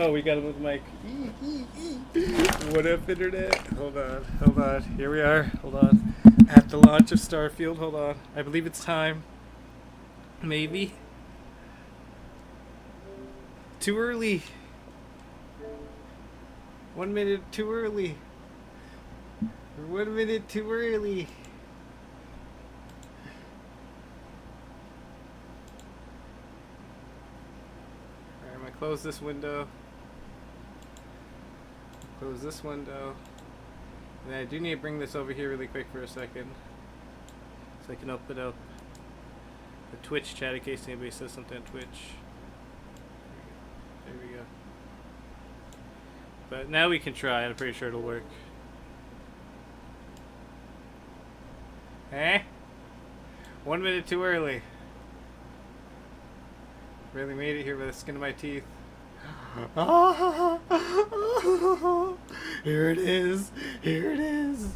Oh, we gotta move the mic. What up, internet? Hold on. Here we are. Hold on. At the launch of Starfield. Hold on. I believe it's time. Maybe. Too early. 1 minute too early. 1 minute too early. Alright, I'm gonna close this window. Close this window. And I do need to bring this over here really quick for a second. So I can open up the Twitch chat in case anybody says something on Twitch. There we go. But now we can try. I'm pretty sure it'll work. Eh? 1 minute too early. Really made it here by the skin of my teeth. Here it is. Here it is.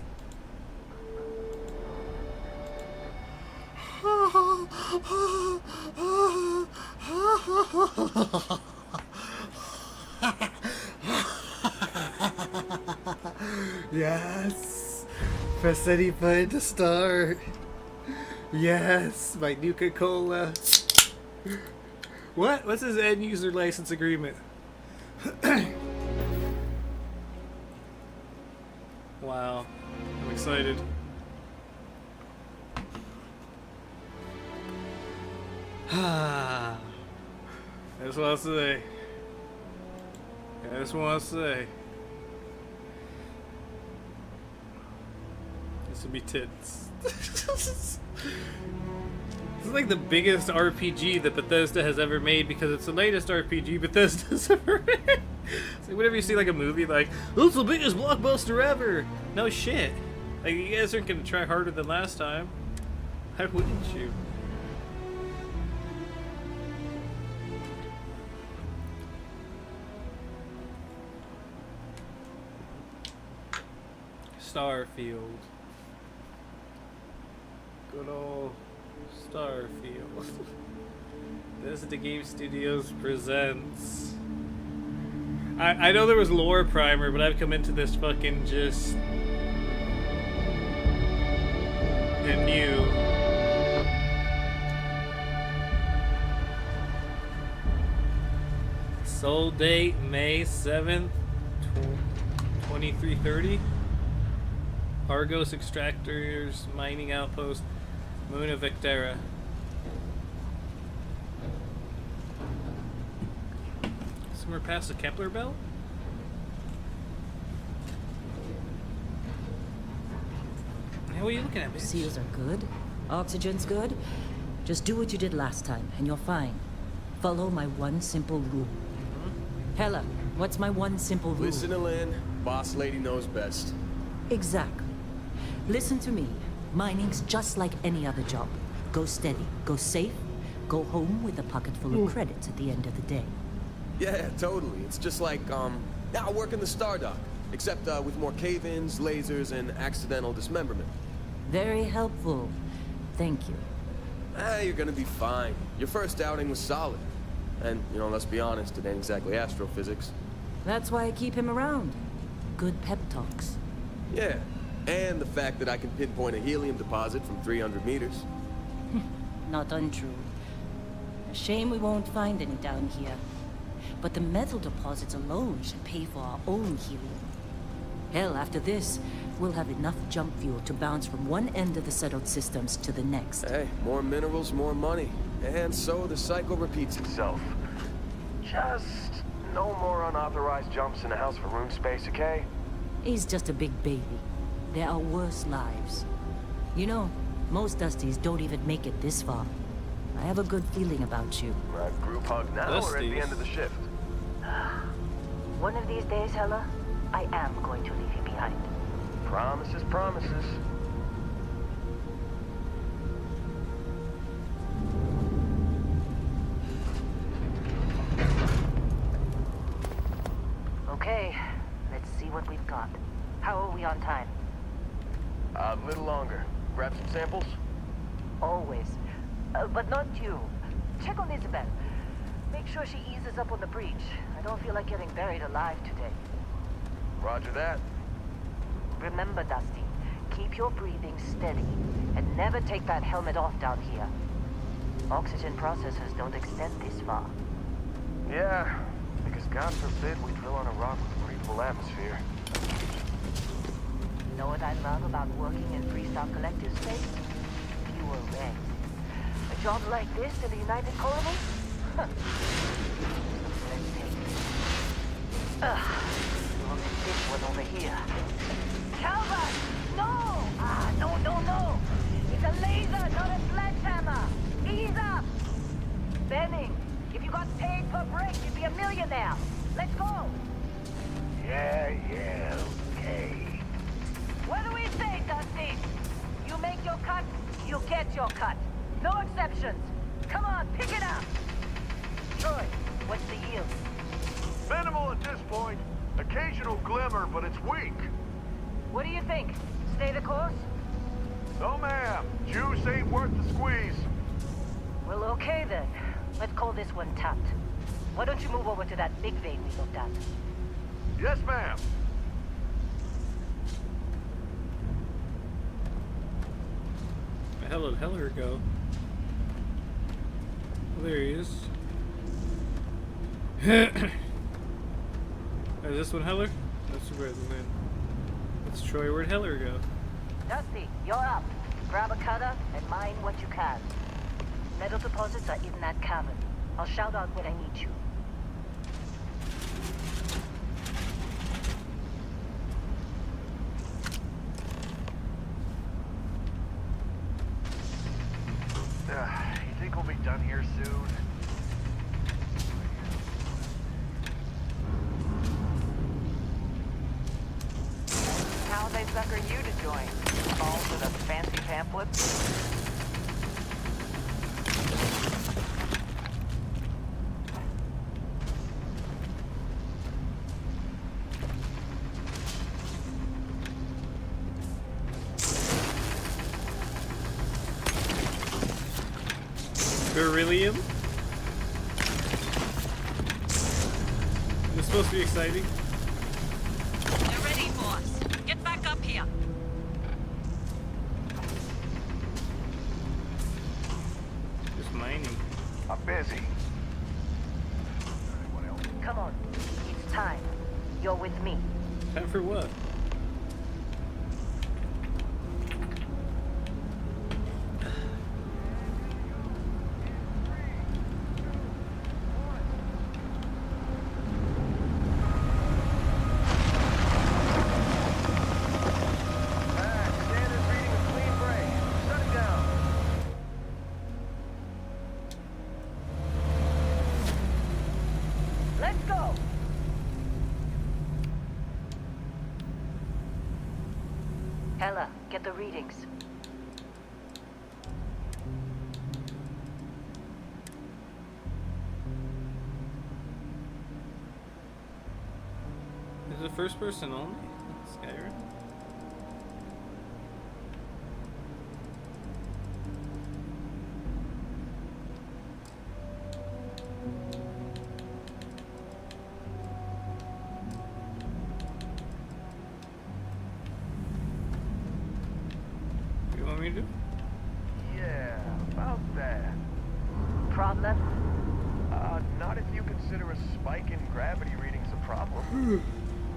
Yes. Press any button to start. Yes, my Nuka-Cola. What? What's his end user license agreement? Wow. I'm excited. I just want to say. I just want to say. This will be tits. This is like the biggest RPG that Bethesda has ever made because it's the latest RPG Bethesda's ever made. It's like whenever you see like a movie like, oh, it's the biggest blockbuster ever. No shit. Like, you guys aren't gonna try harder than last time. Why wouldn't you? Starfield. Good old Starfield. Bethesda Game Studios presents. I know there was lore primer, but I've come into this fucking just new. Sold date May 7th, 2330. Argos Extractors, Mining Outpost, Moon of Vectera. Somewhere past the Kepler belt? Hey, what are you looking at, bitch? Seals are good. Oxygen's good. Just do what you did last time, and you're fine. Follow my one simple rule. Hella, what's my one simple rule? Listen to Lynn. Boss lady knows best. Exactly. Listen to me. Mining's just like any other job. Go steady, go safe, go home with a pocket full of credits at the end of the day. Yeah, totally. It's just like, now I work in the Star Dock. Except, with more cave-ins, lasers, and accidental dismemberment. Very helpful. Thank you. You're gonna be fine. Your first outing was solid. And, you know, let's be honest, it ain't exactly astrophysics. That's why I keep him around. Good pep talks. Yeah. And the fact that I can pinpoint a helium deposit from 300 meters. Not untrue. A shame we won't find any down here. But the metal deposits alone should pay for our own helium. Hell, after this, we'll have enough jump fuel to bounce from one end of the settled systems to the next. Hey, more minerals, more money. And so the cycle repeats itself. Just no more unauthorized jumps in the house for room space, okay? He's just a big baby. There are worse lives. You know, most Dusties don't even make it this far. I have a good feeling about you. Group hug now or at the end of the shift? One of these days, Hella, I am going to leave you behind. Promises, promises. Okay, let's see what we've got. How are we on time? A little longer. Grab some samples? Always. But not you. Check on Isabel. Make sure she eases up on the breach. I don't feel like getting buried alive today. Roger that. Remember, Dusty, keep your breathing steady and never take that helmet off down here. Oxygen processors don't extend this far. Yeah, because God forbid we drill on a rock with a breathable atmosphere. Know what I love about working in Freestyle Collective space? Fewer regs. A job like this in the United Colony? Huh. Let's take it. Look at this one over here. Calvert! No! No! It's a laser, not a sledgehammer! Ease up! Benning, if you got paid per break, you'd be a millionaire. Let's go! Yeah, okay. What do we say, Dusty? You make your cut, you get your cut. No exceptions. Come on, pick it up. Troy, what's the yield? Minimal at this point. Occasional glimmer, but it's weak. What do you think? Stay the course? No, ma'am. Juice ain't worth the squeeze. Well, okay then. Let's call this one tapped. Why don't you move over to that big vein we looked at? Yes, ma'am. Where the hell did Heller go? Oh, there he is. Is this one Heller? That's the red man. That's Troy. Where'd Heller go? Dusty, you're up. Grab a cutter and mine what you can. Metal deposits are in that cavern. I'll shout out when I need you. You think we'll be done here soon? How they sucker you to join? All for the fancy pamphlets? Beryllium? This supposed to be exciting? They're ready, boss. Get back up here. Just mining. I'm busy. Anyone else? Come on. It's time. You're with me. Time for what? Standard reading of clean break. Shut it down. Let's go! Ella, get the readings. Is it first person only? Skyrim? You want me to do? Yeah, about that. Problem? Not if you consider a spike in gravity readings a problem.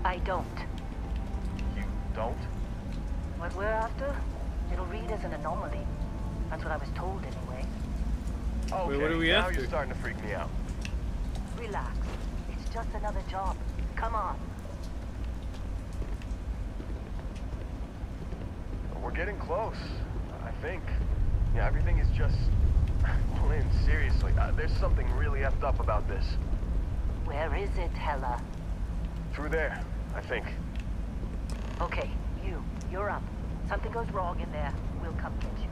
I don't. You don't? What we're after? It'll read as an anomaly. That's what I was told anyway. Okay, what are we now after? you're starting to freak me out. Relax. It's just another job. Come on. We're getting close, I think. Yeah, everything is just... Lynn, seriously, there's something really effed up about this. Where is it, Hella? Through there, I think. Okay, you're up. Something goes wrong in there, we'll come get you.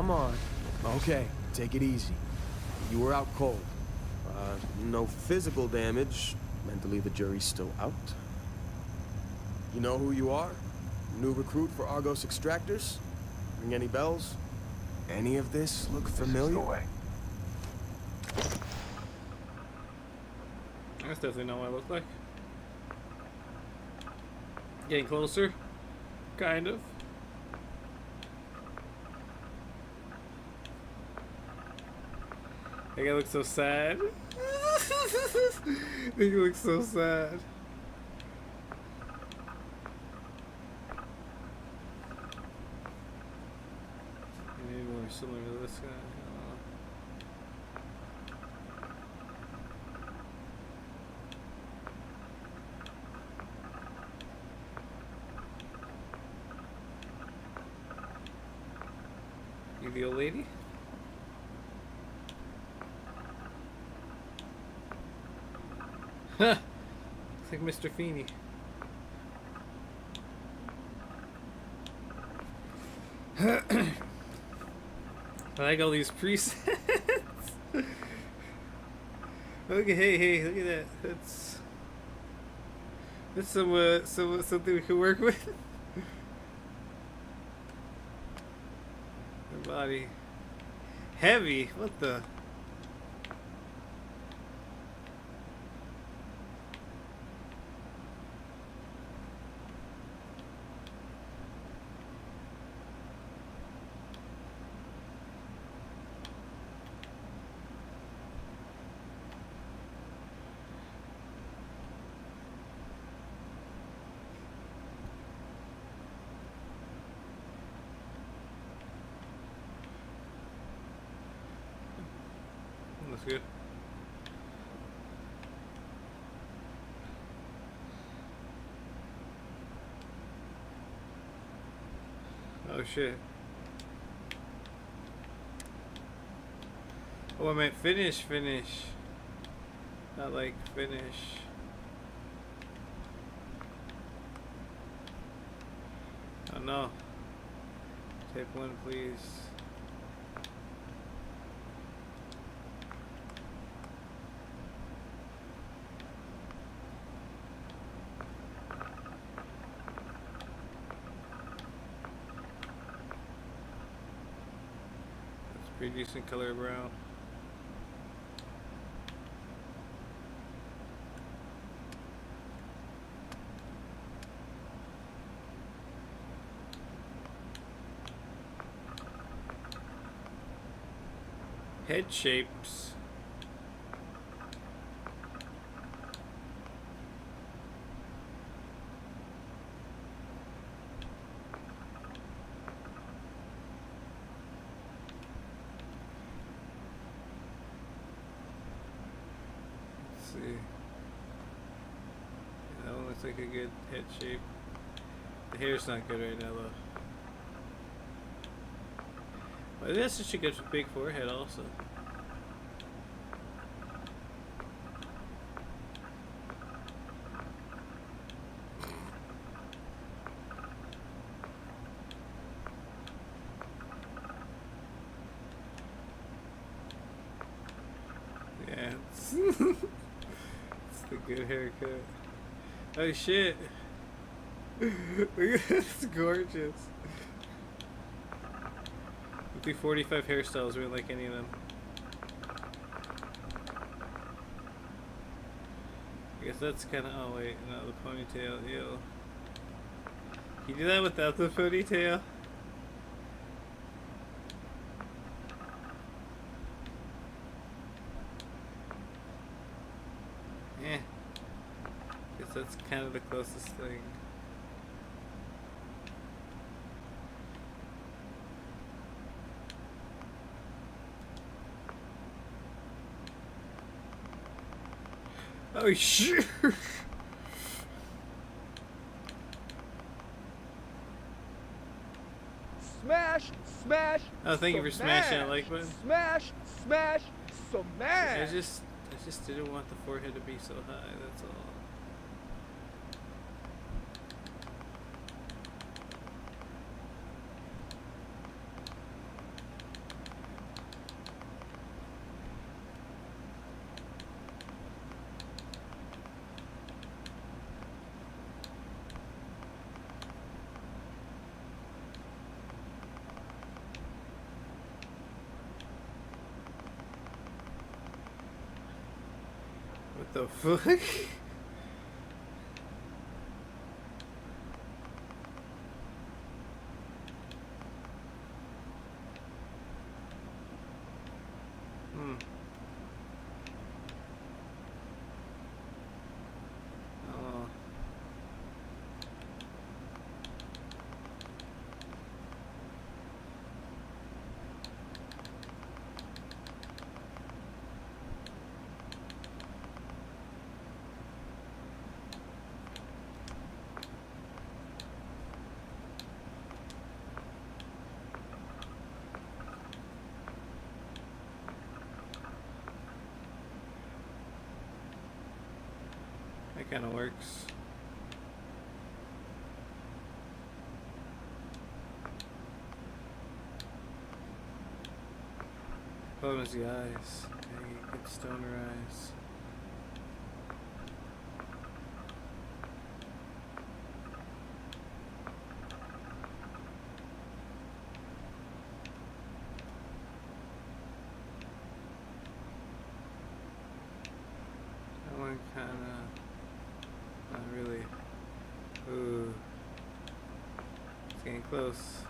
Come on. Okay, take it easy. You were out cold. No physical damage. Mentally, the jury's still out. You know who you are? New recruit for Argos Extractors? Ring any bells? Any of this look familiar? That's definitely not what I look like. Getting closer. Kind of. That guy looks so sad. He looks so sad. Maybe more similar to this guy. You the old lady? Huh! Looks like Mr. Feeney. I like all these presets. Okay, hey, look at that. That's something we can work with. Her body heavy. What the? That's good. Oh shit. Oh, I meant finish. Not like finish. Oh no. Type 1, please. Pretty decent color brown. Head shapes. See. That one looks like a good head shape. The hair's not good right now though. But that's such a good big forehead also. Yeah, it's the good haircut. Oh shit! Look at this, it's gorgeous. 45 hairstyles, we don't like any of them. I guess that's kind of. Oh wait, no, the ponytail. Ew. Can you do that without the ponytail? Eh. Guess that's kind of the closest thing. Oh shit! Smash! Oh, thank you for smashing that like button. Smash! I just didn't want the forehead to be so high. That's all. What the fuck? Hmm. Oh. That kind of works. Bonus the eyes. Okay, get stoner eyes. That one kind of not really. Ooh, it's getting close.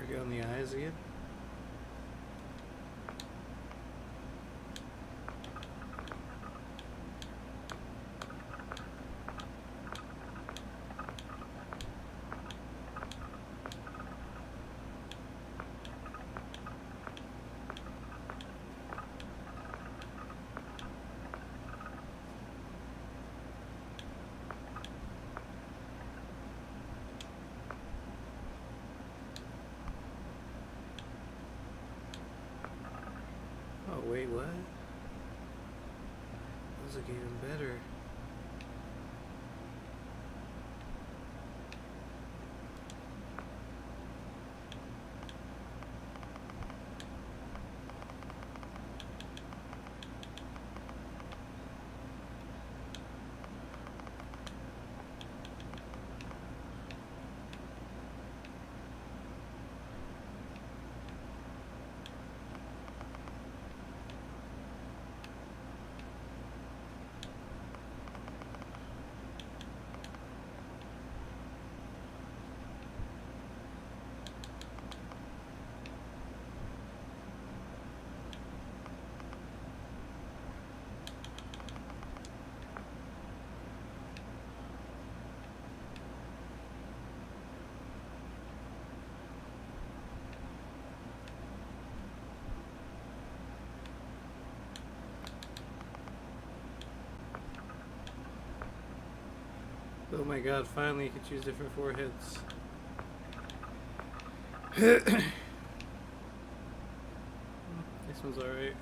We're on the eyes again. Oh wait, what? Those look even better. Oh my god, finally you can choose different foreheads. This one's alright.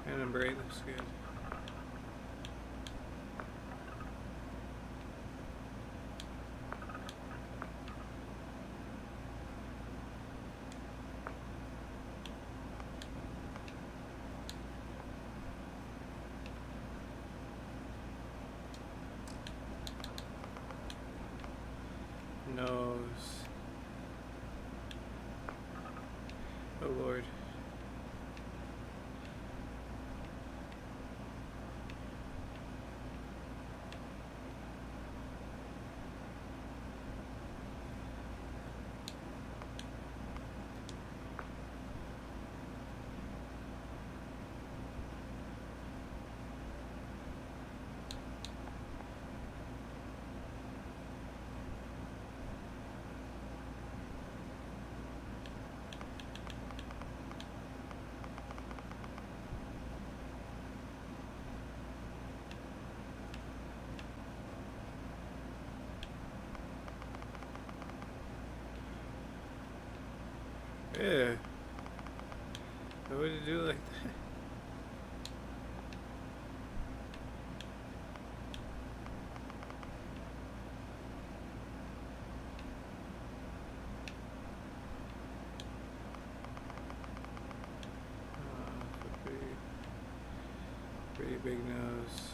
And number 8 looks good. nose. Oh Lord. Yeah. Why would you do it like that? Pretty big nose.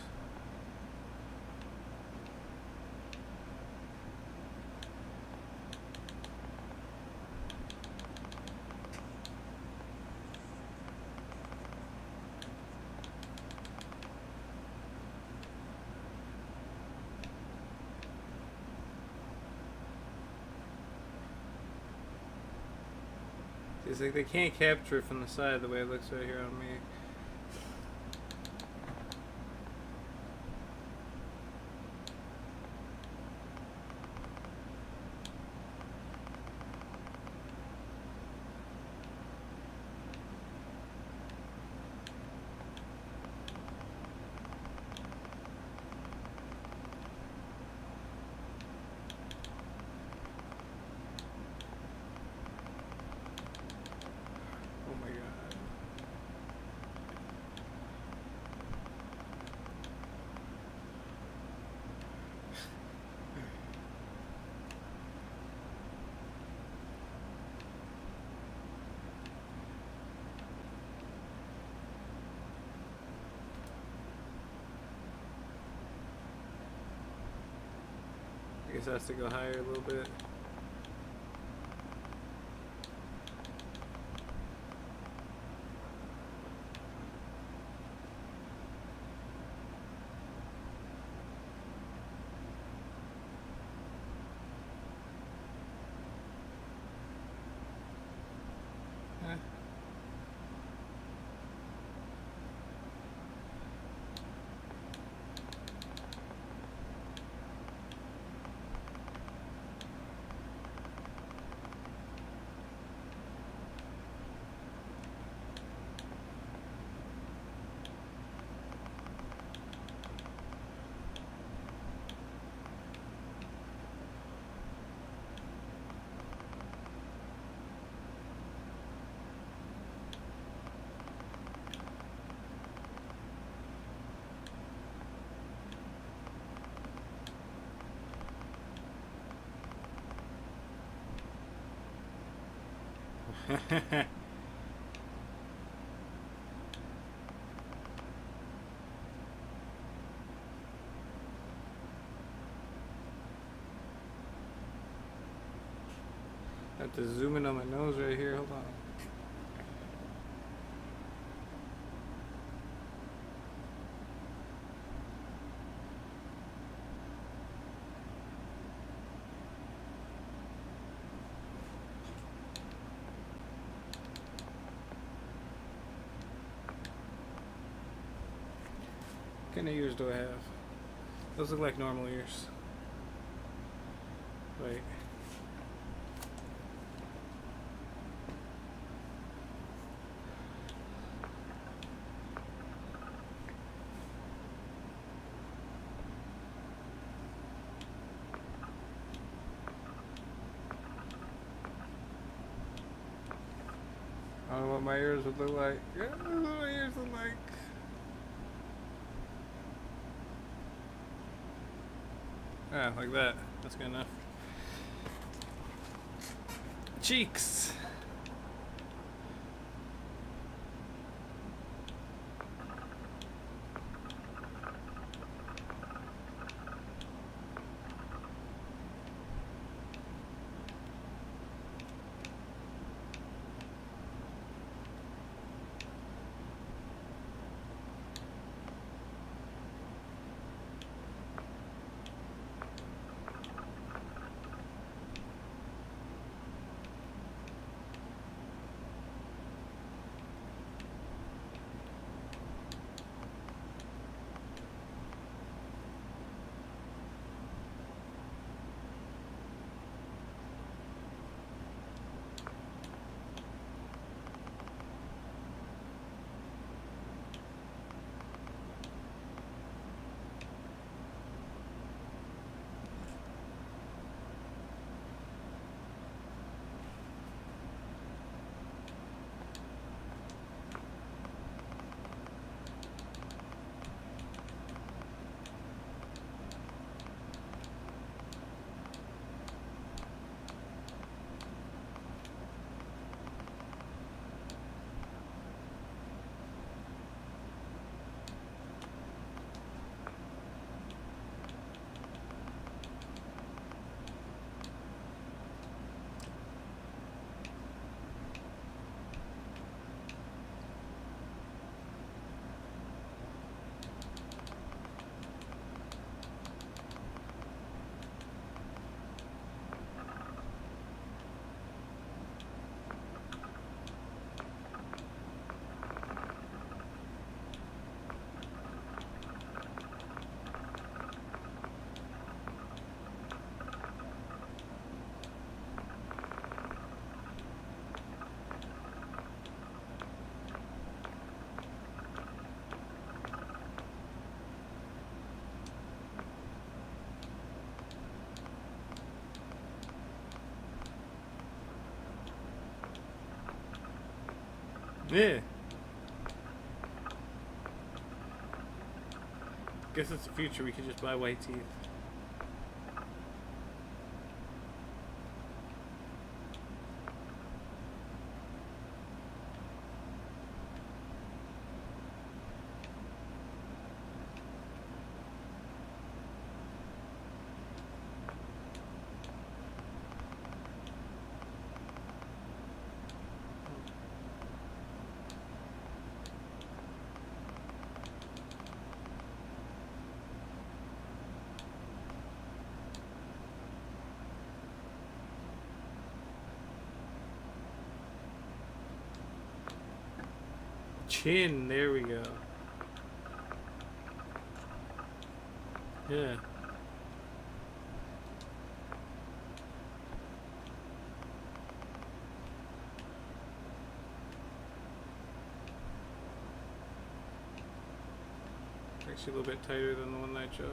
It's like they can't capture it from the side the way it looks right here on me. Oh my god. I guess it has to go higher a little bit. Eh. I have to zoom in on my nose right here. Hold on. What kind of ears do I have? Those look like normal ears. Wait. I don't know what my ears would look like. Yeah, I don't know what my ears look like. Ah, like that. That's good enough. Cheeks. Yeah. Guess it's the future. We could just buy white teeth. Chin, there we go. Yeah. Actually a little bit tighter than the one I chose.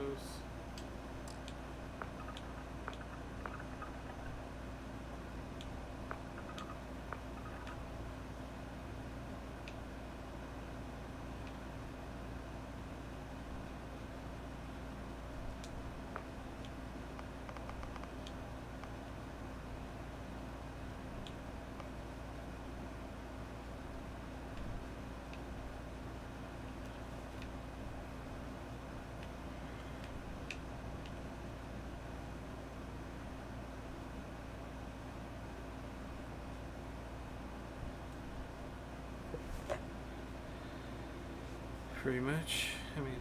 Pretty much. I mean,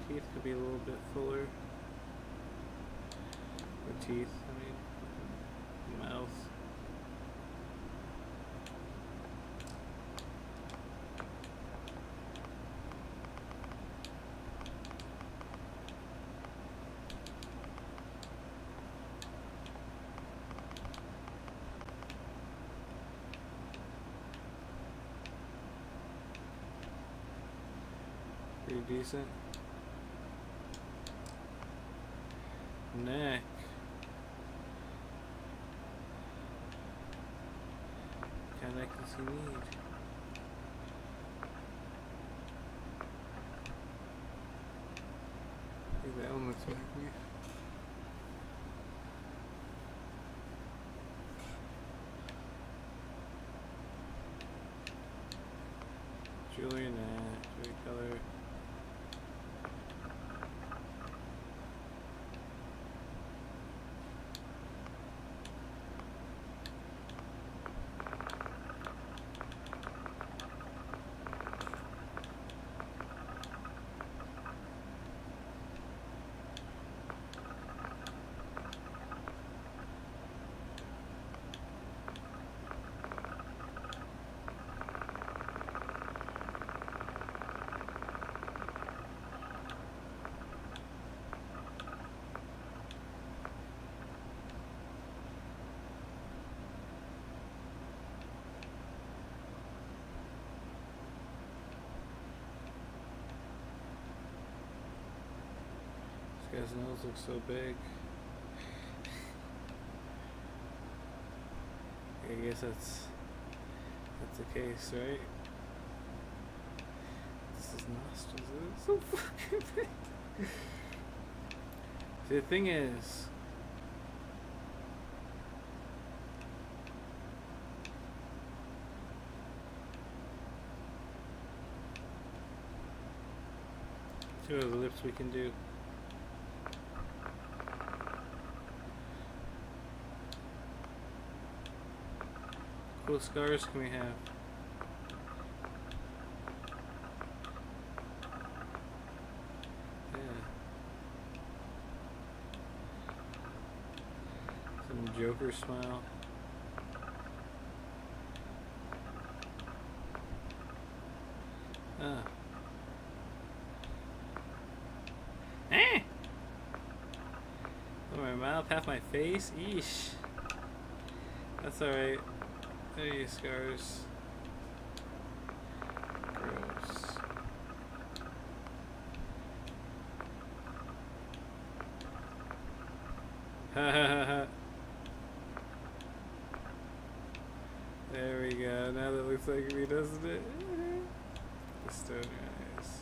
teeth could be a little bit fuller. The teeth, I mean, mouth. Pretty decent. Neck. What kind of neck does he need? I think that one looks like me. Jewelry neck, jewelry color. This guy's nose looks so big. I guess that's the case, right? This is nostrils. It's so fucking big. See, the thing is, see what other lips we can do. What scars can we have? Yeah. Some Joker smile. Ah. Eh! Oh, my mouth, half my face? Eesh. That's alright. There you scars. Gross. Ha ha ha ha. There we go. Now that looks like me, doesn't it? The stoner eyes.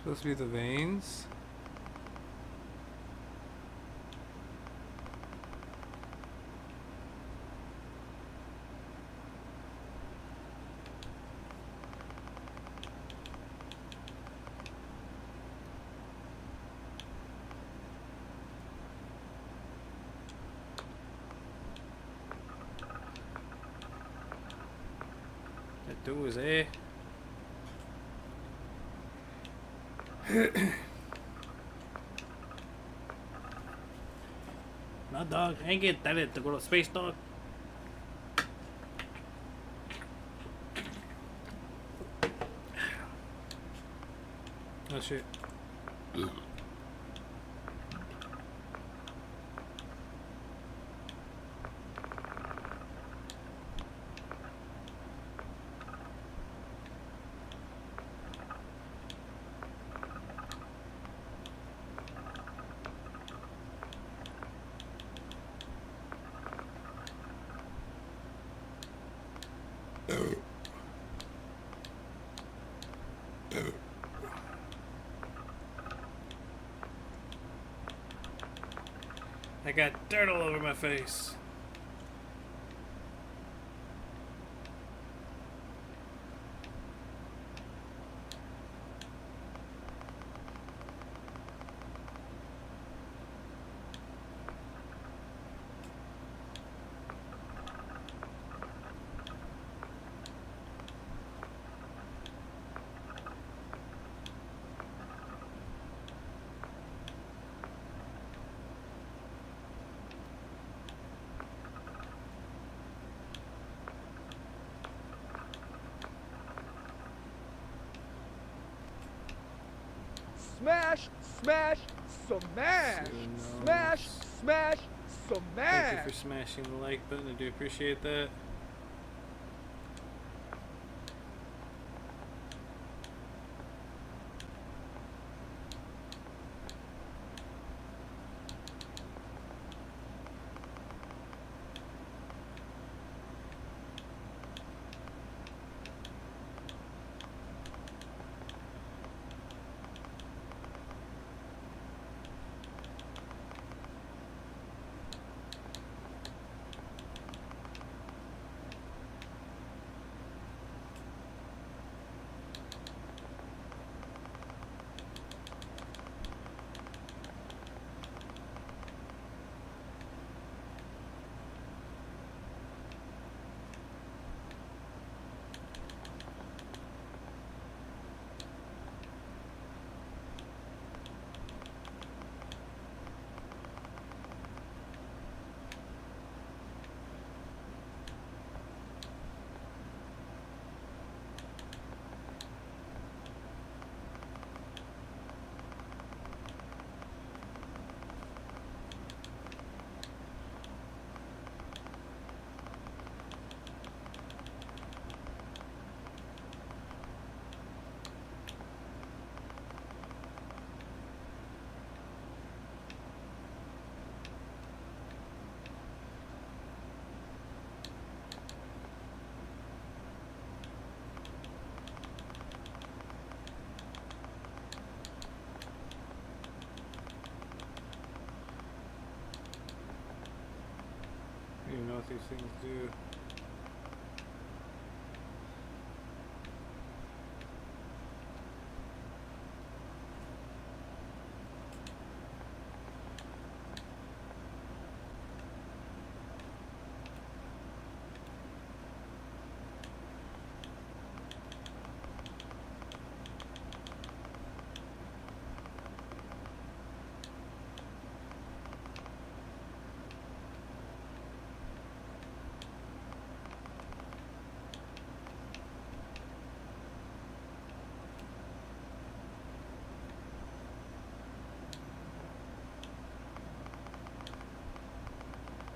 Supposed to be the veins. That dude was eh? No, dog, I ain't getting that to go to space, dog. Oh shit. I got dirt all over my face. Smash, smash, smash, smash, smash, Thank smash. you for smashing the like button. I do appreciate that. what these things do.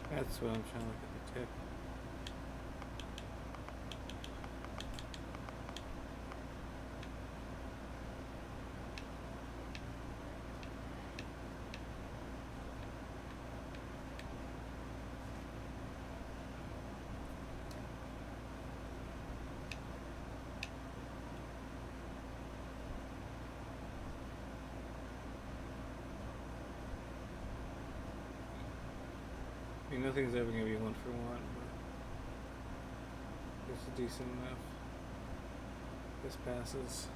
That's what I'm trying to look at the tip. I mean, nothing's ever gonna be 1-for-1, but it's decent enough. This passes.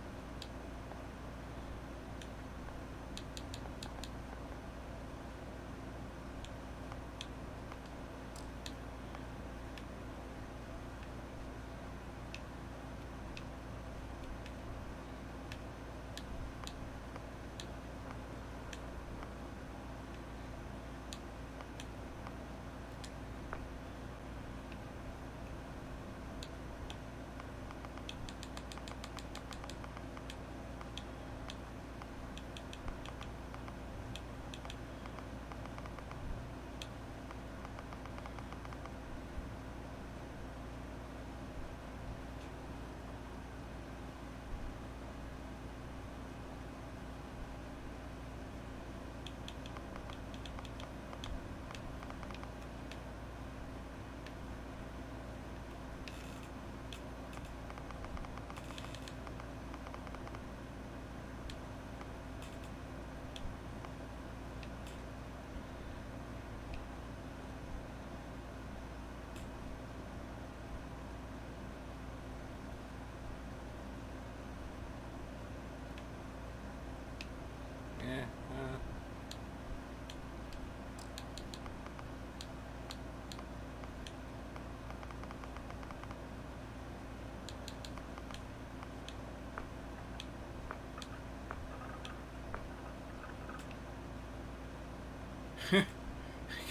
Yeah,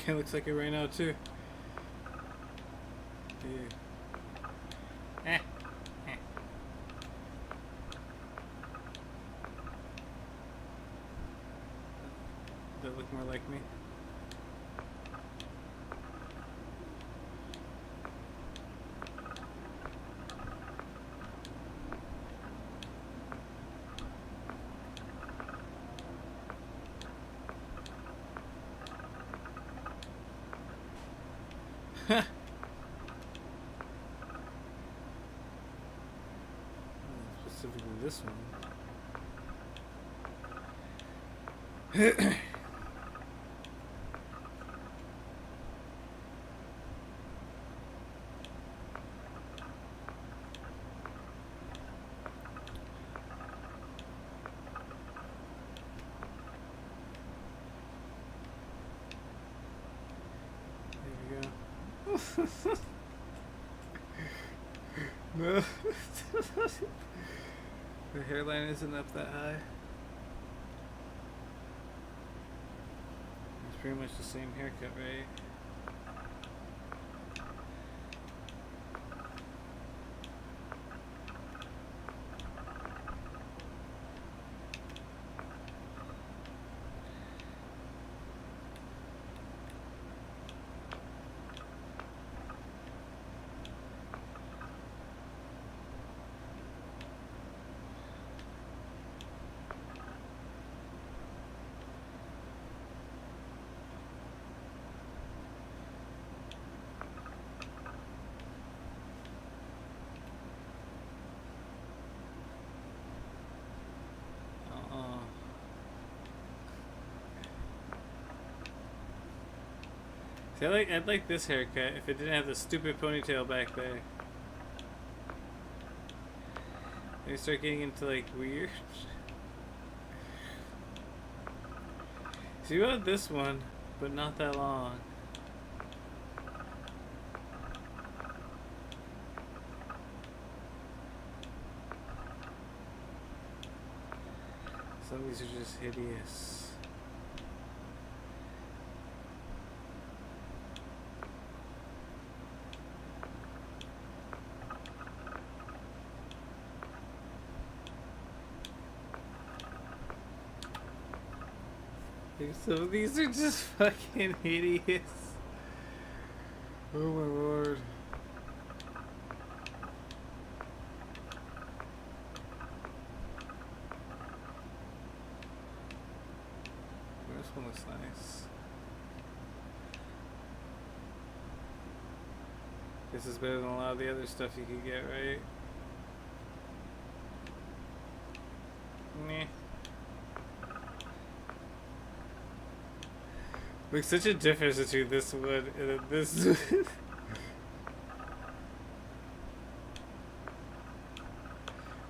it looks like it right now too. Yeah. That look more like me. Specifically this one. No. Her hairline isn't up that high. It's pretty much the same haircut, right? See, I'd like this haircut if it didn't have the stupid ponytail back there. And you start getting into like weird. So you want this one, but not that long. Some of these are just hideous. Some of these are just fucking hideous. Oh my lord. This one looks nice. This is better than a lot of the other stuff you could get, right? Meh. Like such a difference between this one and then this one.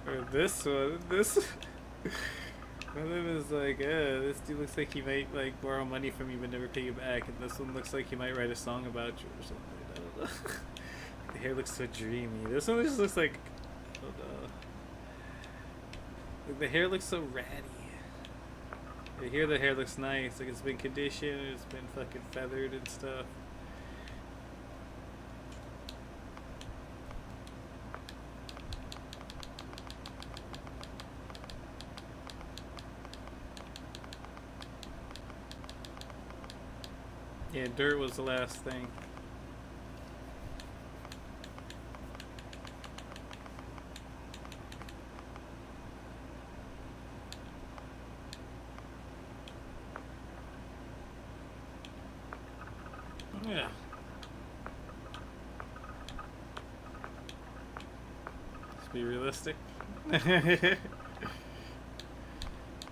Or this one. This one of them is like, this dude looks like he might like borrow money from you but never pay you back, and this one looks like he might write a song about you or something. I don't know. The hair looks so dreamy. This one just looks like, I don't know. Like the hair looks so ratty. Here the hair looks nice, like it's been conditioned, it's been fucking feathered and stuff. Yeah, dirt was the last thing. Yeah. Let's be realistic.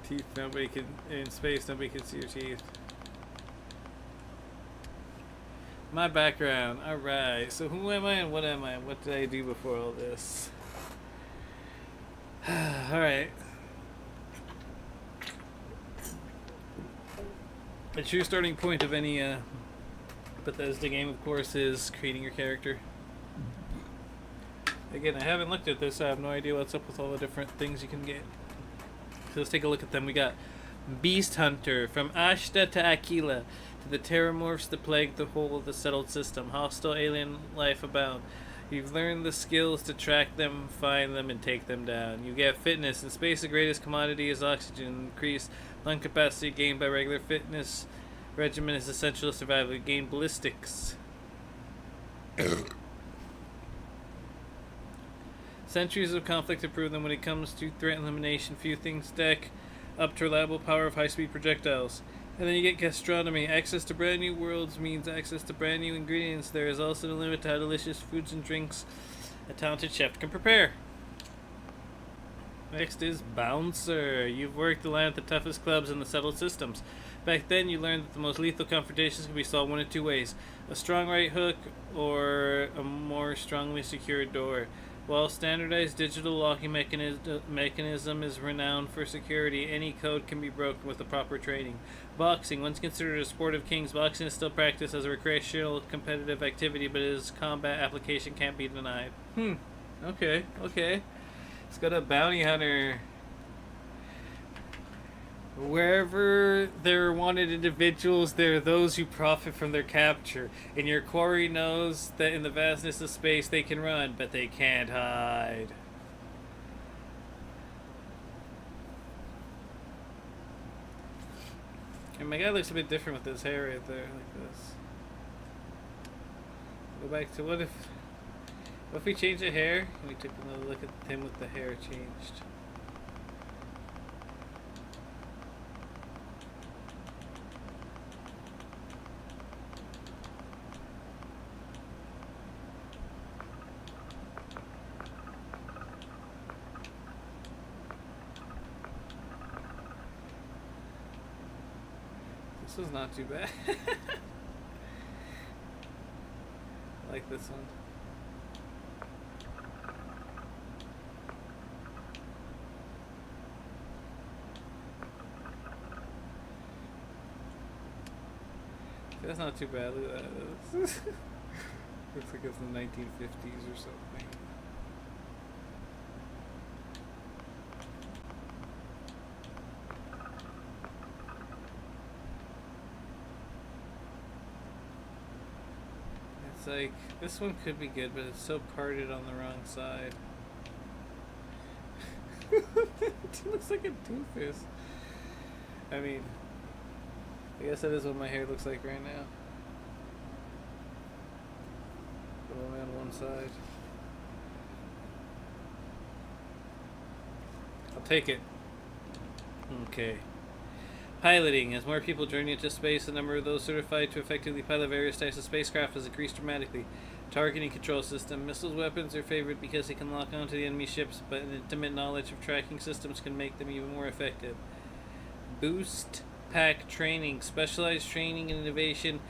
Teeth, nobody can, in space, nobody can see your teeth. My background, alright. So who am I and what am I? What did I do before all this? Alright. The true starting point of any Bethesda game, of course, is creating your character. Again, I haven't looked at this. I have no idea what's up with all the different things you can get. So let's take a look at them. We got Beast Hunter. From Ashta to Aquila, to the terramorphs that plague the whole of the settled system. Hostile alien life abound. You've learned the skills to track them, find them, and take them down. You get fitness. In space, the greatest commodity is oxygen. Increased lung capacity gained by regular fitness regimen is essential to survival. You gain ballistics. Centuries of conflict have proven that when it comes to threat elimination, few things stack up to reliable power of high-speed projectiles. And then you get gastronomy. Access to brand new worlds means access to brand new ingredients. There is also no limit to how delicious foods and drinks a talented chef can prepare. Next is Bouncer. You've worked the line at the toughest clubs in the settled systems. Back then, you learned that the most lethal confrontations can be solved one of two ways: a strong right hook or a more strongly secured door. While standardized digital locking mechanism is renowned for security, any code can be broken with the proper training. Boxing. Once considered a sport of kings, boxing is still practiced as a recreational competitive activity, but its combat application can't be denied. Okay. It's got a bounty hunter. Wherever there are wanted individuals, there are those who profit from their capture. And your quarry knows that in the vastness of space they can run, but they can't hide. And my guy looks a bit different with his hair right there, like this. Go back to what if we change the hair? And we took another look at him with the hair changed. This is not too bad. I like this one. That's not too bad. Look at that. Looks like it's the 1950s or something. It's like, this one could be good, but it's so parted on the wrong side. It looks like a doofus. I mean, I guess that is what my hair looks like right now. But only on one side. I'll take it. Okay. Piloting. As more people journey into space, the number of those certified to effectively pilot various types of spacecraft has increased dramatically. Targeting control system. Missiles weapons are favored because they can lock onto the enemy ships, but an intimate knowledge of tracking systems can make them even more effective. Boost pack training. Specialized training and innovation.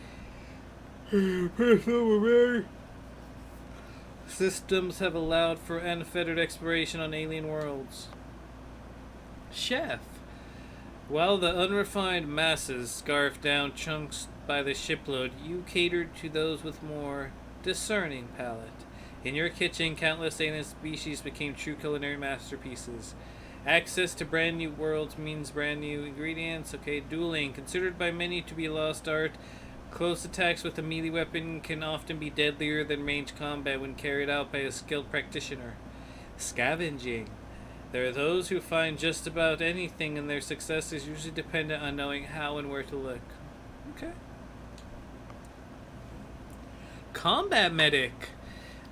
Systems have allowed for unfettered exploration on alien worlds. Chef. While the unrefined masses scarf down chunks by the shipload, you catered to those with more discerning palate. In your kitchen, countless alien species became true culinary masterpieces. Access to brand new worlds means brand new ingredients. Okay, dueling. Considered by many to be a lost art, close attacks with a melee weapon can often be deadlier than ranged combat when carried out by a skilled practitioner. Scavenging. There are those who find just about anything, and their success is usually dependent on knowing how and where to look. Okay. Combat medic.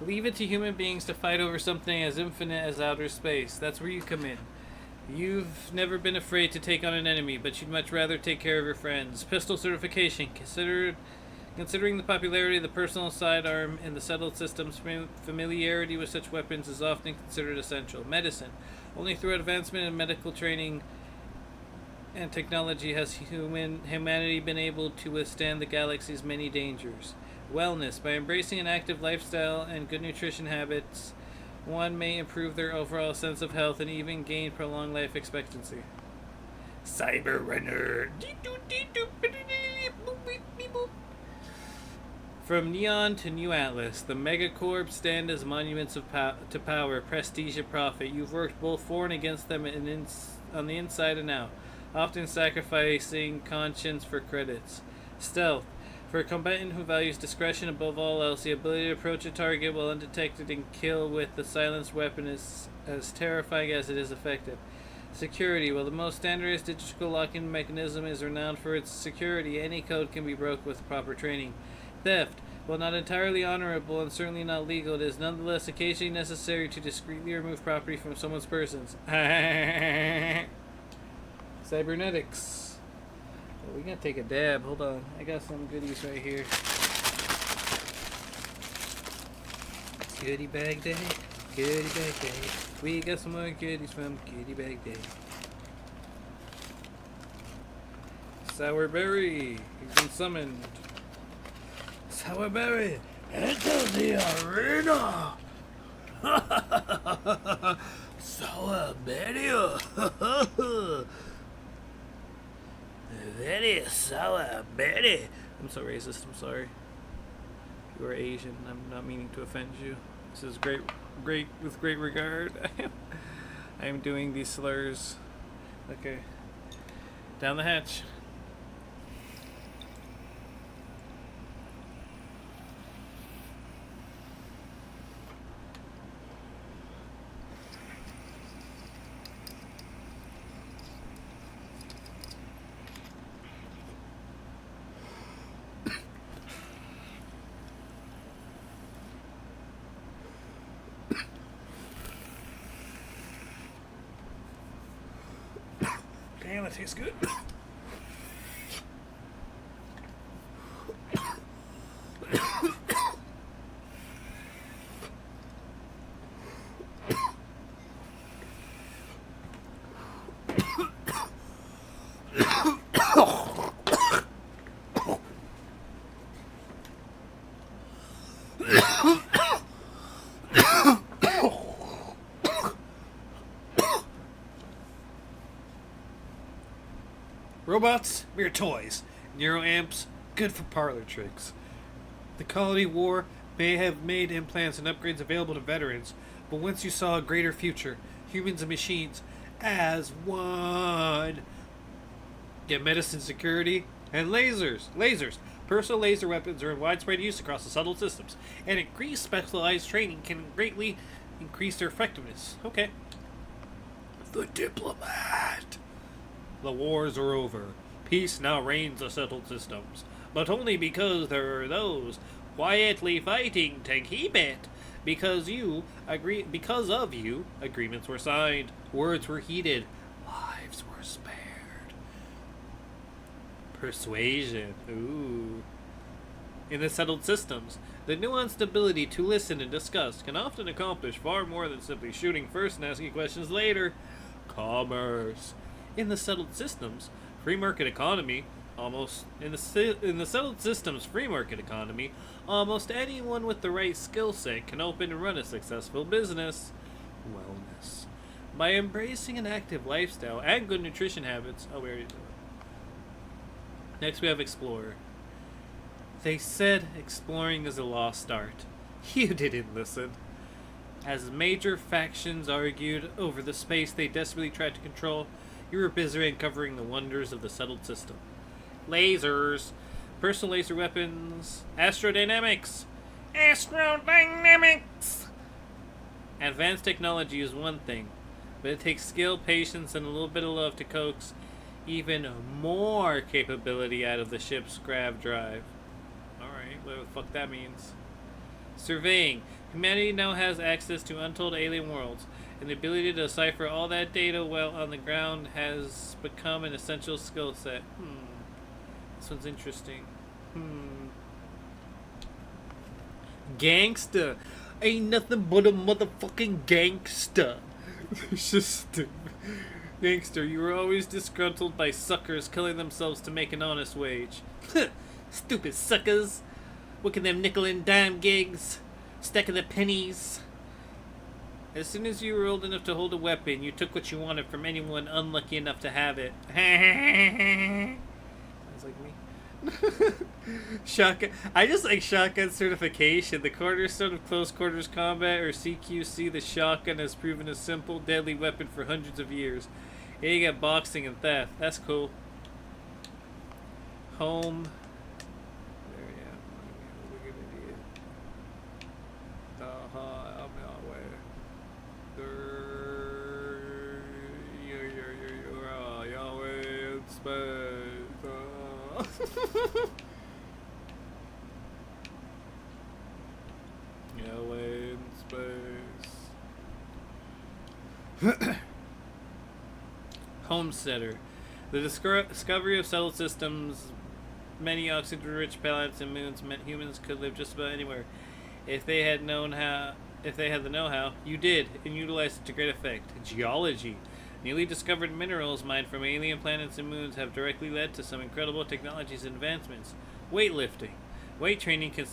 Leave it to human beings to fight over something as infinite as outer space. That's where you come in. You've never been afraid to take on an enemy, but you'd much rather take care of your friends. Pistol certification. Considering the popularity of the personal sidearm in the settled systems, familiarity with such weapons is often considered essential. Medicine. Only through advancement in medical training and technology has humanity been able to withstand the galaxy's many dangers. Wellness. By embracing an active lifestyle and good nutrition habits, one may improve their overall sense of health and even gain prolonged life expectancy. Cyber Runner. From Neon to New Atlas, the megacorps stand as monuments of to power, prestige, and profit. You've worked both for and against them on the inside and out, often sacrificing conscience for credits. Stealth. For a combatant who values discretion above all else, the ability to approach a target while undetected and kill with the silenced weapon is as terrifying as it is effective. Security. While the most standardized digital locking mechanism is renowned for its security, any code can be broke with proper training. Theft. While not entirely honorable and certainly not legal, it is nonetheless occasionally necessary to discreetly remove property from someone's persons. Cybernetics. Well, we gotta take a dab. Hold on. I got some goodies right here. Goodie bag day. Goodie bag day. We got some more goodies from Goodie bag day. Sour berry. He's been summoned. Sourberry, enter the arena! Sourberry! Very Sourberry! I'm so racist, I'm sorry. If you are Asian, I'm not meaning to offend you. This is with great regard. I am doing these slurs. Okay. Down the hatch. Damn, that tastes good. Robots, mere toys. Neuroamps, good for parlor tricks. The colony war may have made implants and upgrades available to veterans, but once you saw a greater future, humans and machines as one. Get medicine security and lasers. Lasers. Personal laser weapons are in widespread use across the settled systems, and increased specialized training can greatly increase their effectiveness. Okay. The diplomat. The wars are over. Peace now reigns the settled systems, but only because there are those quietly fighting to keep it. Because of you, agreements were signed, words were heeded, lives were spared. Persuasion. Ooh. In the settled systems, the nuanced ability to listen and discuss can often accomplish far more than simply shooting first and asking questions later. Commerce. In the settled systems, free market economy, almost anyone with the right skill set can open and run a successful business. Wellness. By embracing an active lifestyle and good nutrition habits. Oh, we already did it. Next we have Explorer. They said exploring is a lost art. You didn't listen. As major factions argued over the space they desperately tried to control, you were busy uncovering the wonders of the settled system. Lasers, personal laser weapons, astrodynamics. Advanced technology is one thing, but it takes skill, patience, and a little bit of love to coax even more capability out of the ship's grav drive. Alright, what the fuck that means. Surveying. Humanity now has access to untold alien worlds, and the ability to decipher all that data while on the ground has become an essential skill set. This one's interesting. Gangsta. Ain't nothing but a motherfucking gangsta. It's just stupid. Gangster, you were always disgruntled by suckers killing themselves to make an honest wage. Stupid suckers. Working them nickel and dime gigs. Stacking the pennies. As soon as you were old enough to hold a weapon, you took what you wanted from anyone unlucky enough to have it. Sounds like me. Shotgun. I just like shotgun certification. The cornerstone of close quarters combat, or CQC, the shotgun has proven a simple, deadly weapon for hundreds of years. Yeah, you got boxing and theft. That's cool. Home. There, yeah. Look at idiot. I'm not way. Yahweh in space. Yahweh in space. Homesteader. The discovery of settled systems, many oxygen-rich planets and moons meant humans could live just about anywhere. If they had the know-how, you did, and utilized it to great effect. Geology. Newly discovered minerals mined from alien planets and moons have directly led to some incredible technologies and advancements. Weightlifting. Weight training can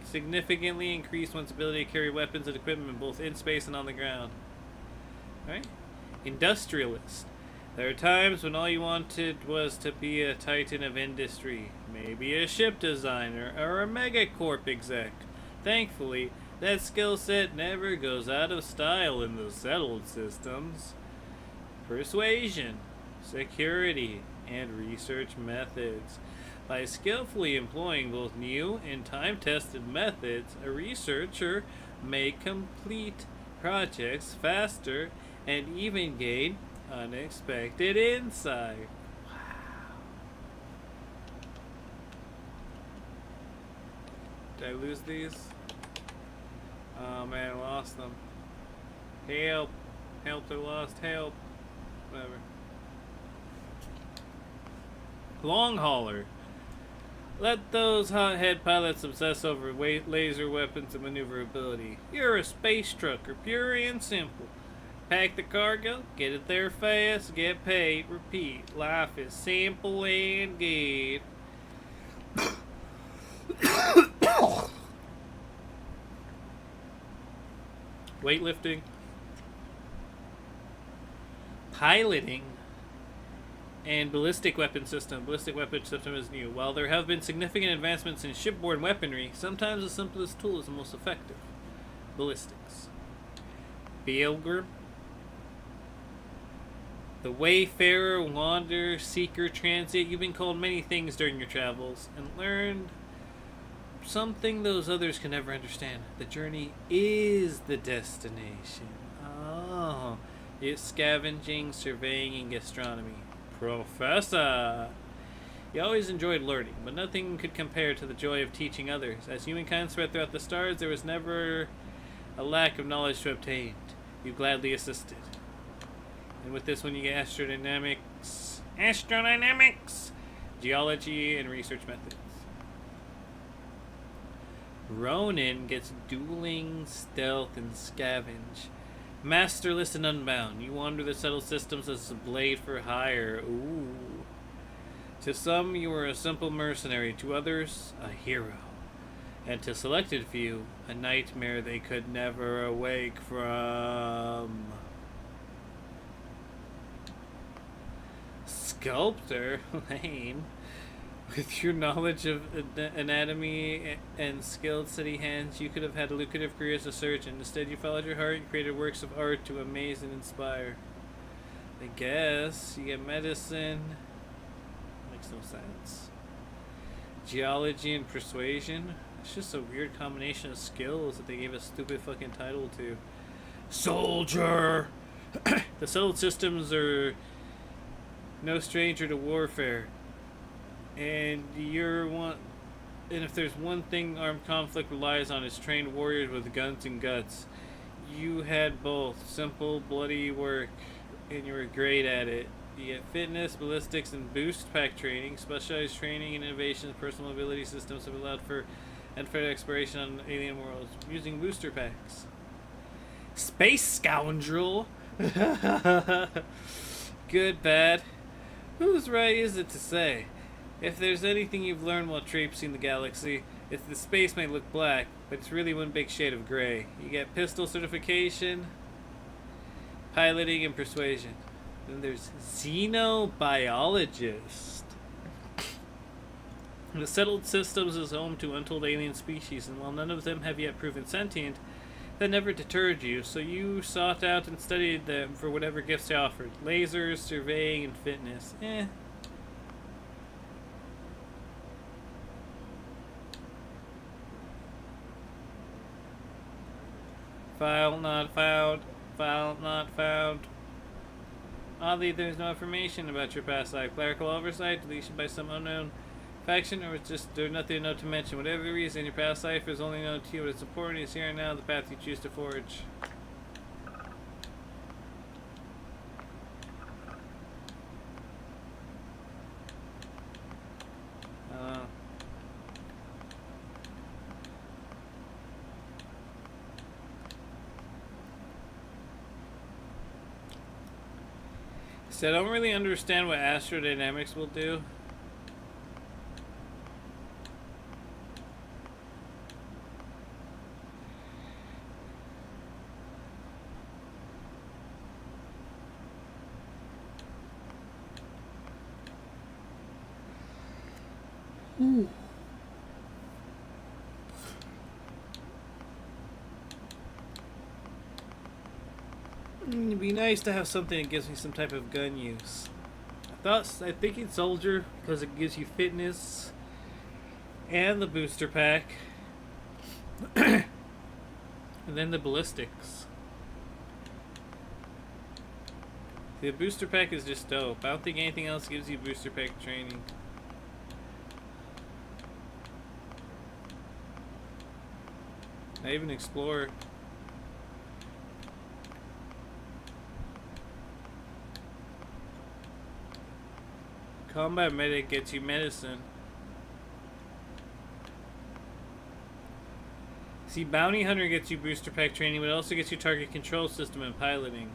significantly increase one's ability to carry weapons and equipment both in space and on the ground. Alright? Industrialist. There are times when all you wanted was to be a titan of industry. Maybe a ship designer or a megacorp exec. Thankfully, that skill set never goes out of style in the settled systems. Persuasion, security, and research methods. By skillfully employing both new and time-tested methods, a researcher may complete projects faster and even gain unexpected insight. Wow. Did I lose these? Oh man, I lost them. Help. Help, they're lost. Help. Whatever. Long hauler. Let those hothead pilots obsess over laser weapons and maneuverability. You're a space trucker, pure and simple. Pack the cargo, get it there fast, get paid, repeat. Life is simple and good. Weightlifting. Piloting. and ballistic weapon system. Ballistic weapon system is new. While there have been significant advancements in shipboard weaponry, sometimes the simplest tool is the most effective. Ballistics. Pilgrim. The wayfarer, wanderer, seeker, transit. You've been called many things during your travels and learned something those others can never understand. The journey is the destination. Oh. It's scavenging, surveying, and gastronomy. Professor! You always enjoyed learning, but nothing could compare to the joy of teaching others. As humankind spread throughout the stars, there was never a lack of knowledge to obtain. You gladly assisted. And with this one you get astrodynamics, geology, and research methods. Ronin gets dueling, stealth, and scavenge. Masterless and unbound, you wander the settled systems as a blade for hire. Ooh. To some, you are a simple mercenary. To others, a hero. And to selected few, a nightmare they could never awake from. Sculptor? Lame. With your knowledge of anatomy and skilled steady hands, you could have had a lucrative career as a surgeon. Instead, you followed your heart and created works of art to amaze and inspire. I guess. You get medicine. Makes no sense. Geology and persuasion. It's just a weird combination of skills that they gave a stupid fucking title to. Soldier! The settled systems are no stranger to warfare. And if there's one thing armed conflict relies on, it's trained warriors with guns and guts. You had both. Simple, bloody work, and you were great at it. You get fitness, ballistics, and boost pack training. Specialized training and innovations, personal ability systems have allowed for unfair exploration on alien worlds using booster packs. Space scoundrel! Good, bad. Whose right is it to say? If there's anything you've learned while traipsing the galaxy, it's the space may look black, but it's really one big shade of gray. You get pistol certification, piloting, and persuasion. Then there's xenobiologist. The settled systems is home to untold alien species, and while none of them have yet proven sentient, that never deterred you, so you sought out and studied them for whatever gifts they offered. Lasers, surveying, and fitness. File not found. File not found. Oddly, there's no information about your past life. Clerical oversight, deletion by some unknown faction, or it's just there's nothing to know to mention. Whatever the reason, your past life is only known to you. What is important is here and now, the path you choose to forge. So I don't really understand what astrodynamics will do. It'd be nice to have something that gives me some type of gun use. I think it's soldier because it gives you fitness and the booster pack, and then the ballistics. The booster pack is just dope. I don't think anything else gives you booster pack training. Not even Explorer. Combat medic gets you medicine. See, bounty hunter gets you booster pack training, but it also gets you target control system and piloting.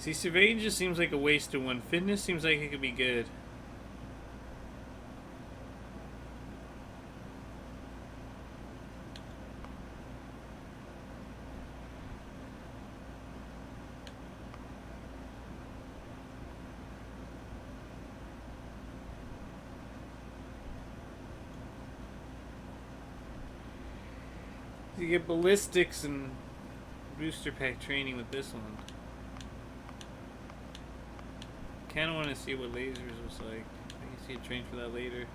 See, surveying just seems like a waste of one. Fitness seems like it could be good. You get ballistics and booster pack training with this one. Kinda wanna see what lasers was like. I can see a train for that later.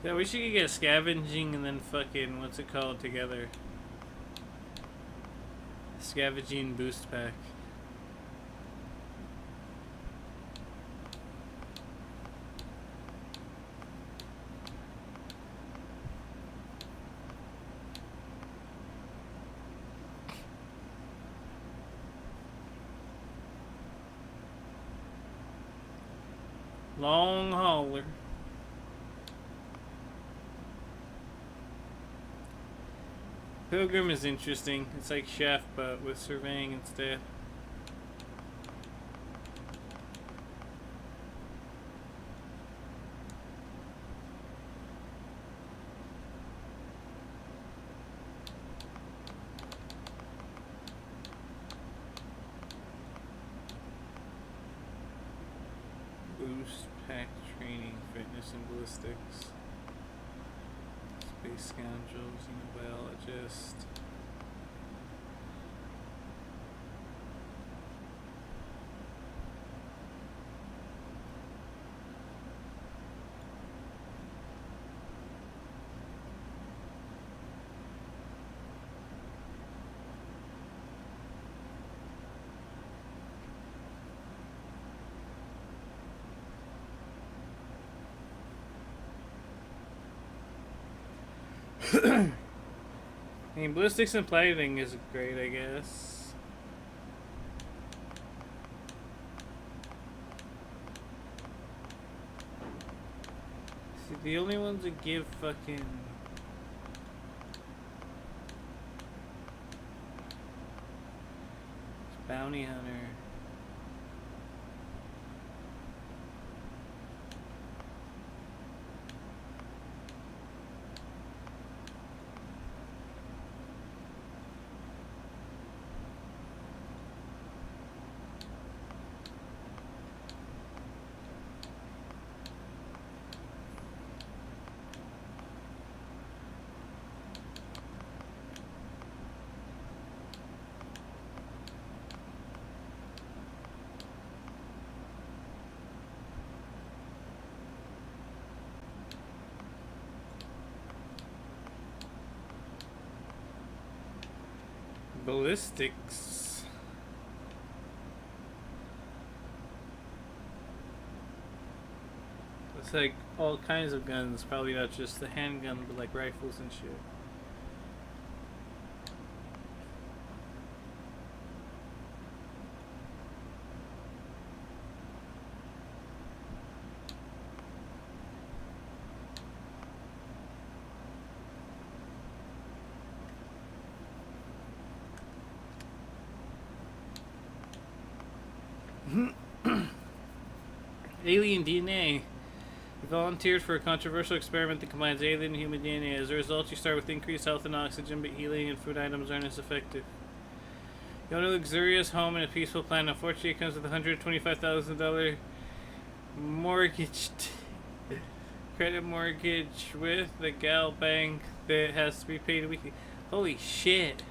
Yeah, we should get scavenging and then fucking, what's it called together? Scavenging boost pack. Long hauler. Pilgrim is interesting. It's like Chef, but with surveying instead. Boost pack training, fitness and ballistics. Space scoundrels, xenobiologist. I mean, ballistics and plating is great, I guess. See, the only ones that give fucking... Bounty Hunter. Ballistics. It's like all kinds of guns, probably not just the handgun, but like rifles and shit. Alien DNA. You volunteered for a controversial experiment that combines alien and human DNA. As a result, you start with increased health and oxygen, but healing and food items aren't as effective. You own a luxurious home and a peaceful plan. Unfortunately, it comes with a $125,000 mortgage, credit mortgage with the gal bank that has to be paid weekly. Holy shit.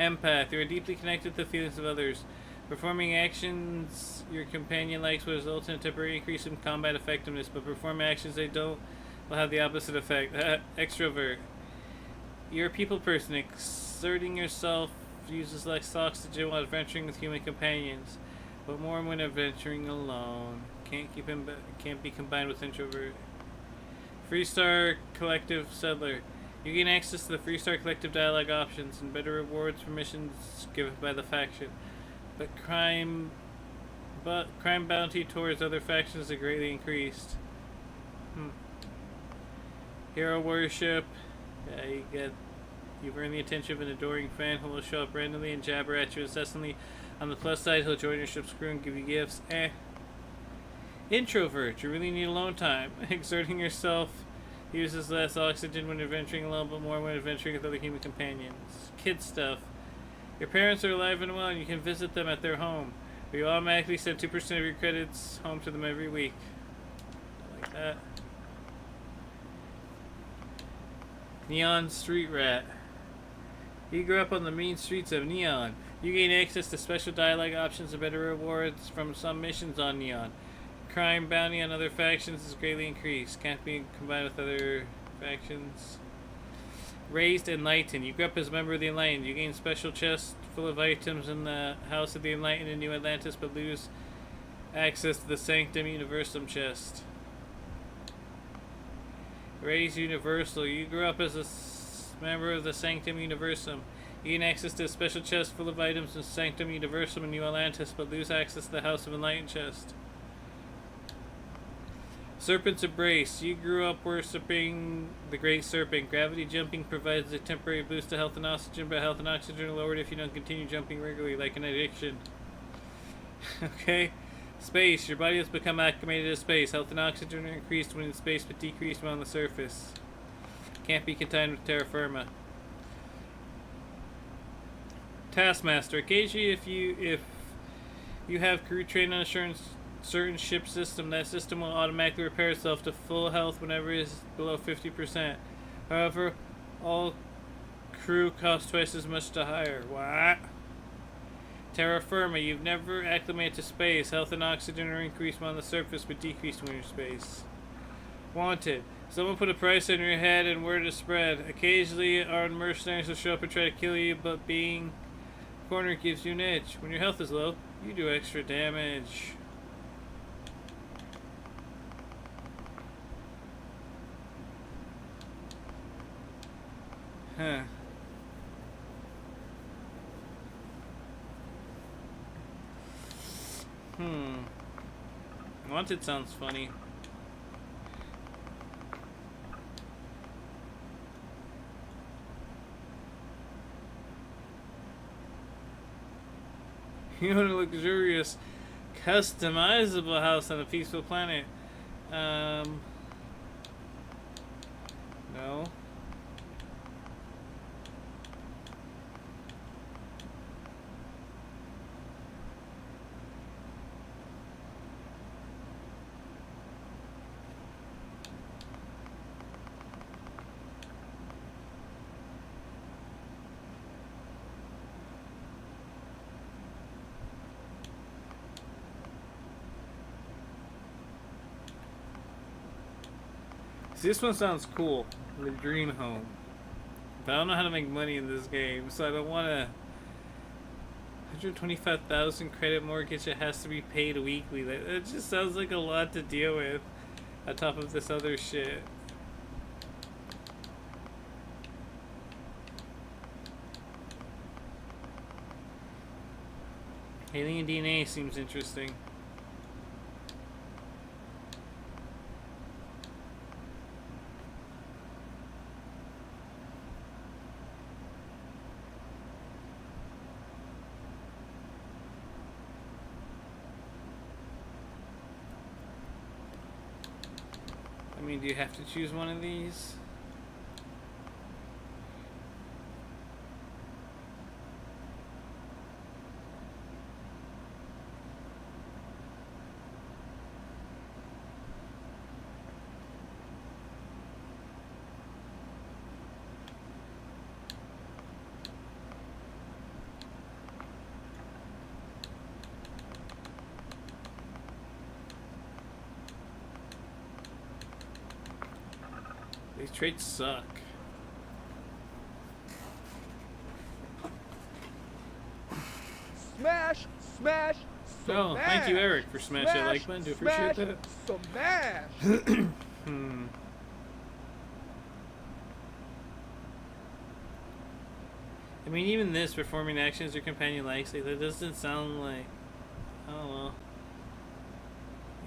Empath. You are deeply connected to the feelings of others. Performing actions your companion likes will result in a temporary increase in combat effectiveness, but performing actions they don't will have the opposite effect. Extrovert. You're a people person. Exerting yourself uses less oxygen while adventuring with human companions, but more when adventuring alone. Can't be combined with introvert. Freestar Collective Settler. You gain access to the Freestar Collective dialogue options and better rewards for missions given by the faction. But crime bounty towards other factions are greatly increased. Hero worship. Yeah, you've earned the attention of an adoring fan who will show up randomly and jabber at you incessantly. On the plus side, he'll join your ship's crew and give you gifts. Introvert. You really need alone time. Exerting yourself uses less oxygen when adventuring alone, but more when adventuring with other human companions. Kid stuff. Your parents are alive and well, and you can visit them at their home. You automatically send 2% of your credits home to them every week. Like that. Neon Street Rat. You grew up on the mean streets of Neon. You gain access to special dialogue options and better rewards from some missions on Neon. Crime bounty on other factions is greatly increased. Can't be combined with other factions. Raised Enlightened. You grew up as a member of the Enlightened. You gain special chests full of items in the House of the Enlightened in New Atlantis, but lose access to the Sanctum Universum chest. Raised Universal. You grew up as a member of the Sanctum Universum. You gain access to a special chest full of items in Sanctum Universum in New Atlantis, but lose access to the House of Enlightened chest. Serpent's Embrace. You grew up worshipping the Great Serpent. Gravity jumping provides a temporary boost to health and oxygen, but health and oxygen are lowered if you don't continue jumping regularly, like an addiction. Okay. Space. Your body has become acclimated to space. Health and oxygen are increased when in space, but decreased when on the surface. Can't be contained with terra firma. Taskmaster. Occasionally, if you have crew trained on a certain ship system, that system will automatically repair itself to full health whenever it is below 50%. However, all crew cost twice as much to hire. What? Terra firma. You've never acclimated to space. Health and oxygen are increased when on the surface, but decreased when you're in space. Wanted. Someone put a price on your head and word is spread. Occasionally, armed mercenaries will show up and try to kill you, but being cornered gives you an edge. When your health is low, you do extra damage. Huh. Wanted sounds funny. You want a luxurious, customizable house on a peaceful planet? No. See, this one sounds cool. The dream home. But I don't know how to make money in this game, so I don't want to. 125,000 credit mortgage. It has to be paid weekly. That just sounds like a lot to deal with, on top of this other shit. Alien DNA seems interesting. I mean, do you have to choose one of these? These traits suck. Smash, smash, Oh, smash. thank you, Eric, for smashing that like button. Do appreciate smash, that. Smash. I mean, even this, performing actions your companion likes, like, that doesn't sound like... I don't know.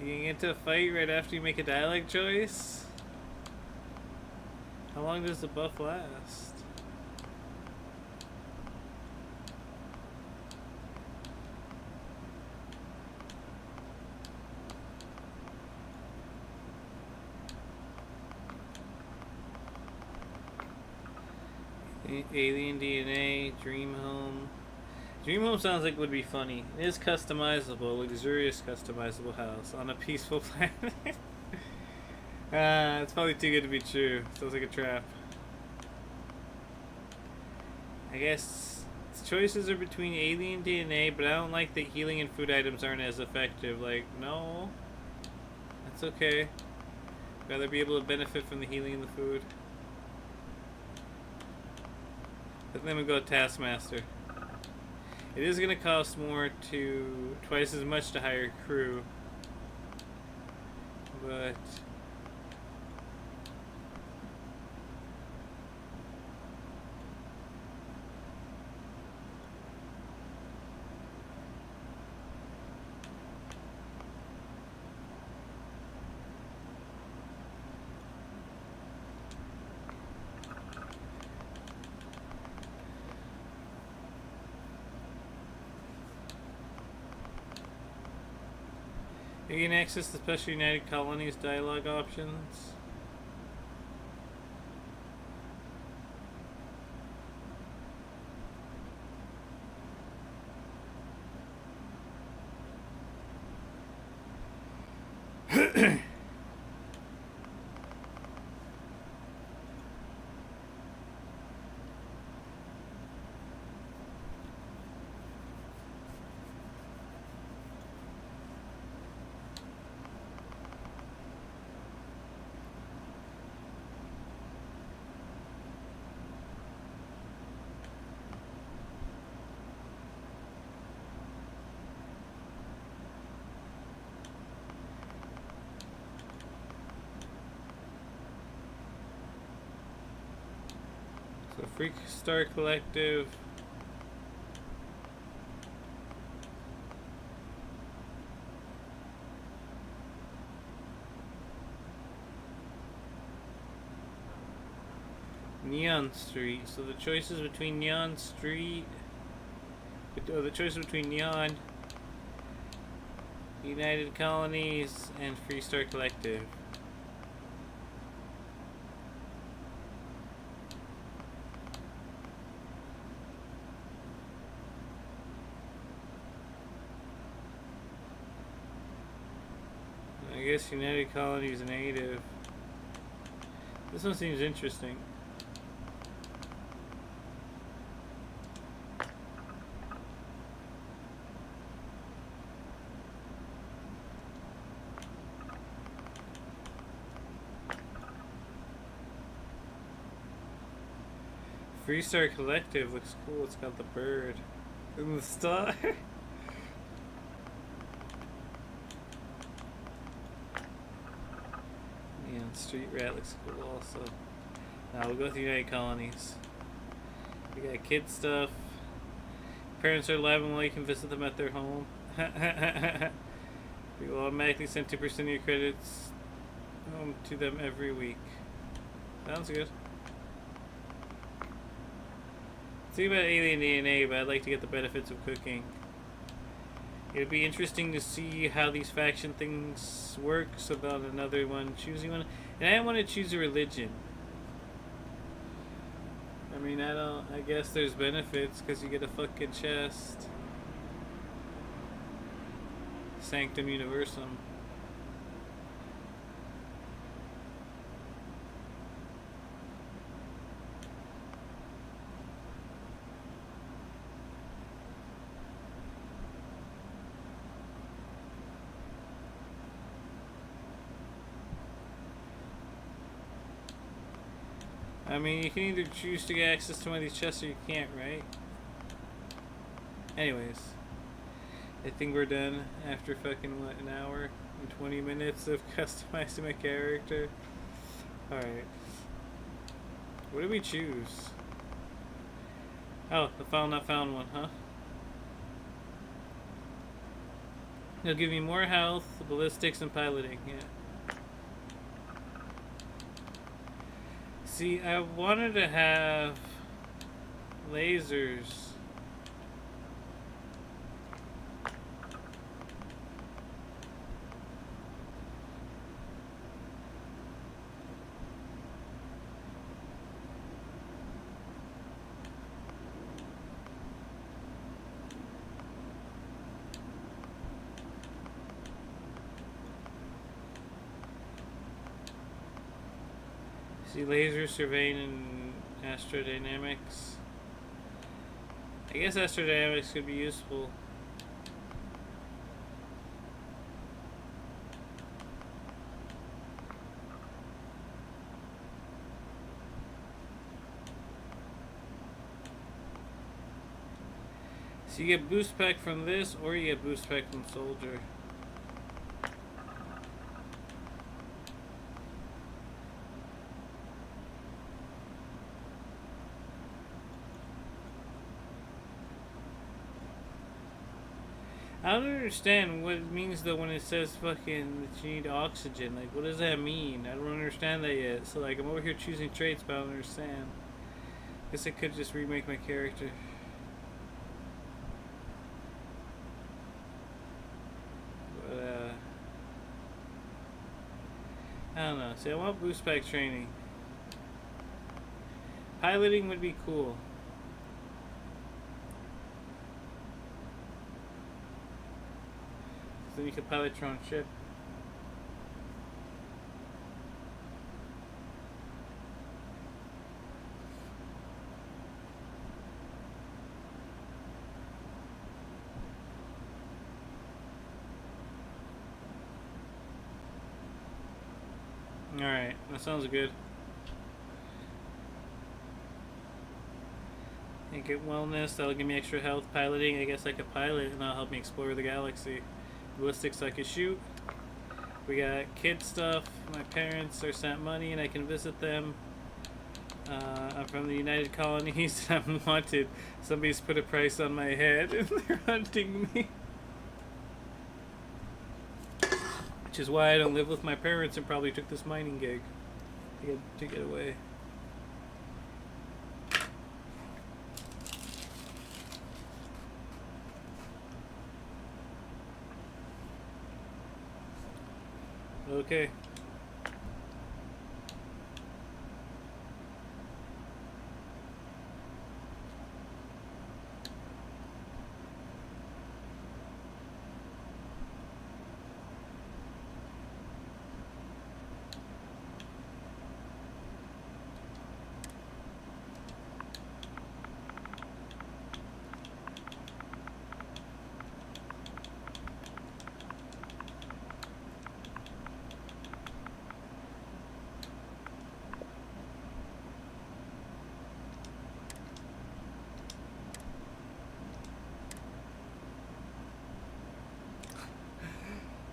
You can get into a fight right after you make a dialogue choice? How long does the buff last? Alien DNA, Dream Home. Dream Home sounds like it would be funny. It is customizable, luxurious customizable house on a peaceful planet. It's probably too good to be true. Sounds like a trap. I guess choices are between alien DNA, but I don't like that healing and food items aren't as effective. Like, no. That's okay. Rather be able to benefit from the healing and the food. But then we go Taskmaster. It is going to cost more to twice as much to hire a crew, but you can access the Special United Colonies dialogue options. So Freak Star Collective. Neon Street. So the choices between Neon Street, the choices between Neon, United Colonies, and Free Star Collective. I guess United Colonies native. This one seems interesting. Free Star Collective looks cool. It's got the bird and the star. Yeah, Street Rat looks cool also. Now we'll go with United Colonies. We got kid stuff. Parents are alive and well, you can visit them at their home. We will automatically send 2% of your credits home to them every week. Sounds good. See about alien DNA, but I'd like to get the benefits of cooking. It'd be interesting to see how these faction things work, so about another one, choosing one. And I don't want to choose a religion. I mean, I guess there's benefits, because you get a fucking chest. Sanctum Universum. I mean, you can either choose to get access to one of these chests or you can't, right? Anyways. I think we're done after fucking, what, an hour and 20 minutes of customizing my character. Alright. What do we choose? Oh, the file not found one, huh? It'll give me more health, ballistics, and piloting, yeah. See, I wanted to have lasers. See, laser surveying and astrodynamics. I guess astrodynamics could be useful. So you get boost pack from this, or you get boost pack from soldier. I don't understand what it means though when it says fucking that you need oxygen. Like, what does that mean? I don't understand that yet. So like, I'm over here choosing traits, but I don't understand. Guess I could just remake my character. But I don't know. See, I want boost pack training. Piloting would be cool. Then you can pilot your own ship. Alright, that sounds good. And get wellness, that'll give me extra health. Piloting, I guess I could pilot and that'll help me explore the galaxy. Ballistics I can shoot. We got kid stuff. My parents are sent money and I can visit them. I'm from the United Colonies and I'm wanted. Somebody's put a price on my head and they're hunting me. Which is why I don't live with my parents and probably took this mining gig to get away. Okay.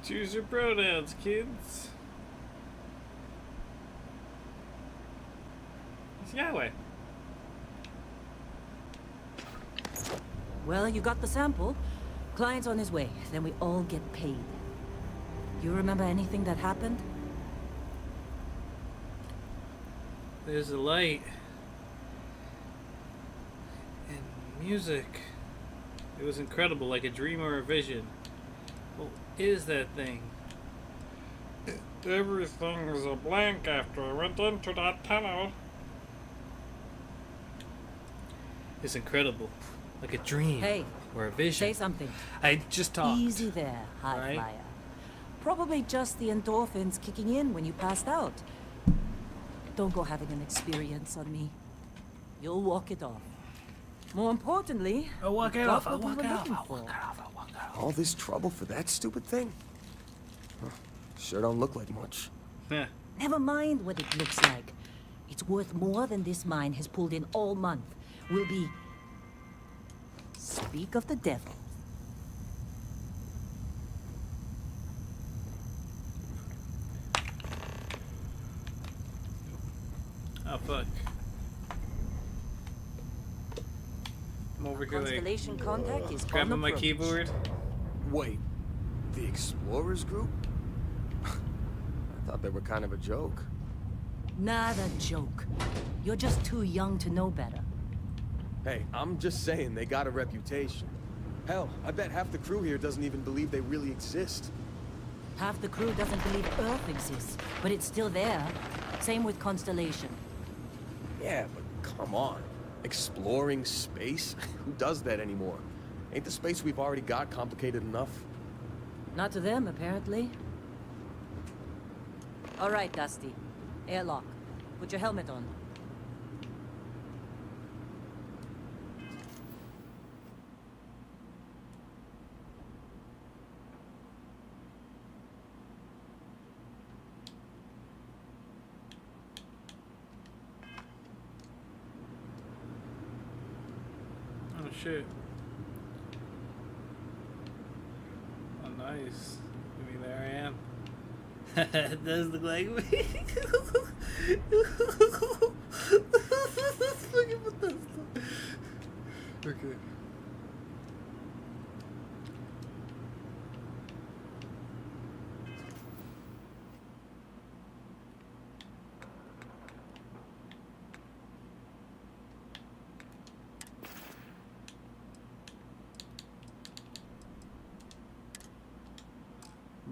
Choose your pronouns, kids. It's Yahweh. Well, you got the sample. Client's on his way. Then we all get paid. You remember anything that happened? There's a light. And music. It was incredible, like a dream or a vision. What is that thing? Everything was a blank after I went into that tunnel. It's incredible. Like a dream. Hey, or a vision. say something. I just talked. Easy there, high Right? flyer. Probably just the endorphins kicking in when you passed out. Don't go having an experience on me. You'll walk it off. More importantly, I'll walk you it got off. I'll what we walk were it off. looking I'll for. walk it off. I'll walk it off. All this trouble for that stupid thing? Huh. Sure don't look like much. Yeah. Never mind what it looks like. It's worth more than this mine has pulled in all month. Will be... Speak of the devil. Oh, fuck. I'm over here, like, Constellation contact is on grabbing my approach. keyboard. Wait, the Explorers group? I thought they were kind of a joke. Not a joke. You're just too young to know better. Hey, I'm just saying they got a reputation. Hell, I bet half the crew here doesn't even believe they really exist. Half the crew doesn't believe Earth exists, but it's still there. Same with Constellation. Yeah, but come on. Exploring space? Who does that anymore? Ain't the space we've already got complicated enough? Not to them, apparently. All right, Dusty. Airlock. Put your helmet on. Oh shit. Oh nice. I mean, there I am. It does look like me. Look at Bethesda. Okay.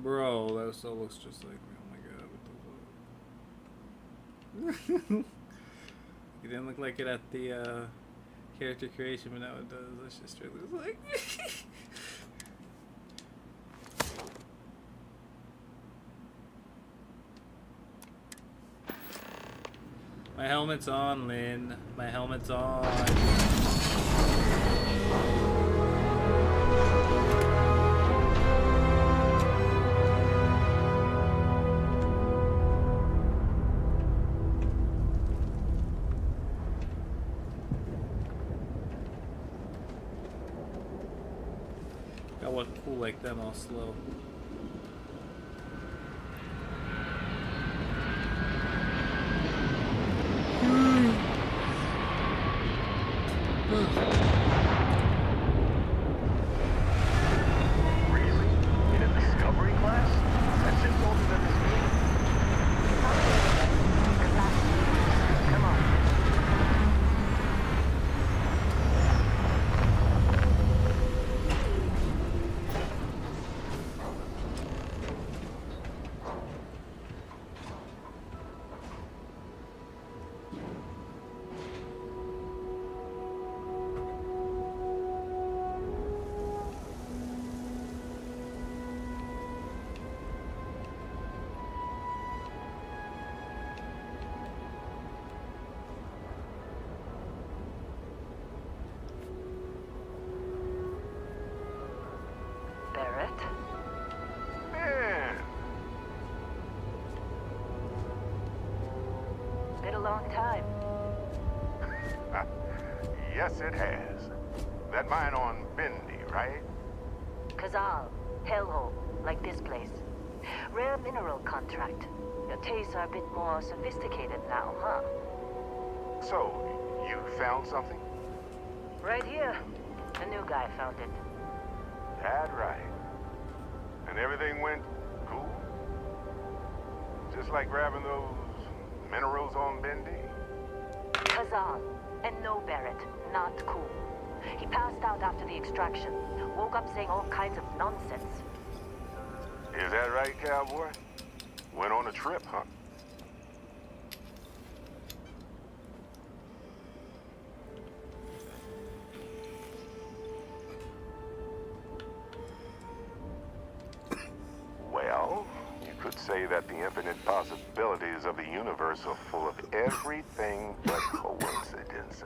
Bro, that still looks just like me. Oh my god, what the fuck? It didn't look like it at the character creation, but now it does. That shit straight looks like me. My helmet's on, Lynn. My helmet's on. I wasn't cool like them, all slow. Really? In a Discovery class? That shit's older than this game. Come on. Barrett? Man, Been a long time. yes it has. That mine on Bendy, right? Kazal, hellhole, like this place. Rare mineral contract. Your tastes are a bit more sophisticated now, huh? So, you found something? Right here. The new guy found it. That right. And everything went cool? Just like grabbing those minerals on Bendy? Kazal, and no Barrett, not cool. He passed out after the extraction. Woke up saying all kinds of nonsense. Is that right, cowboy? Went on a trip, huh? Well, you could say that the infinite possibilities of the universe are full of everything but coincidences.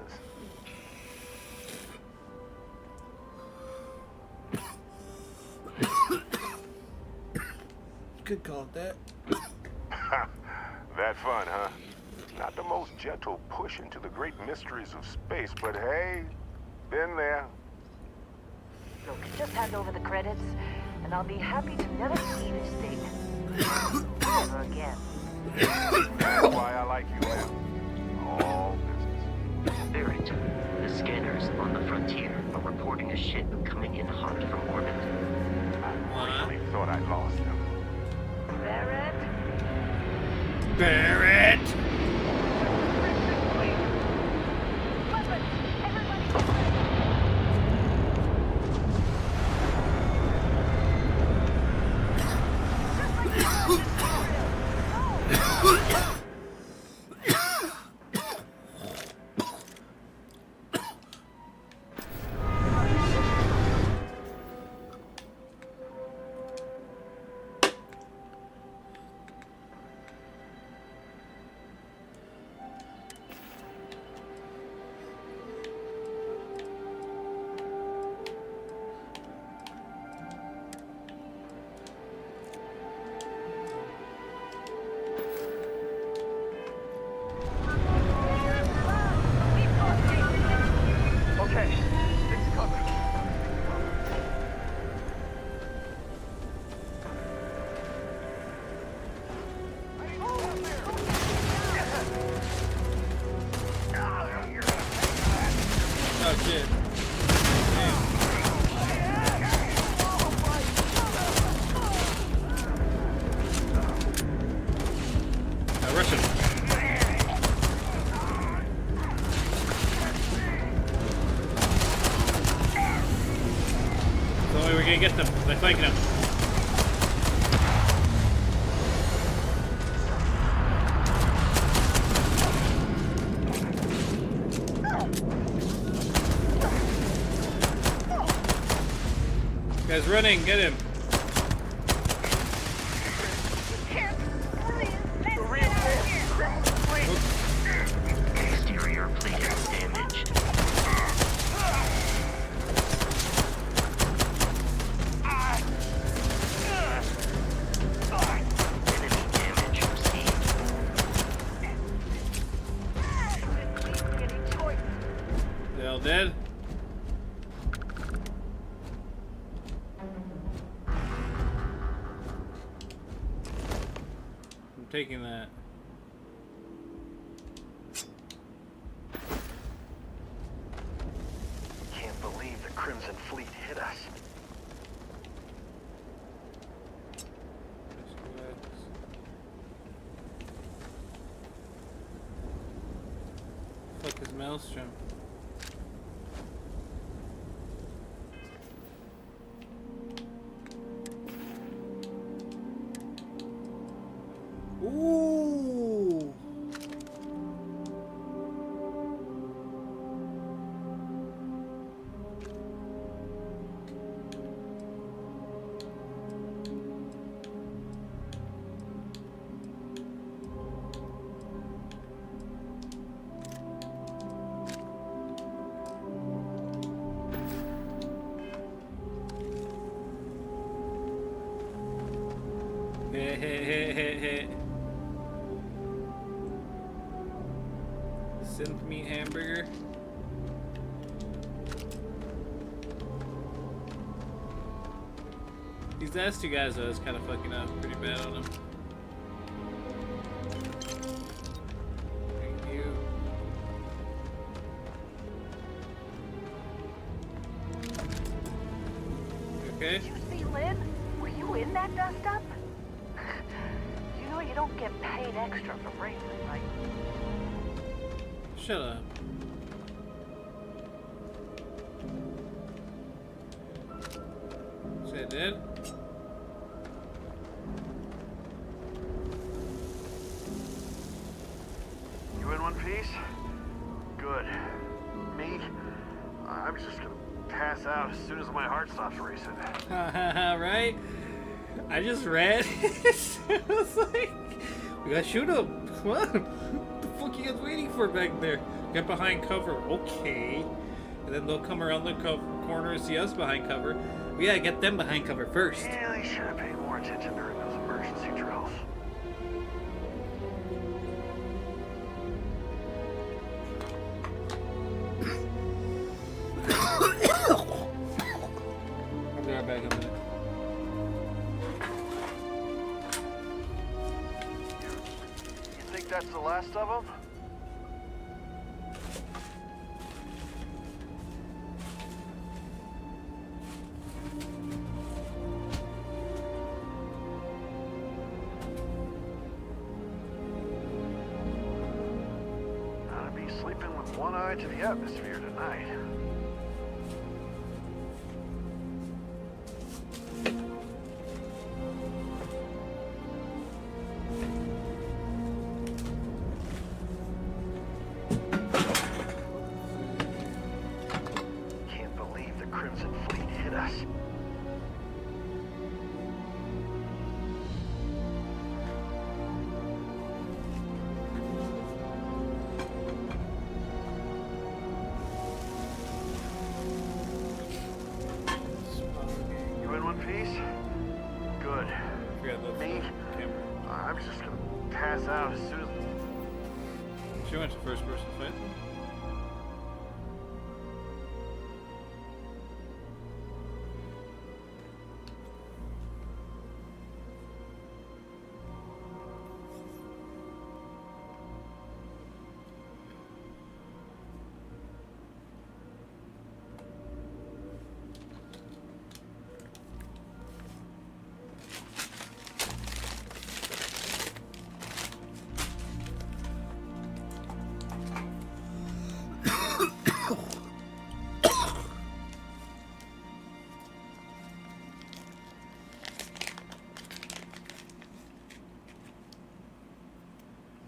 Could call it that. That fun, huh? Not the the most gentle push into the great mysteries of space, but hey, been there. Look, just hand over the credits, and I'll be happy to never see this thing ever again. That's why I like you, Em. All business. Spirit, the scanners on the frontier are reporting a ship coming in hot from orbit. I really thought I lost him. Barrett? Barrett! Weapons! Everybody! Okay, things covered. Oh shit. Russian. The only way we're gonna get them by flanking them. Guy's running, get him. Exterior plating damaged. Enemy damage received. They all dead? I'm taking that. Can't believe the Crimson Fleet hit us. Fuck is Maelstrom? Ooh. Hey, hey, hey, hey, hey. Synth meat hamburger. These last two guys I was kind of fucking up pretty bad on them. Thank you. Okay. Did you see Lynn? Were you in that dust-up? You know you don't get paid extra for racing, right? Shut up. Say it did? You in one piece? Good. Me? I'm just gonna pass out as soon as my heart stops racing. Right? I just read. It was like, we gotta shoot him. Come on. What the fuck you guys waiting for back there? Get behind cover. Okay. And then they'll come around the corner and see us behind cover. We gotta get them behind cover first. Yeah, they should have paid more attention during those emergency drills. last of them? Gotta be sleeping with one eye to the atmosphere tonight. Can't believe the Crimson Fleet hit us. You in one piece? Good. Forgot that's Me? the camera. I'm just gonna pass out as soon as... She went to first person fight.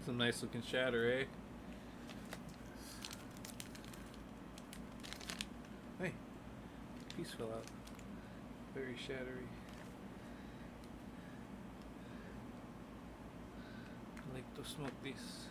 Some nice looking shatter, eh? Hey, piece fell out. Very shattery. I like to smoke these.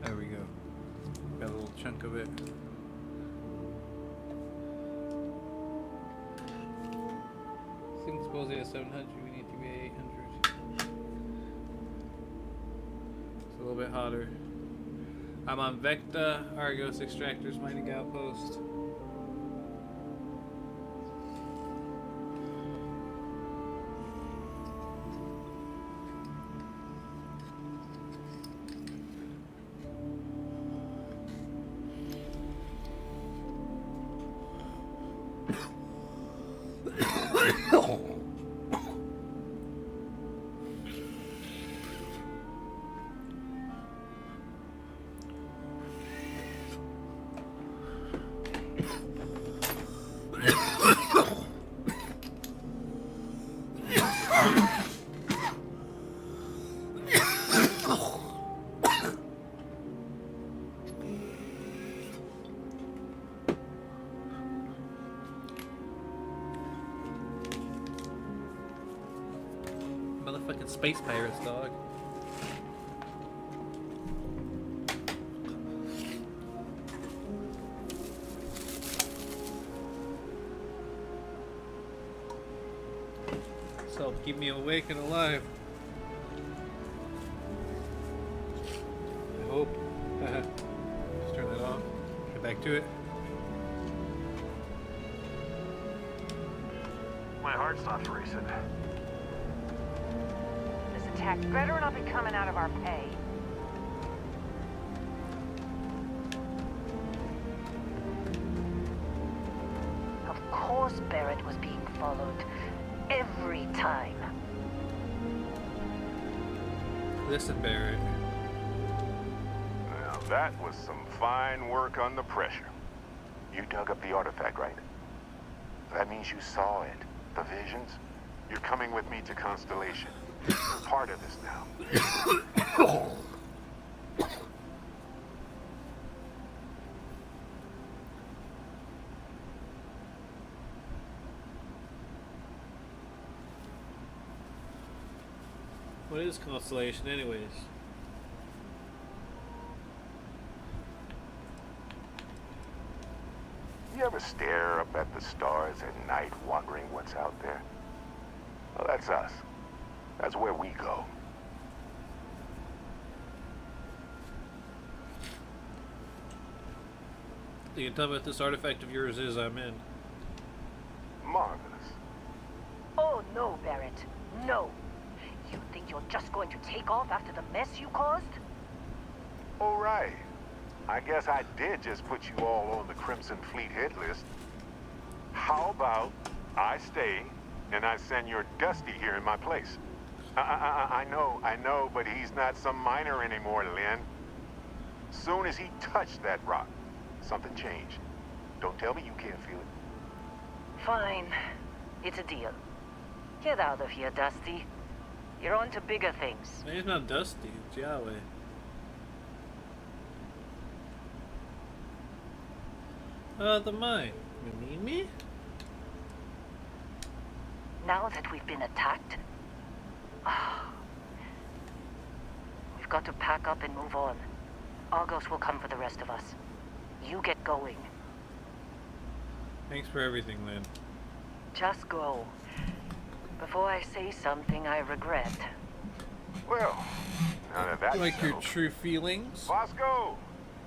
There we go. Got a little chunk of it. Seems supposedly at 700, we need to be at 800. It's a little bit hotter. I'm on Vecta, Argos Extractors Mining Outpost. Motherfucking space pirates, dog. So keep me awake and alive. I hope. Just turn that off. Get back to it. My heart stops racing. This attack better not be coming out of our pay. Of course Barrett was being followed. Every time. Listen, Barrett. Now that was some fine work under pressure. You dug up the artifact, right? That means you saw it. The visions? You're coming with me to Constellation. You're part of this now. What is Constellation, anyways? You ever ever stare up at the stars at night wondering what's out there? Well, that's us. That's where we go. You can tell me what this artifact of yours is, I'm in. Marvelous. Oh, no, Barrett. No. You think you're just going to take off after the mess you caused? All right. I guess I did just put you all on the Crimson Fleet hit list. How about I stay and I send your Dusty here in my place? I know, but he's not some miner anymore, Lynn. Soon as he touched that rock, something changed. Don't tell me you can't feel it. Fine. It's a deal. Get out of here, Dusty. You're on to bigger things. He's not Dusty, it's Yahweh. The mine. You need me? Now that we've been attacked, we've got to pack up and move on. Argos will come for the rest of us. You get going. Thanks for everything, Lynn. Just go. Before I say something I regret. Well, now that that's Like your settled. true feelings? Bosco,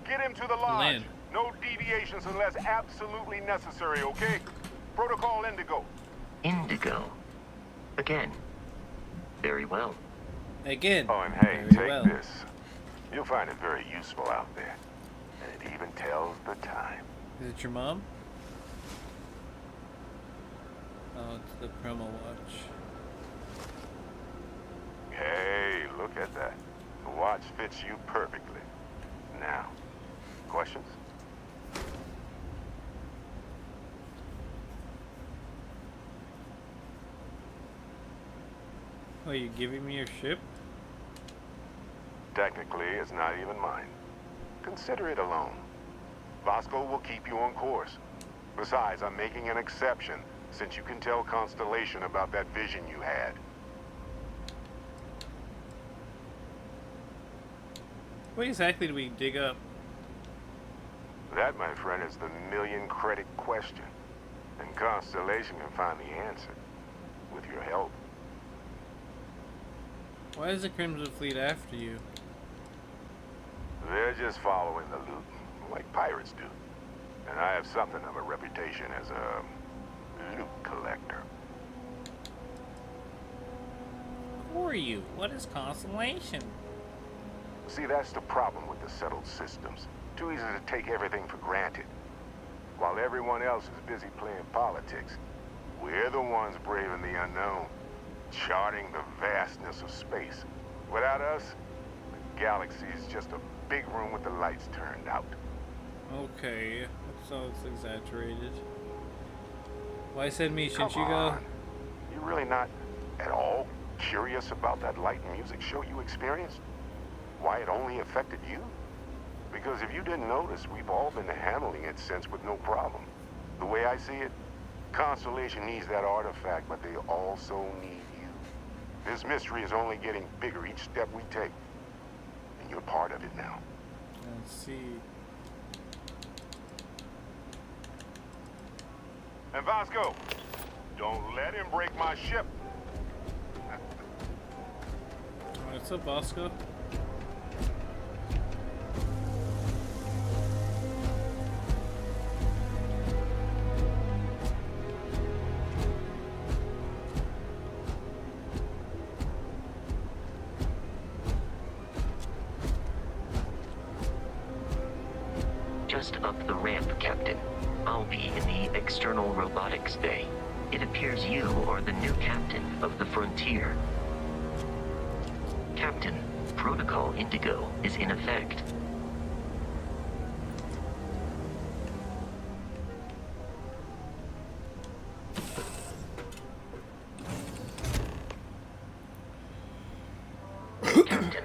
get him to the lodge. Lynn. No deviations unless absolutely necessary, okay? Protocol Indigo. Indigo. Again. Very well. Again. Oh, and hey, Very take well. this. You'll find it very useful out there. And it even tells the time. Is it your mom? Oh, it's the promo watch. Hey, look at that. The watch fits you perfectly. Now, questions? Oh, you giving me your ship? Technically, it's not even mine. Consider it a loan. Vasco will keep you on course. Besides, I'm making an exception, since you can tell Constellation about that vision you had. What exactly do we dig up? That, my friend, is the million-credit question. And Constellation can find the answer. With your help. Why is the Crimson Fleet after you? They're just following the loot, like pirates do. And I have something of a reputation as a loot collector. Who are you? What is Constellation? See, that's the problem with the settled systems. Too easy to take everything for granted. While everyone else is busy playing politics, we're the ones braving the unknown, charting the vastness of space. Without us, the galaxy is just a big room with the lights turned out. Okay, that sounds exaggerated. Why send me? Come Shouldn't you go? on. You're really not at all curious about that light and music show you experienced? Why it only affected you? Because if you didn't notice, we've all been handling it since with no problem. The way I see it, Constellation needs that artifact, but they also need you. This mystery is only getting bigger each step we take. And you're part of it now. Let's see. And Vasco, don't let him break my ship. What's up, Bosco? Just up the ramp, Captain. I'll be in the external robotics bay. It appears you are the new captain of the Frontier. Captain, Protocol Indigo is in effect. Captain,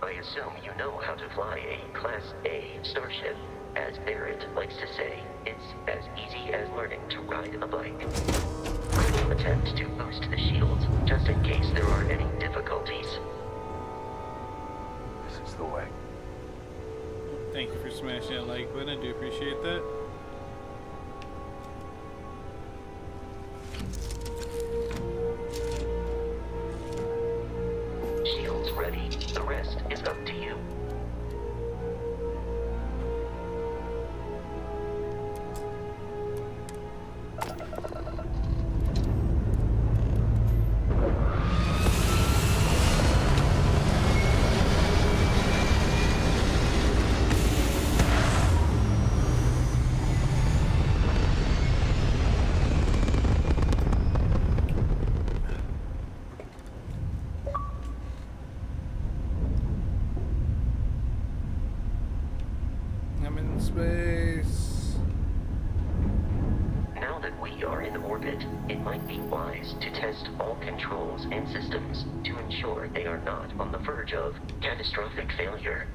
I assume you know how to fly a Class A starship. As Barrett likes to say, it's as easy as learning to ride a bike. I'll attempt to boost the shields, just in case there are any difficulties. This is the way. Thank you for smashing that like button. I do appreciate that. shields ready. The rest is up to you. I'm in space. Now that we are in orbit, it might be wise to test all controls and systems to ensure they are not on the verge of catastrophic failure.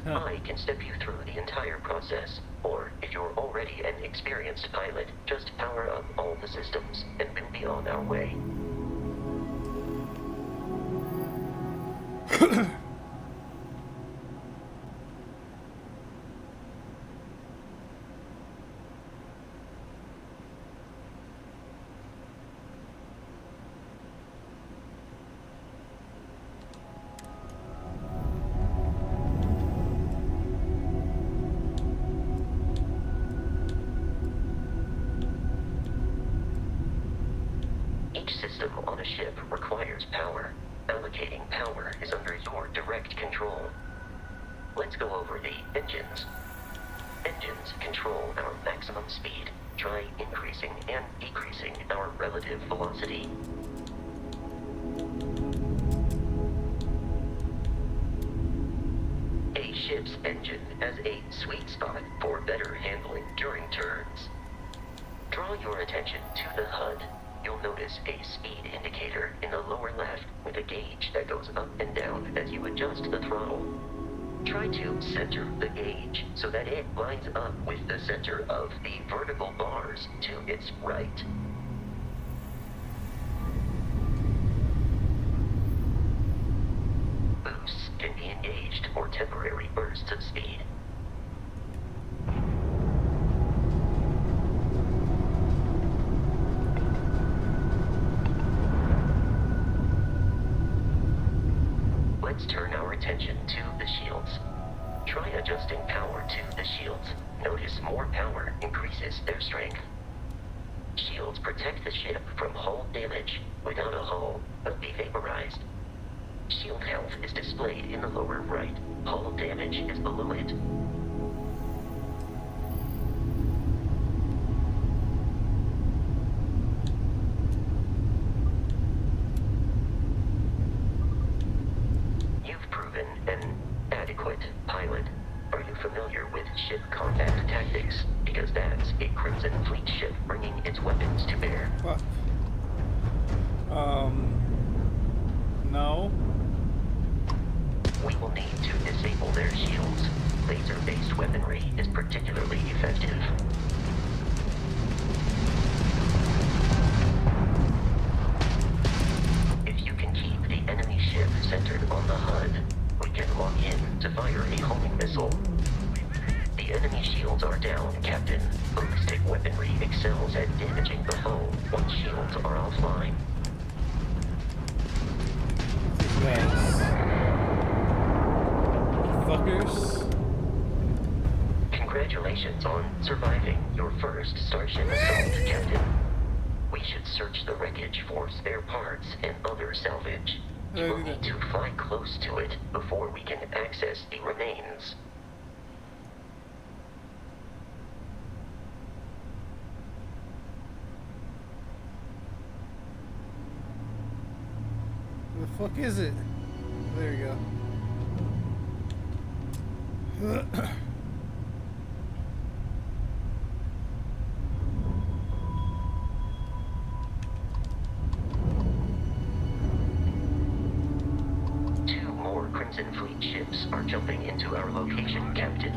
I can step you through the entire process, or if you're already an experienced pilot, just power up all the systems and we'll be on our way. Each system on a ship requires power. Allocating power is under your direct control. Let's go over the engines. Engines control our maximum speed. Try increasing and decreasing our relative velocity. A ship's engine has a sweet spot for better handling during turns. Draw your attention to the HUD. You'll notice a speed indicator in the lower left with a gauge that goes up and down as you adjust the throttle. Try to center the gauge so that it lines up with the center of the vertical bars to its right. Boosts can be engaged for temporary bursts of speed. Let's turn our attention to the shields. Try adjusting power to the shields. Notice more power increases their strength. Shields protect the ship from hull damage. Without a hull, but be vaporized. Shield health is displayed in the lower right. Hull damage is below it. An adequate pilot. Are you familiar with ship combat tactics? Because that's a Crimson Fleet ship bringing its weapons to bear. Fuck. No. We will need to disable their shields. Laser-based weaponry is particularly effective. If you can keep the enemy ship centered on the HUD, we can lock in to fire a homing missile. The enemy shields are down, Captain. Ballistic weaponry excels at damaging the hull once shields are offline. Yes. Fuckers. Congratulations on surviving your first Starship assault, Captain. We should search the wreckage for spare parts and other salvage. You will need to fly close to it before we can access the remains. The fuck is it? There we go. Two more Crimson Fleet ships are jumping into our location, Captain.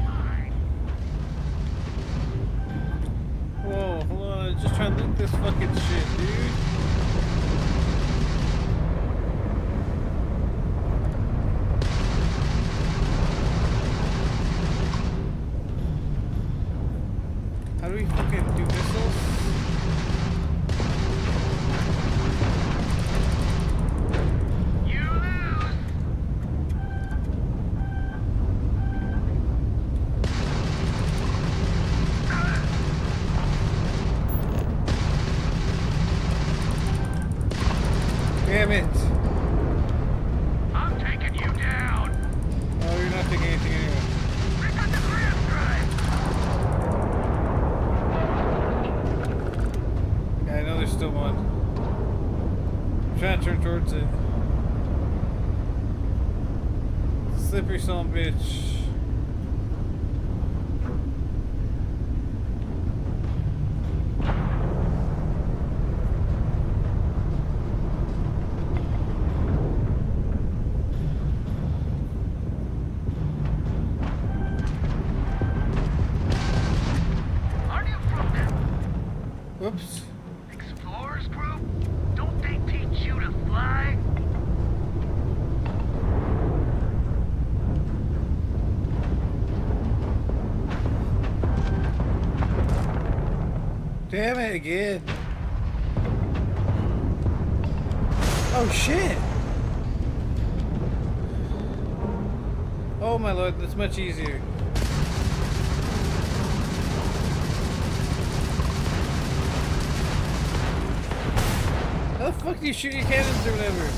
Whoa, hold on, I'm just trying to look this fucking shit, dude. How do we fucking do missiles? You lose! Damn it! I'm taking you down. Oh, you're not taking anything anyway. Pick up the grab drive. Yeah, I know there's still one. I'm trying to turn towards it. Slippery son of a bitch. Aren't you from that Whoops. explorers group? Don't they teach you to fly? Damn it again. Oh shit. Oh my lord, that's much easier. How the fuck do you shoot your cannons or whatever?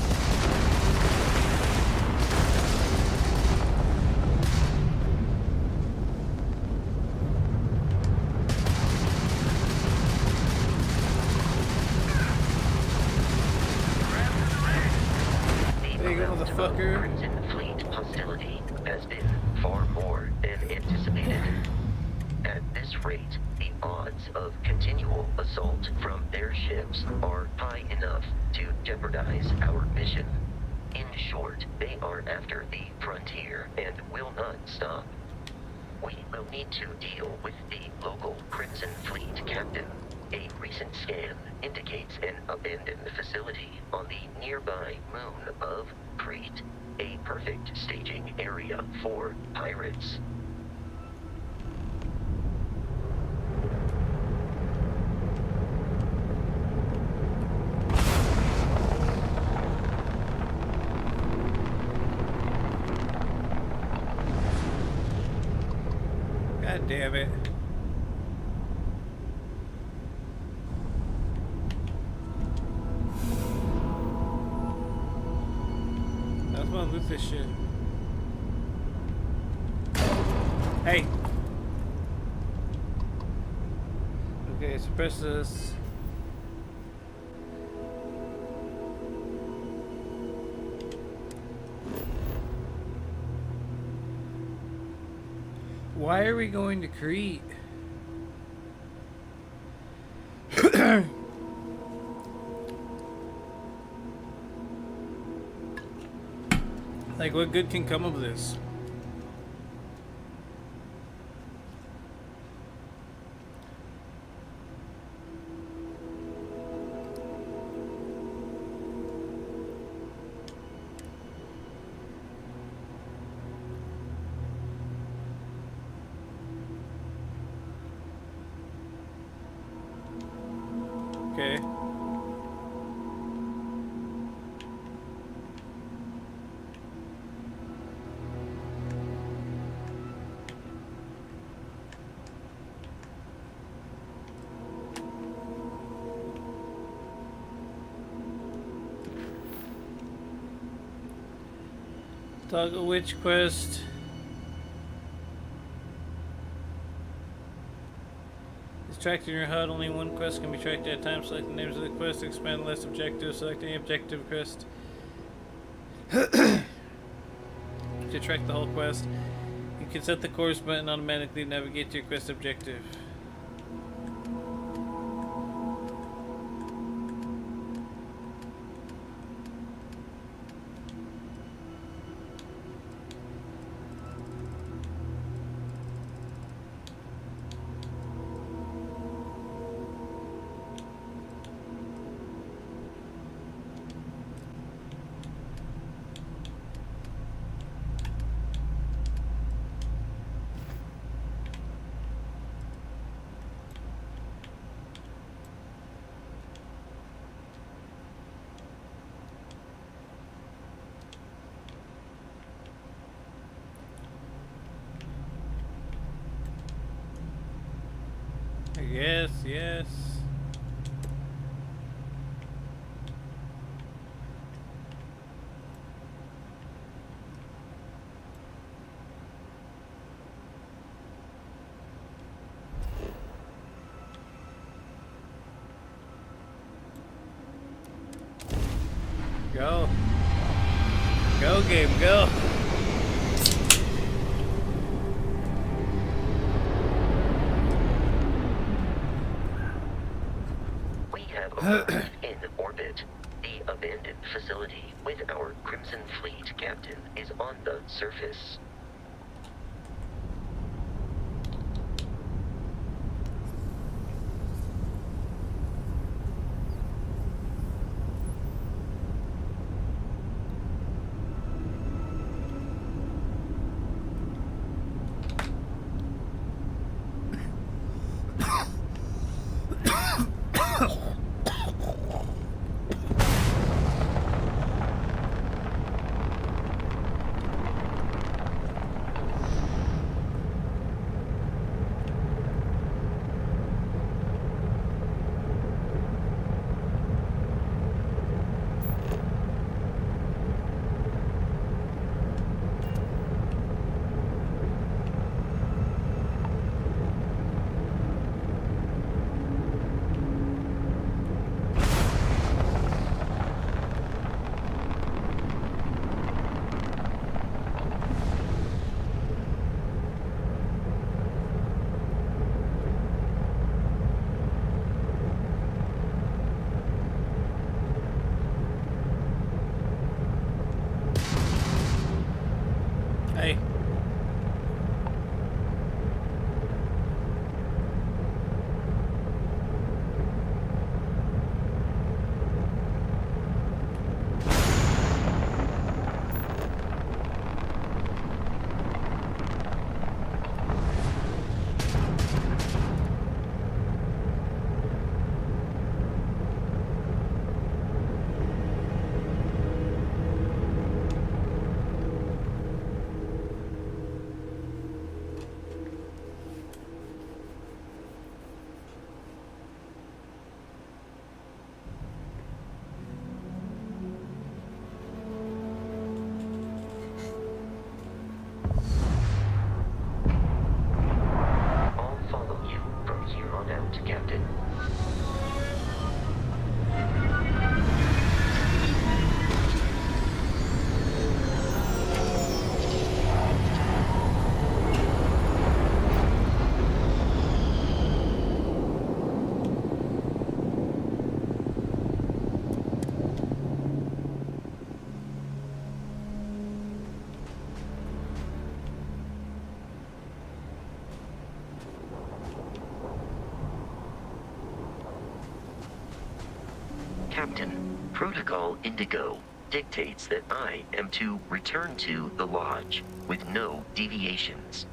The There you go, amount of motherfucker. Crimson Fleet hostility has been far more than anticipated. At this rate, the odds of continual assault from their ships are high enough to jeopardize our mission. In short, they are after the frontier and will not stop. We will need to deal with the local Crimson Fleet captain. A recent scan indicates an abandoned facility on the nearby moon of Crete, a perfect staging area for pirates. God damn it. I just want to loot this shit. Hey! Okay, suppress this. Why are we going to Crete? Like, what good can come of this? Okay. Toggle witch quest. Is tracked in your HUD. Only one quest can be tracked at a time. Select the names of the quest. Expand the list objectives. Select any objective quest to track the whole quest. You can set the course button automatically to navigate to your quest objective. Yes, yes. Go. Go, game, go. We have arrived in orbit. The abandoned facility with our Crimson Fleet captain is on the surface. Hey. I'll follow you from here on out, Captain. Captain, Protocol Indigo dictates that I am to return to the Lodge with no deviations.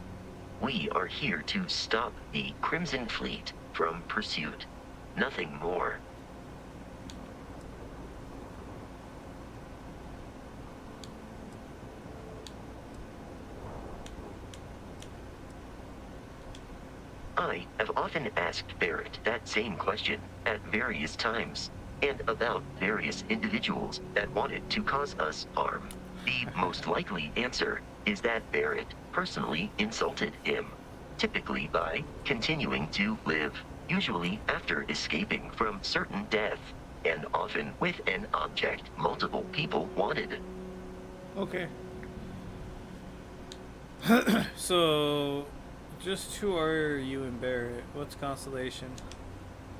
We are here to stop the Crimson Fleet from pursuit. Nothing more. I have often asked Barrett that same question at various times, and about various individuals that wanted to cause us harm. The most likely answer is that Barrett personally insulted him, typically by continuing to live, usually after escaping from certain death, and often with an object multiple people wanted. Okay. So, just who are you and Barrett? What's Constellation?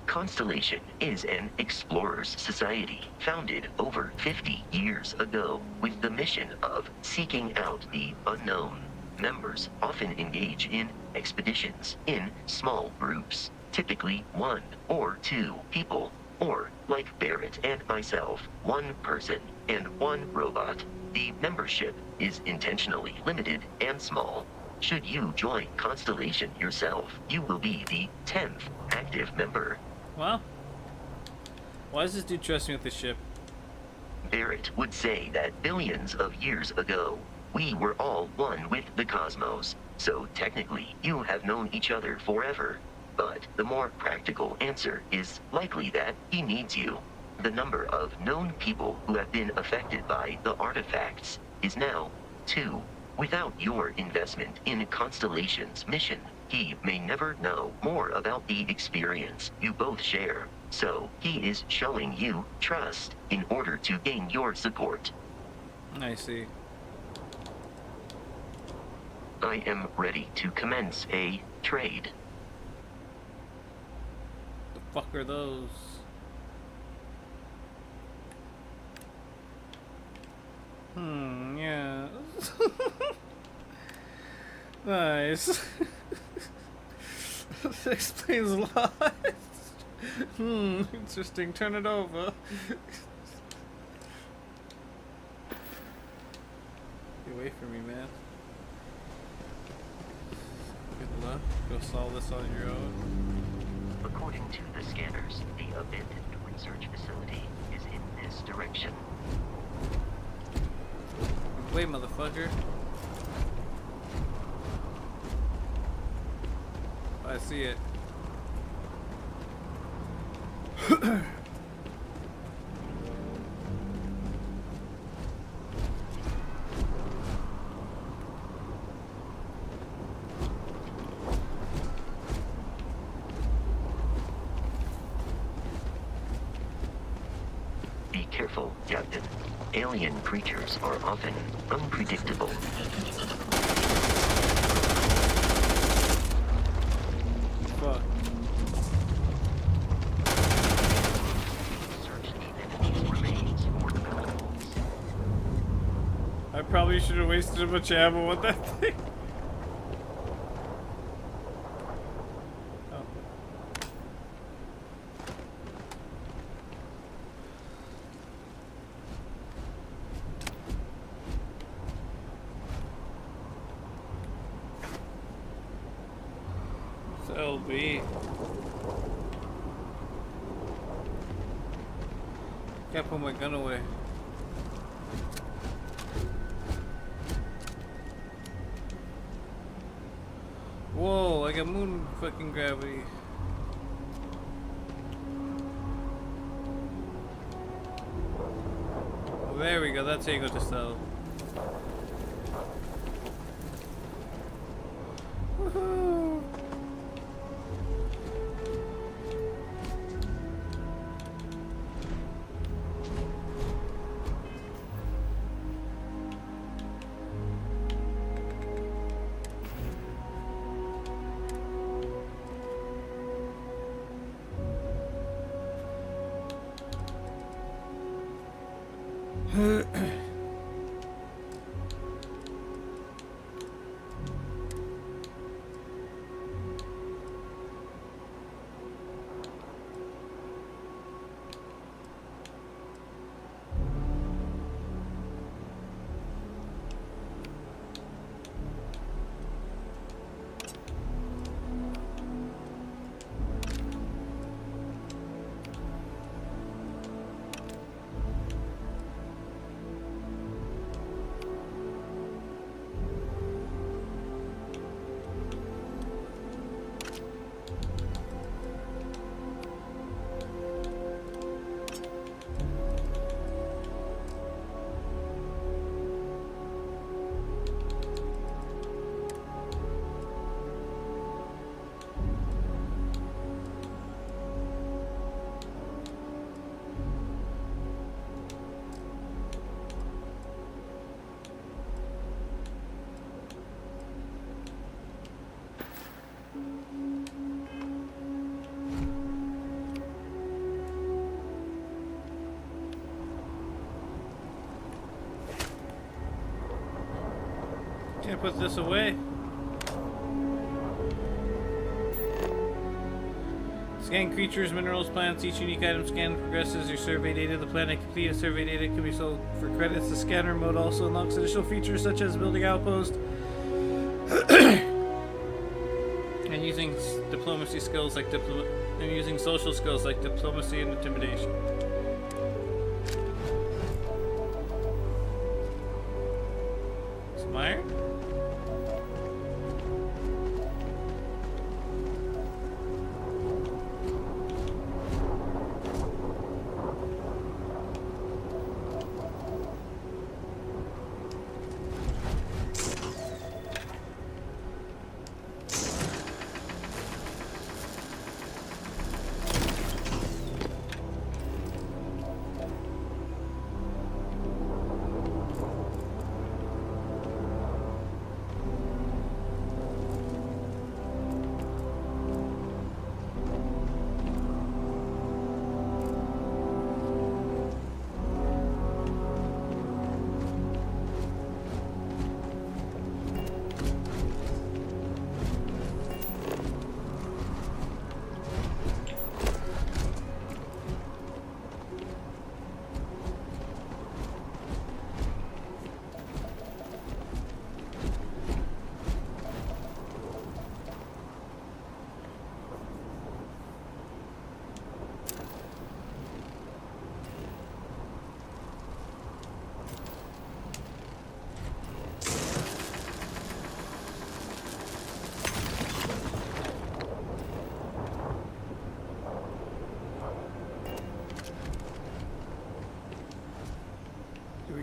Constellation is an explorers society founded over 50 years ago with the mission of seeking out the unknown. Members often engage in expeditions in small groups, typically 1 or 2 people, or, like Barrett and myself, 1 person and 1 robot. The membership is intentionally limited and small. Should you join Constellation yourself, you will be the 10th active member. Well, why does this dude trust me with the ship? Barrett would say that billions of years ago, we were all one with the cosmos, so technically you have known each other forever. But the more practical answer is likely that he needs you. The number of known people who have been affected by the artifacts is now 2. Without your investment in Constellation's mission, he may never know more about the experience you both share. So, he is showing you trust in order to gain your support. I see. I am ready to commence a trade. The fuck are those? Yeah. Nice. That explains a lot. Interesting. Turn it over. Get away from me, man. Good luck. Go solve this on your own. According to the scanners, the abandoned research facility is in this direction. Wait, motherfucker. I see it. Be careful, Captain. Alien creatures are often unpredictable. Fuck. Search the enemy's remains for criminals. I probably should have wasted a bunch of ammo on that thing. LB. Can't put my gun away. Whoa, I got moon fucking gravity. There we go, that's how you go to stealth. Woohoo! Can't put this away. Scan creatures, minerals, plants. Each unique item scanned progresses your survey data. The planet completed survey data can be sold for credits. The scanner mode also unlocks additional features such as building outposts and using diplomacy skills like using social skills like diplomacy and intimidation. Some iron?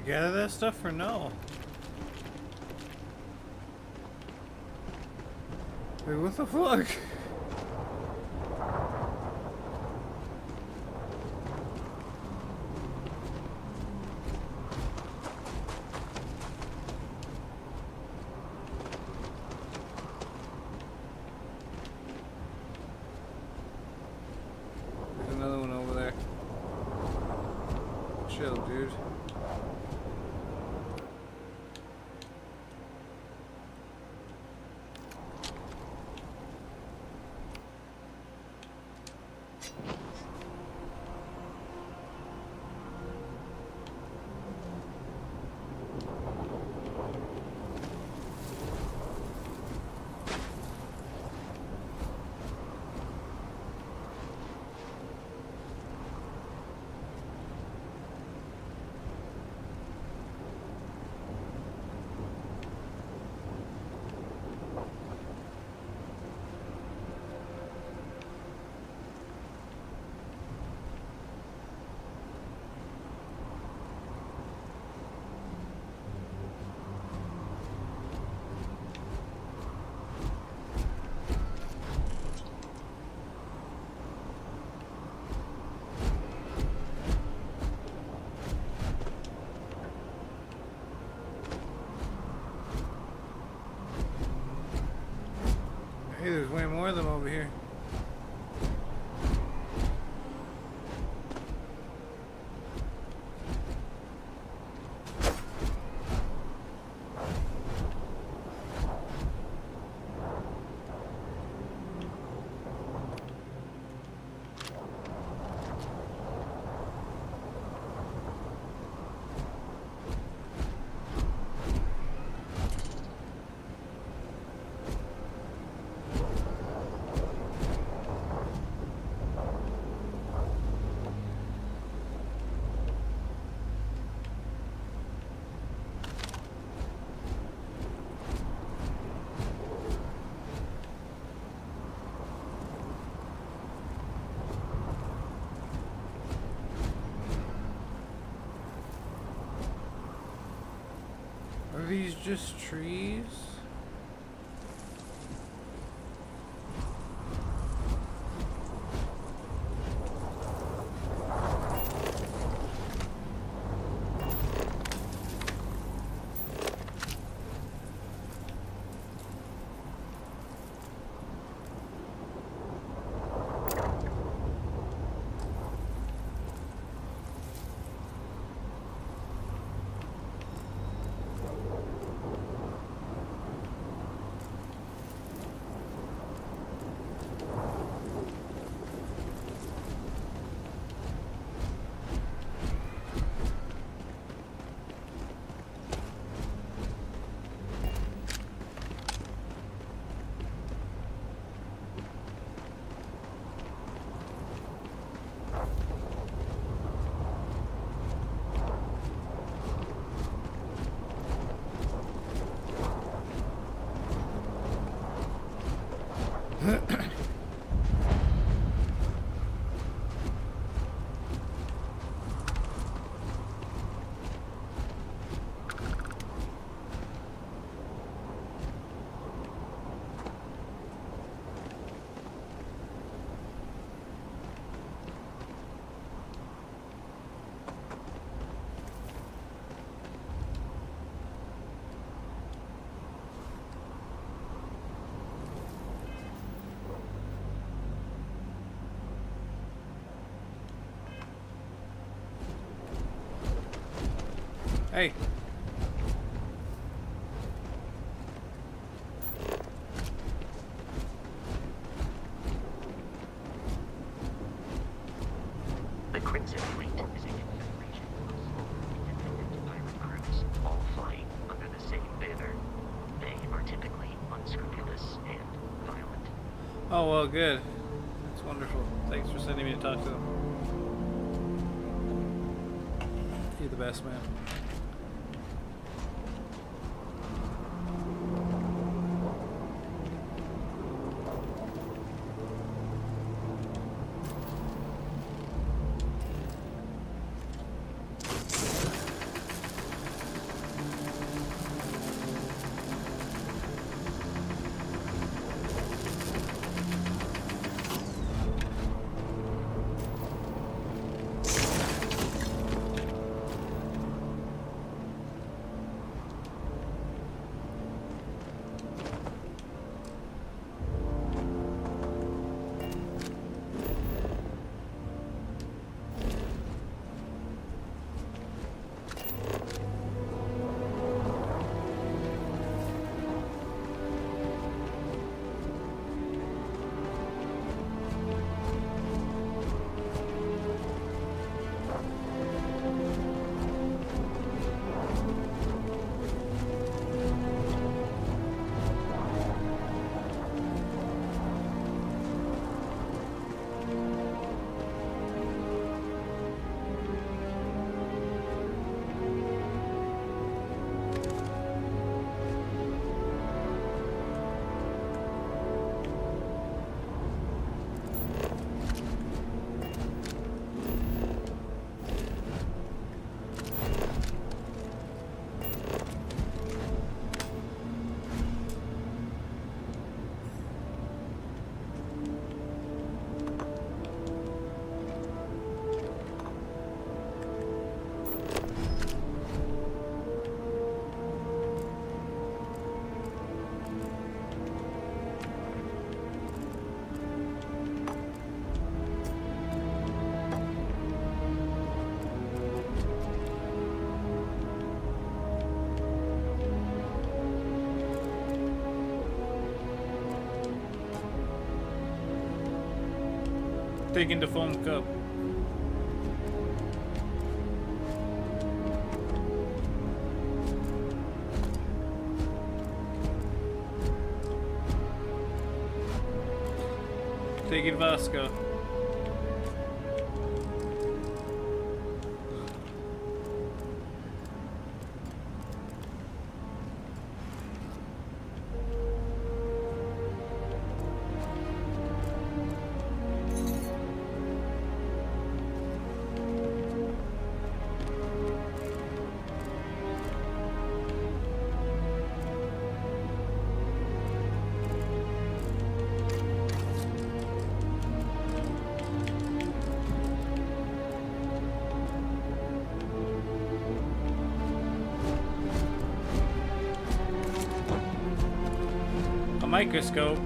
gather that stuff or no? Wait, what the fuck? There's another one over there. Chill, dude. Hey, there's way more of them over here. Are these just trees? Hey. The Crimson Fleet is a confederation of small, independent pirate crews, all flying under the same banner. They are typically unscrupulous and violent. Oh, well, good. That's wonderful. Thanks for sending me to talk to them. You're the best, man. Taking the foam cup. Taking Vasco. Microscope.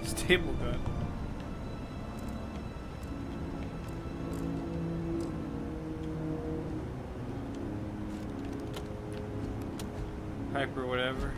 Stable gun. Pipe or whatever.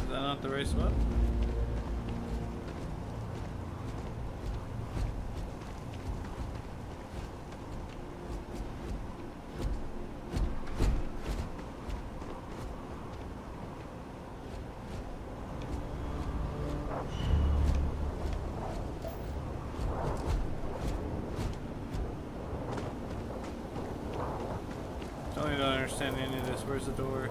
Is that not the right spot? I don't understand any of this. Where's the door?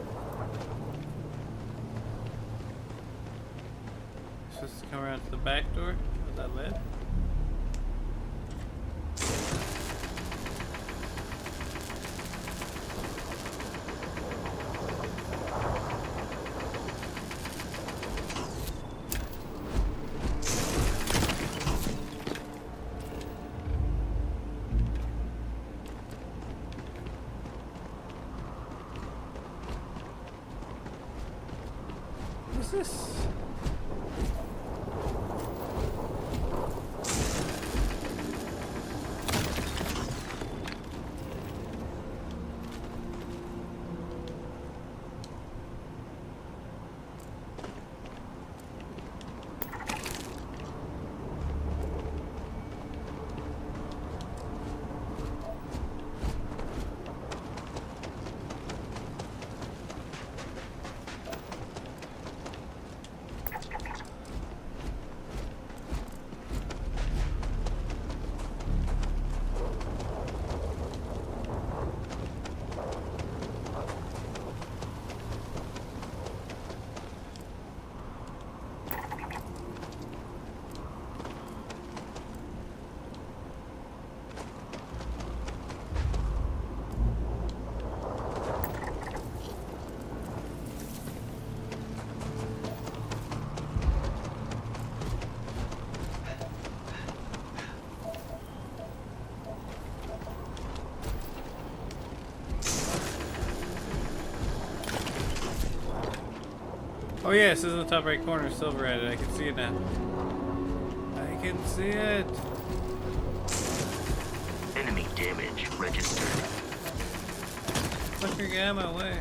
Supposed to come around to the back door? Was that led? What's this? Oh yeah, it says in the top right corner, silver added. I can see it now. I can see it. Enemy damage registered. Fucker, get out of my way.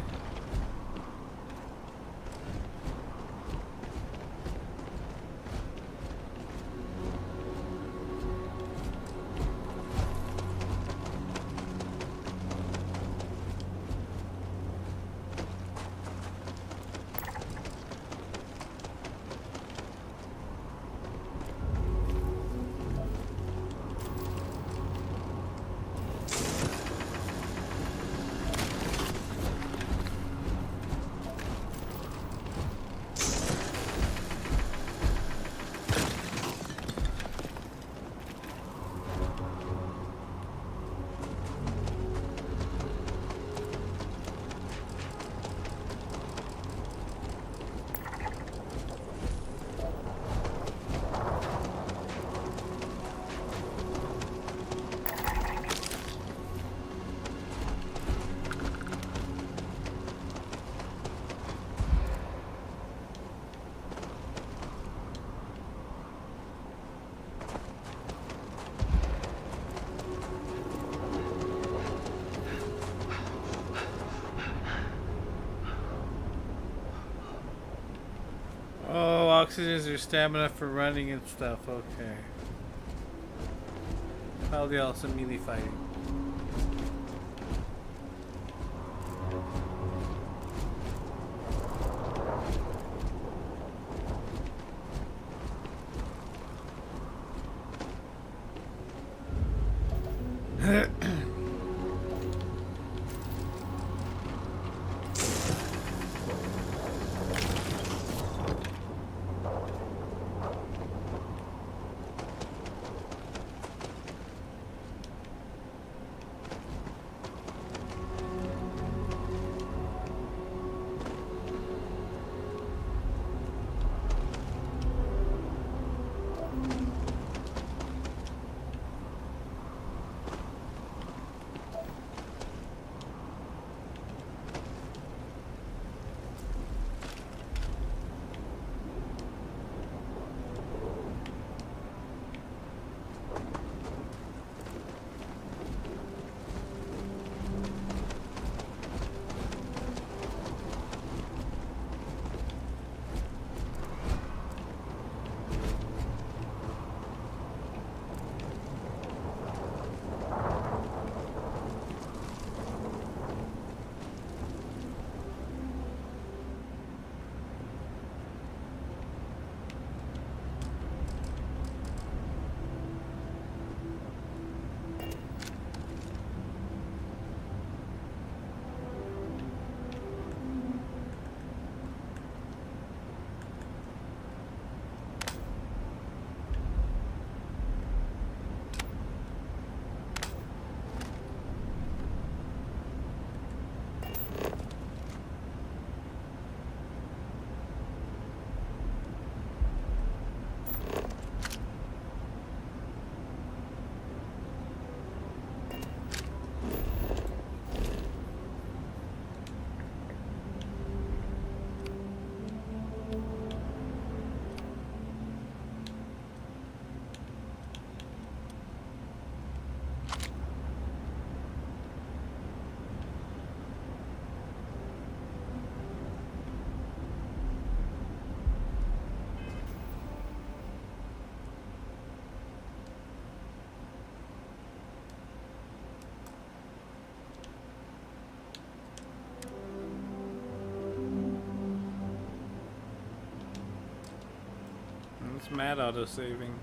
oxygen or stamina for running and stuff. Okay. Probably also melee fighting. It's mad auto-saving.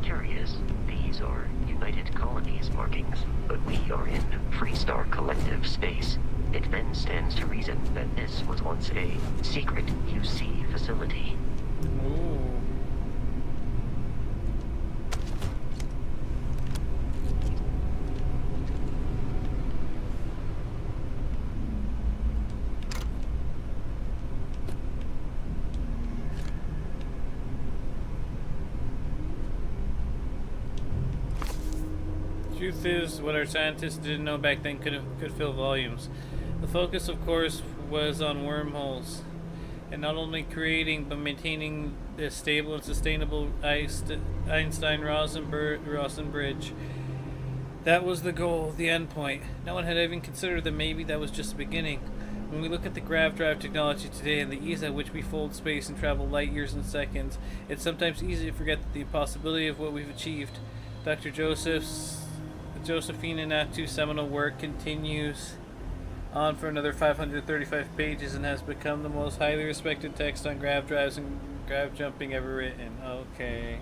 Curious, these are United Colonies markings, but we are in Freestar Collective space. It then stands to reason that this was once a secret UC facility. Ooh. Truth is, what our scientists didn't know back then could fill volumes. The focus, of course, was on wormholes, and not only creating but maintaining this stable and sustainable Einstein-Rosen bridge. That was the goal, the end point. No one had even considered that maybe that was just the beginning. When we look at the grav drive technology today and the ease at which we fold space and travel light years in seconds, it's sometimes easy to forget that the impossibility of what we've achieved. Dr. Josephine Natu's seminal work continues on for another 535 pages and has become the most highly respected text on grav drives and grav jumping ever written. Okay.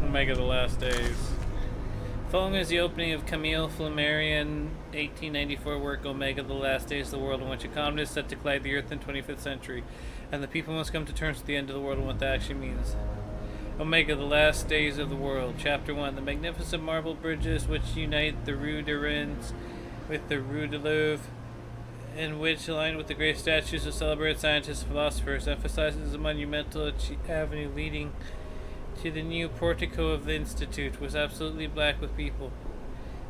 Omega the Last Days. Following is the opening of Camille Flammarion 1894 work Omega, The Last Days of the World, in which a comet is set to collide the Earth in the 25th century, and the people must come to terms with the end of the world and what that actually means. Omega, The Last Days of the World, Chapter 1. The magnificent marble bridges which unite the Rue de Rennes with the Rue de Louvre, and which, aligned with the great statues of celebrated scientists and philosophers, emphasizes the monumental avenue leading to the new portico of the Institute, was absolutely black with people.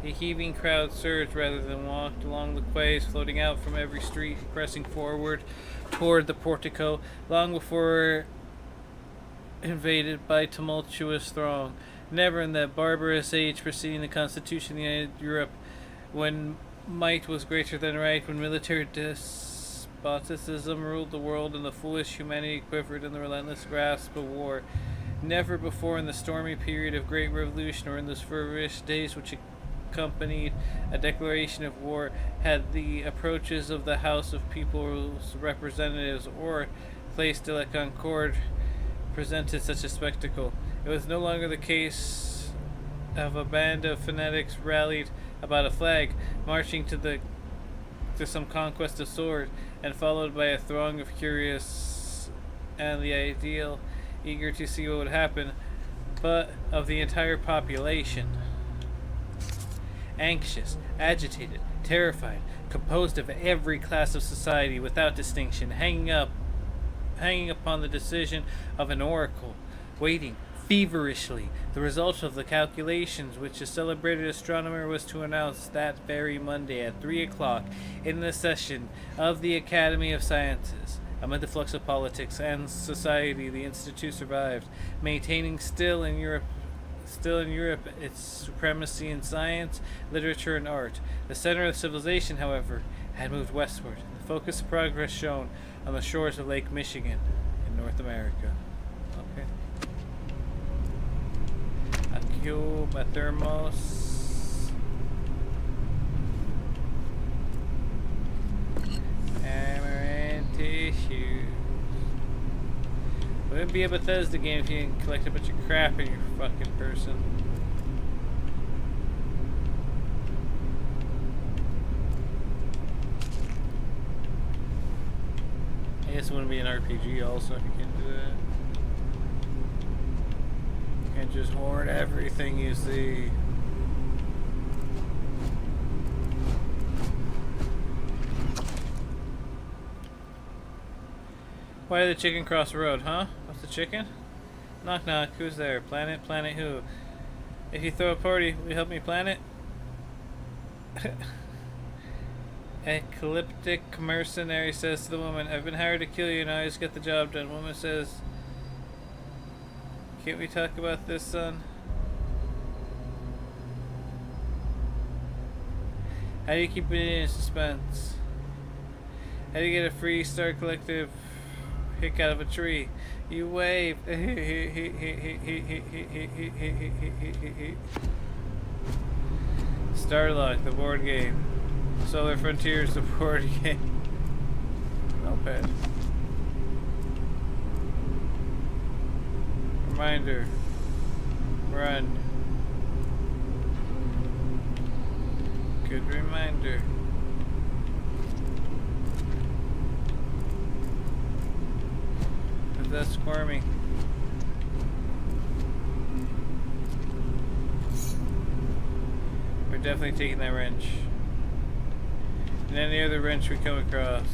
A heaving crowd surged rather than walked along the quays, floating out from every street, pressing forward toward the portico, long before invaded by tumultuous throng. Never in that barbarous age preceding the Constitution of the United Europe, when might was greater than right, when military despotism ruled the world and the foolish humanity quivered in the relentless grasp of war. Never before in the stormy period of great revolution or in those feverish days which accompanied a declaration of war had the approaches of the House of People's Representatives or Place de la Concorde presented such a spectacle. It was no longer the case of a band of fanatics rallied about a flag, marching to some conquest of sword, and followed by a throng of curious and the ideal, eager to see what would happen, but of the entire population. Anxious, agitated, terrified, composed of every class of society without distinction, hanging upon the decision of an oracle, waiting feverishly the result of the calculations which a celebrated astronomer was to announce that very Monday at 3 o'clock in the session of the Academy of Sciences. Amid the flux of politics and society, the Institute survived, maintaining still in Europe its supremacy in science, literature, and art. The center of civilization, however, had moved westward, the focus of progress shone on the shores of Lake Michigan in North America. Okay. Accio Mathermos. Amaranth tissues. It wouldn't be a Bethesda game if you didn't collect a bunch of crap in your fucking person. I guess it wouldn't be an RPG also if you can't do that. You can't just hoard everything you see. Why did the chicken cross the road, huh? What's the chicken? Knock knock, who's there? Planet, planet who? If you throw a party, will you help me plan it? Ecliptic mercenary says to the woman, I've been hired to kill you and I just get the job done. Woman says, can't we talk about this, son? How do you keep it in suspense? How do you get a free Star Collective pick out of a tree? You wave. Starlock, the board game. Solar Frontiers, the board game. Not bad. Reminder. Run. Good reminder. Is that squirming? We're definitely taking that wrench. And any other wrench we come across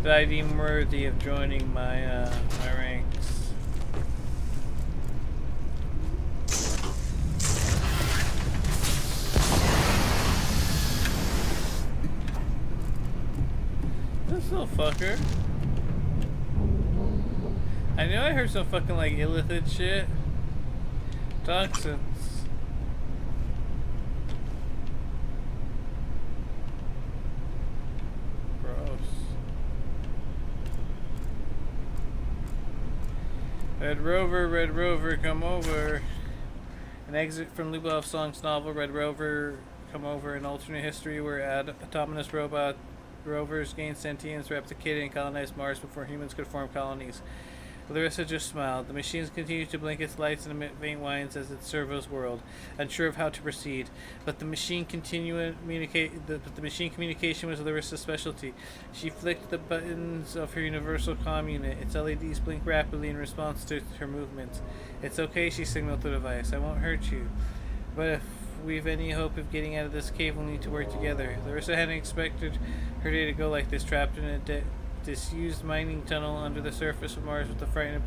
that I deem worthy of joining my my ranks. This little fucker. I knew I heard some fucking like illithid shit. Toxins. Red Rover, come over. An exit from Lubov Song's novel, Red Rover, Come Over, an alternate history where autonomous rovers gained sentience, replicated, and colonized Mars before humans could form colonies. Larissa just smiled. The machines continued to blink its lights and emit faint whines as its servos whirled, unsure of how to proceed. But the machine communication was Larissa's specialty. She flicked the buttons of her universal comm unit. Its LEDs blinked rapidly in response to her movements. "It's okay," she signaled the device. "I won't hurt you. But if we've any hope of getting out of this cave, we'll need to work together." Larissa hadn't expected her day to go like this, trapped in a disused mining tunnel under the surface of Mars with a frightened,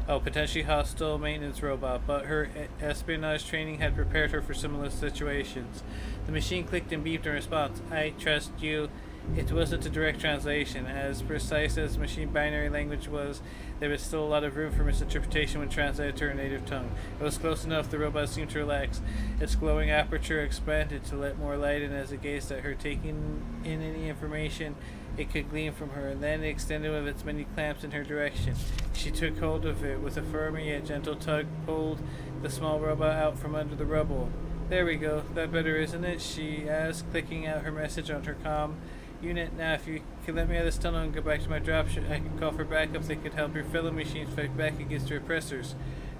potentially hostile maintenance robot, but her espionage training had prepared her for similar situations. The machine clicked and beeped in response. "I trust you." It wasn't a direct translation. As precise as machine binary language was, there was still a lot of room for misinterpretation when translated to her native tongue. It was close enough the robot seemed to relax. Its glowing aperture expanded to let more light in as it gazed at her, taking in any information it could glean from her, and then it extended with its many clamps in her direction. She took hold of it. With a firm yet gentle tug, pulled the small robot out from under the rubble. "There we go. That better, isn't it?" she asked, clicking out her message on her comm unit. "Now, if you could let me out of this tunnel and go back to my dropship, I could call for backup. They could help your fellow machines fight back against your oppressors."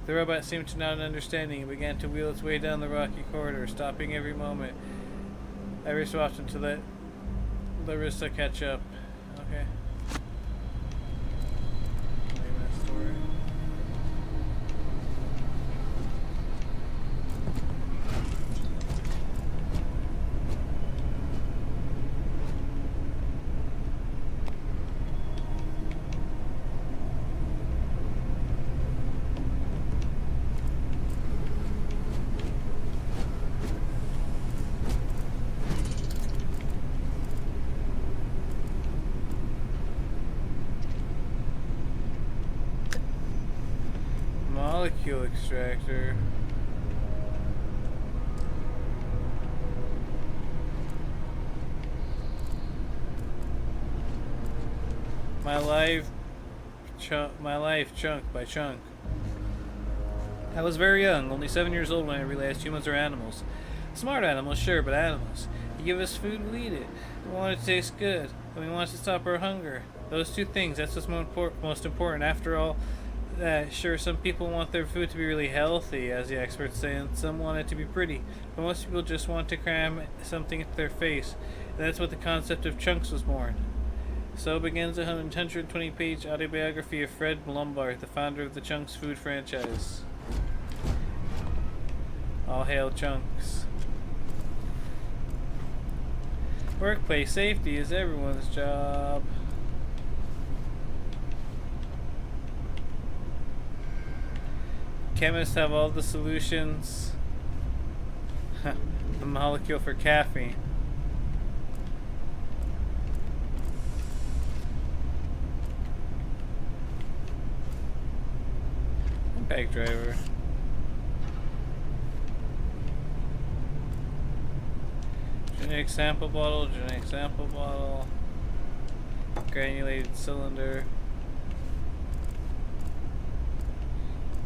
The robot seemed to nod in understanding and began to wheel its way down the rocky corridor, stopping every moment, every so often to let Larissa catch up. Okay. Leave that story. Molecule extractor. My life chunk by chunk. I was very young, only 7 years old when I realized humans are animals. Smart animals, sure, but animals. You give us food, we eat it. We want it to taste good, and we want to stop our hunger. Those two things, that's what's most important. After all, sure, some people want their food to be really healthy, as the experts say, and some want it to be pretty. But most people just want to cram something into their face. And that's what the concept of chunks was born. So begins a 120-page autobiography of Fred Lombard, the founder of the Chunks food franchise. All hail Chunks. Workplace safety is everyone's job. Chemists have all the solutions. The molecule for caffeine. Bag driver. Genetic sample bottle, granulated cylinder.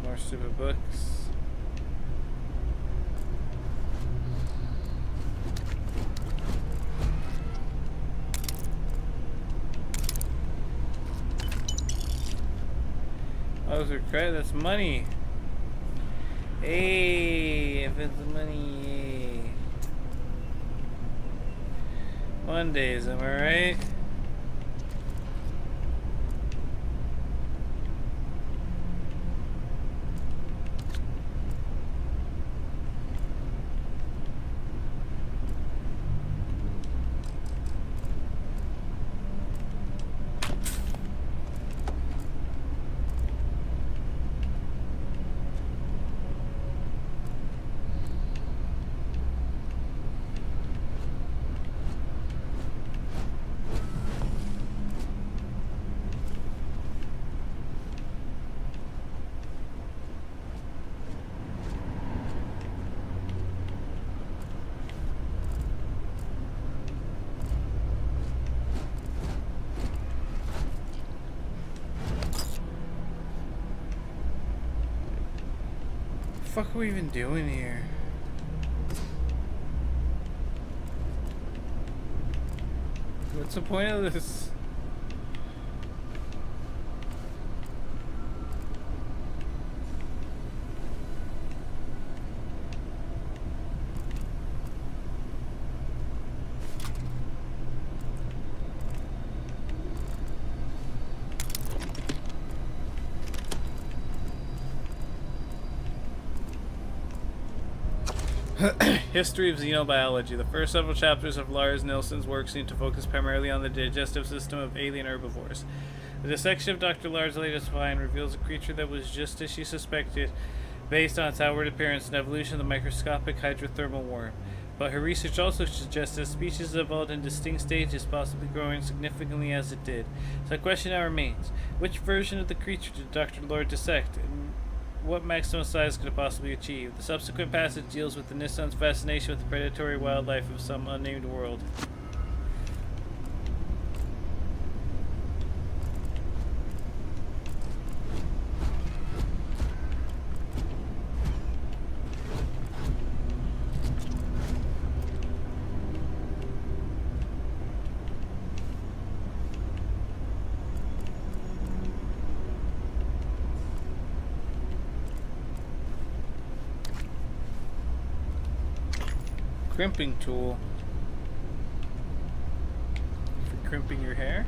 More stupid books. Those are credit. That's money. Hey, if it's money, hey. Mondays, am I right? What the fuck are we even doing here? What's the point of this? History of xenobiology. The first several chapters of Lars Nilsson's work seem to focus primarily on the digestive system of alien herbivores. The dissection of Dr. Lars' latest find reveals a creature that was just as she suspected, based on its outward appearance and evolution of the microscopic hydrothermal worm. But her research also suggests that species evolved in distinct stages, possibly growing significantly as it did. So the question now remains, which version of the creature did Dr. Lord dissect, and what maximum size could it possibly achieve? The subsequent passage deals with the Nisson's fascination with the predatory wildlife of some unnamed world. Crimping tool for crimping your hair.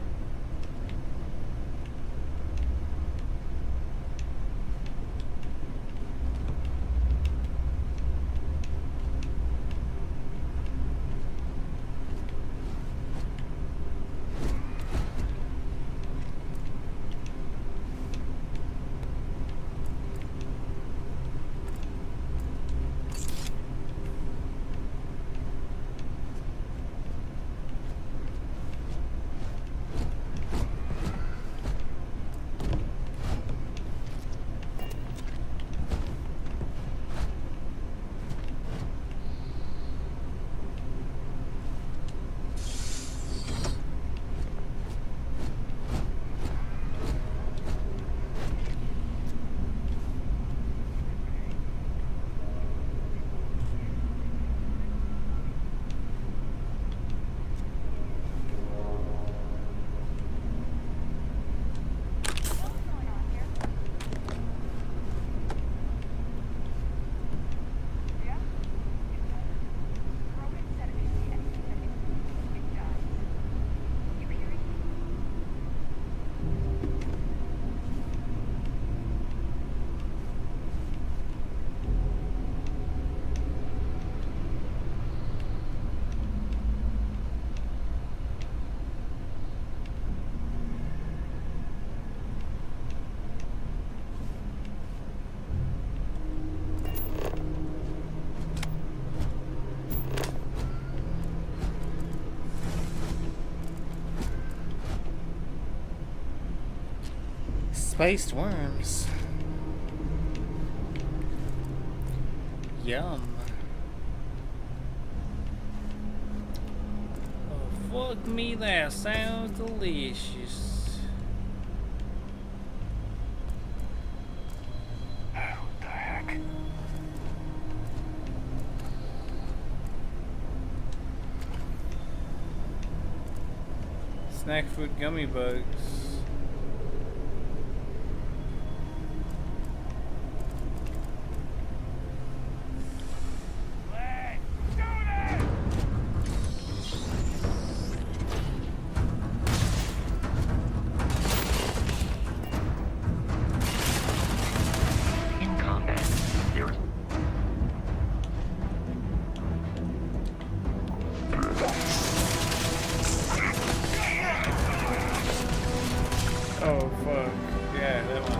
Spiced worms. Yum. Oh, fuck me, that sounds delicious. What the heck? Snack food gummy bugs. In combat, there is Oh fuck. Yeah, that one.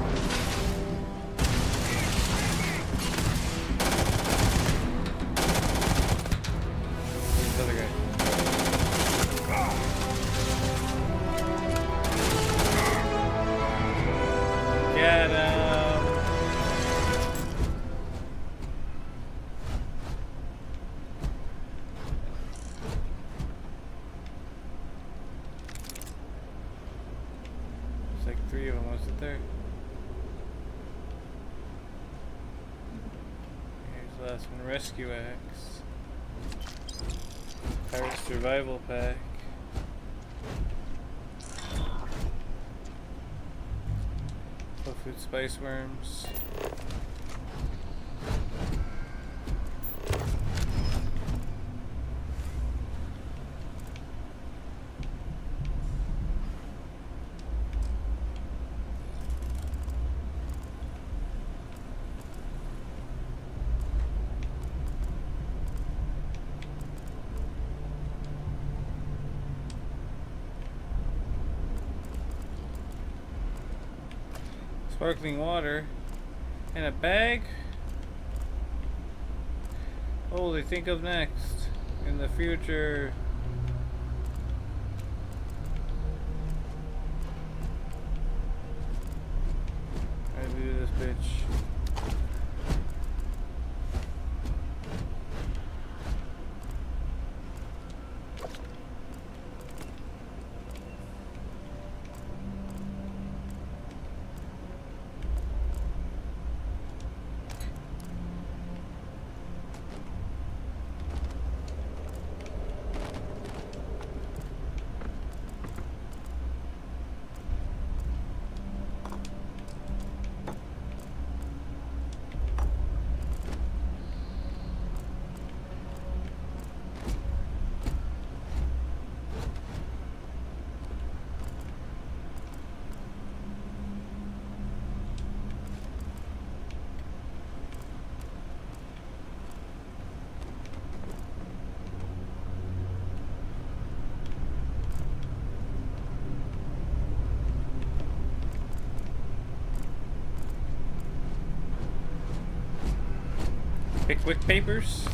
Where's the other guy? Get him! There's like 3 of them, was it there? Here's the last one, Rescue Axe. Pirate Survival Pack. Whole food spice worms. Sparkling water. And a bag? Oh, they think of next. In the future. I do this bitch. Pickwick Papers.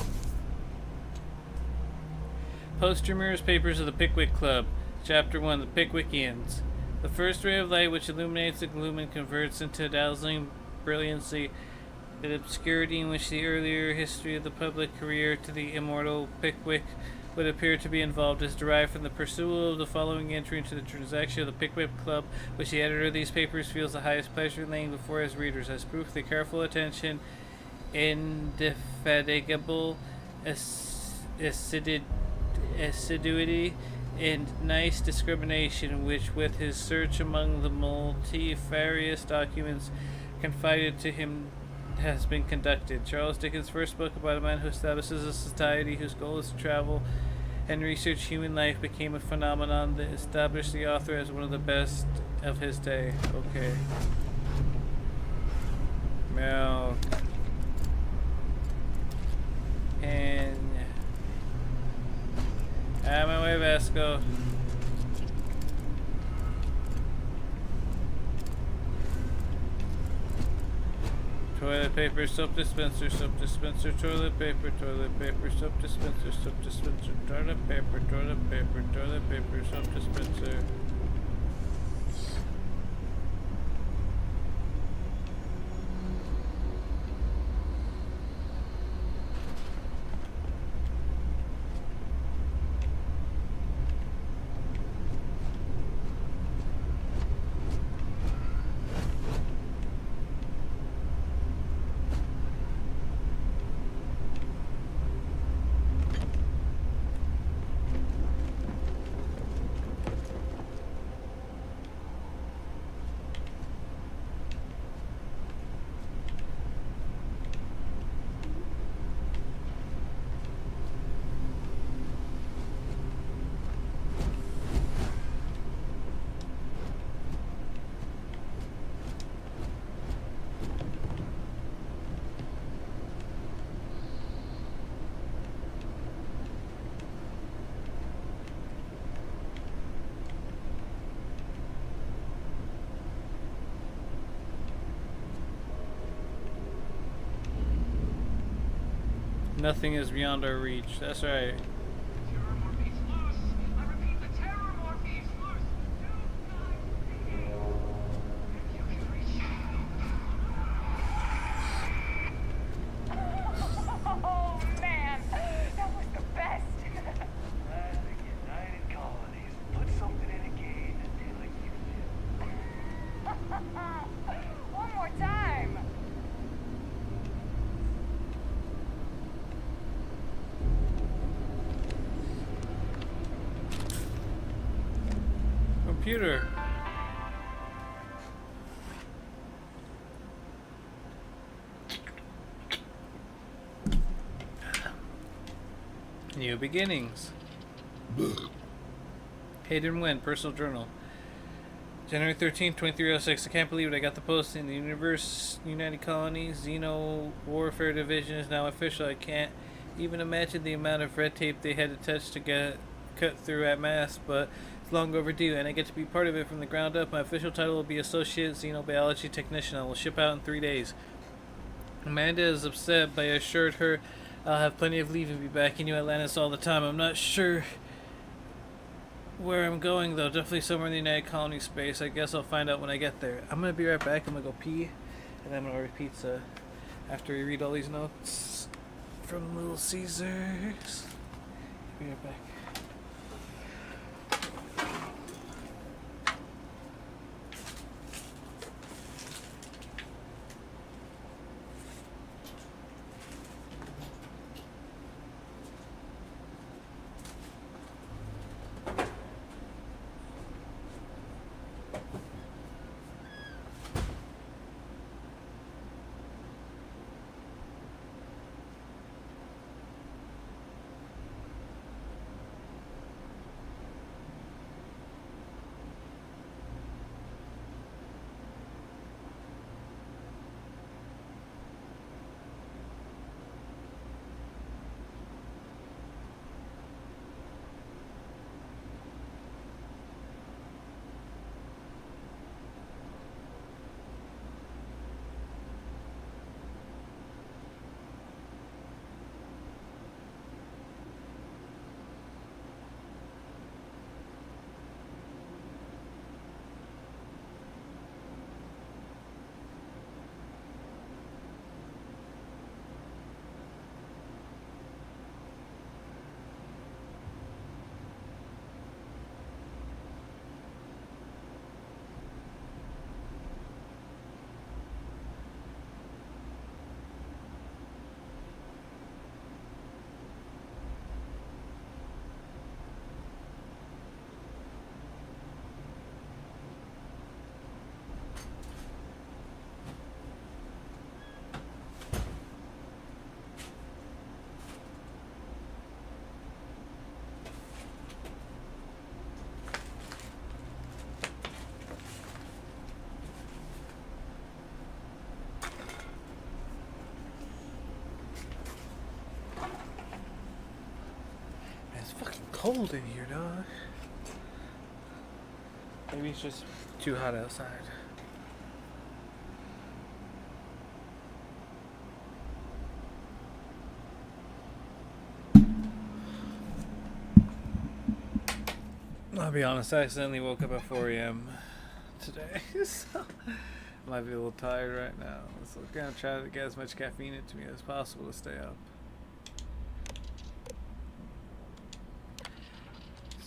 Posthumous Papers of the Pickwick Club. Chapter 1. The Pickwickians. The first ray of light which illuminates the gloom and converts into dazzling brilliancy the obscurity in which the earlier history of the public career to the immortal Pickwick would appear to be involved is derived from the perusal of the following entry into the transaction of the Pickwick Club, which the editor of these papers feels the highest pleasure in laying before his readers as proof the careful attention, indefatigable assiduity, and nice discrimination which, with his search among the multifarious documents confided to him, has been conducted. Charles Dickens' first book about a man who establishes a society whose goal is to travel and research human life became a phenomenon that established the author as one of the best of his day. Okay. Milk. And out of my way, Vasco. Toilet paper, soap dispenser, toilet paper, soap dispenser, toilet paper, soap dispenser. Nothing is beyond our reach. That's right. Oh man, that was the best. Classic United Colonies. Put something in a game until it uses it. One more time. Computer. New beginnings. Hayden Wynn, personal journal. January 13th, 2306. I can't believe it. I got the post in the United Colonies. Xeno Warfare Division is now official. I can't even imagine the amount of red tape they had to touch to get cut through at mass, but It's long overdue, and I get to be part of it from the ground up. My official title will be Associate Xenobiology Technician. I will ship out in 3 days. Amanda is upset, but I assured her I'll have plenty of leave and be back in New Atlantis all the time. I'm not sure where I'm going, though. Definitely somewhere in the United Colony space. I guess I'll find out when I get there. I'm going to be right back. I'm going to go pee, and then I'm going to order pizza after we read all these notes from Little Caesars. Be right back. It's fucking cold in here, dog. Maybe it's just too hot outside. I'll be honest, I accidentally woke up at 4 a.m. today, so I might be a little tired right now. So I'm gonna try to get as much caffeine into me as possible to stay up.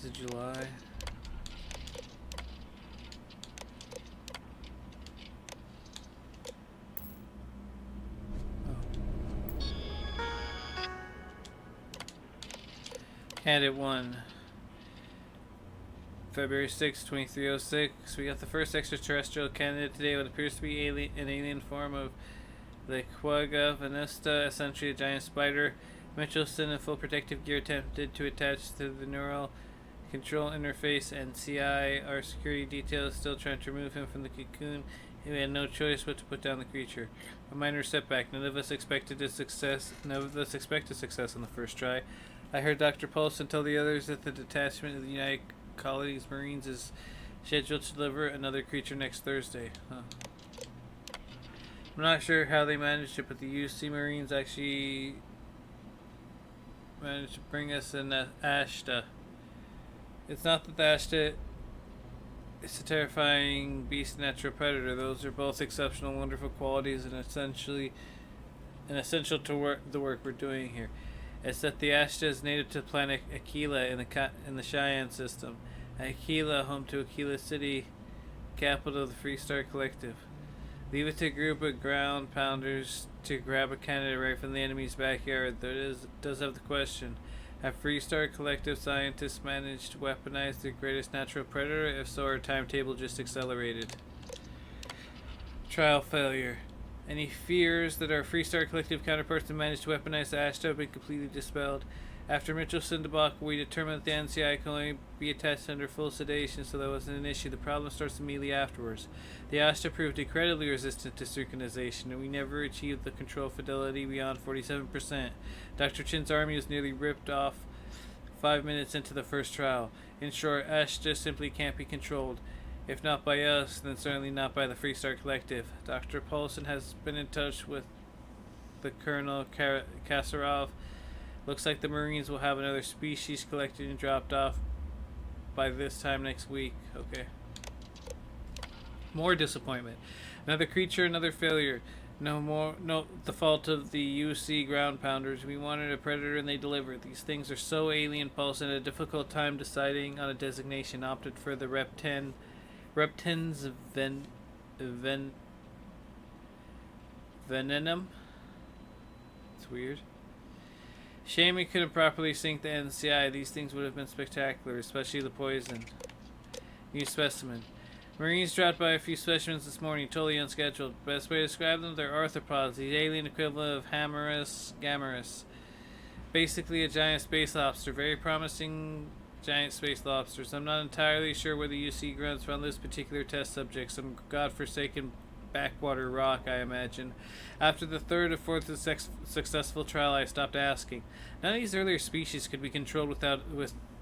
This is July. Candidate 1. February 6, 2306. We got the first extraterrestrial candidate today. What appears to be an alien form of the Quagga venesta, essentially a giant spider. Mitchelson, in full protective gear, attempted to attach to the neural control interface, and CI, our security detail, is still trying to remove him from the cocoon. We had no choice but to put down the creature. A minor setback. None of us expected success on the first try. I heard Dr. Paulson tell the others that the detachment of the United Colonies Marines is scheduled to deliver another creature next Thursday. Huh. I'm not sure how they managed it, but the UC Marines actually managed to bring us an Ashta. It's not that the Ashta is a terrifying beast natural predator. Those are both exceptional, wonderful qualities and essential to the work we're doing here. It's that the Ashta is native to the planet Aquila in the Cheyenne system. Aquila, home to Aquila City, capital of the Freestar Collective. Leave it to a group of ground pounders to grab a candidate right from the enemy's backyard. There does have the question. Have Freestar Collective scientists managed to weaponize the greatest natural predator? If so, our timetable just accelerated. Trial failure. Any fears that our Freestar Collective counterparts have managed to weaponize the Ashta have been completely dispelled. After Mitchelson debacle, we determined that the NCI can only be attached under full sedation, so that wasn't an issue. The problem starts immediately afterwards. The Ashta proved incredibly resistant to synchronization, and we never achieved the control fidelity beyond 47%. Dr. Chin's army was nearly ripped off 5 minutes into the first trial. In short, Ash just simply can't be controlled. If not by us, then certainly not by the Freestar Collective. Dr. Paulson has been in touch with the Colonel Kasarov. Looks like the Marines will have another species collected and dropped off by this time next week. Okay. More disappointment. Another creature, another failure. No, the fault of the UC ground pounders. We wanted a predator and they delivered. These things are so alien. Paulson had a difficult time deciding on a designation. Opted for the Reptens Venenum. It's weird. Shame we couldn't properly sync the NCI. These things would have been spectacular, especially the poison. New specimen. Marines dropped by a few specimens this morning, totally unscheduled. Best way to describe them, they're arthropods, the alien equivalent of Hammerus gammarus. Basically a giant space lobster, very promising giant space lobsters. I'm not entirely sure where the UC grunts found this particular test subject, some godforsaken backwater rock, I imagine. After the third or fourth successful trial, I stopped asking. None of these earlier species could be controlled with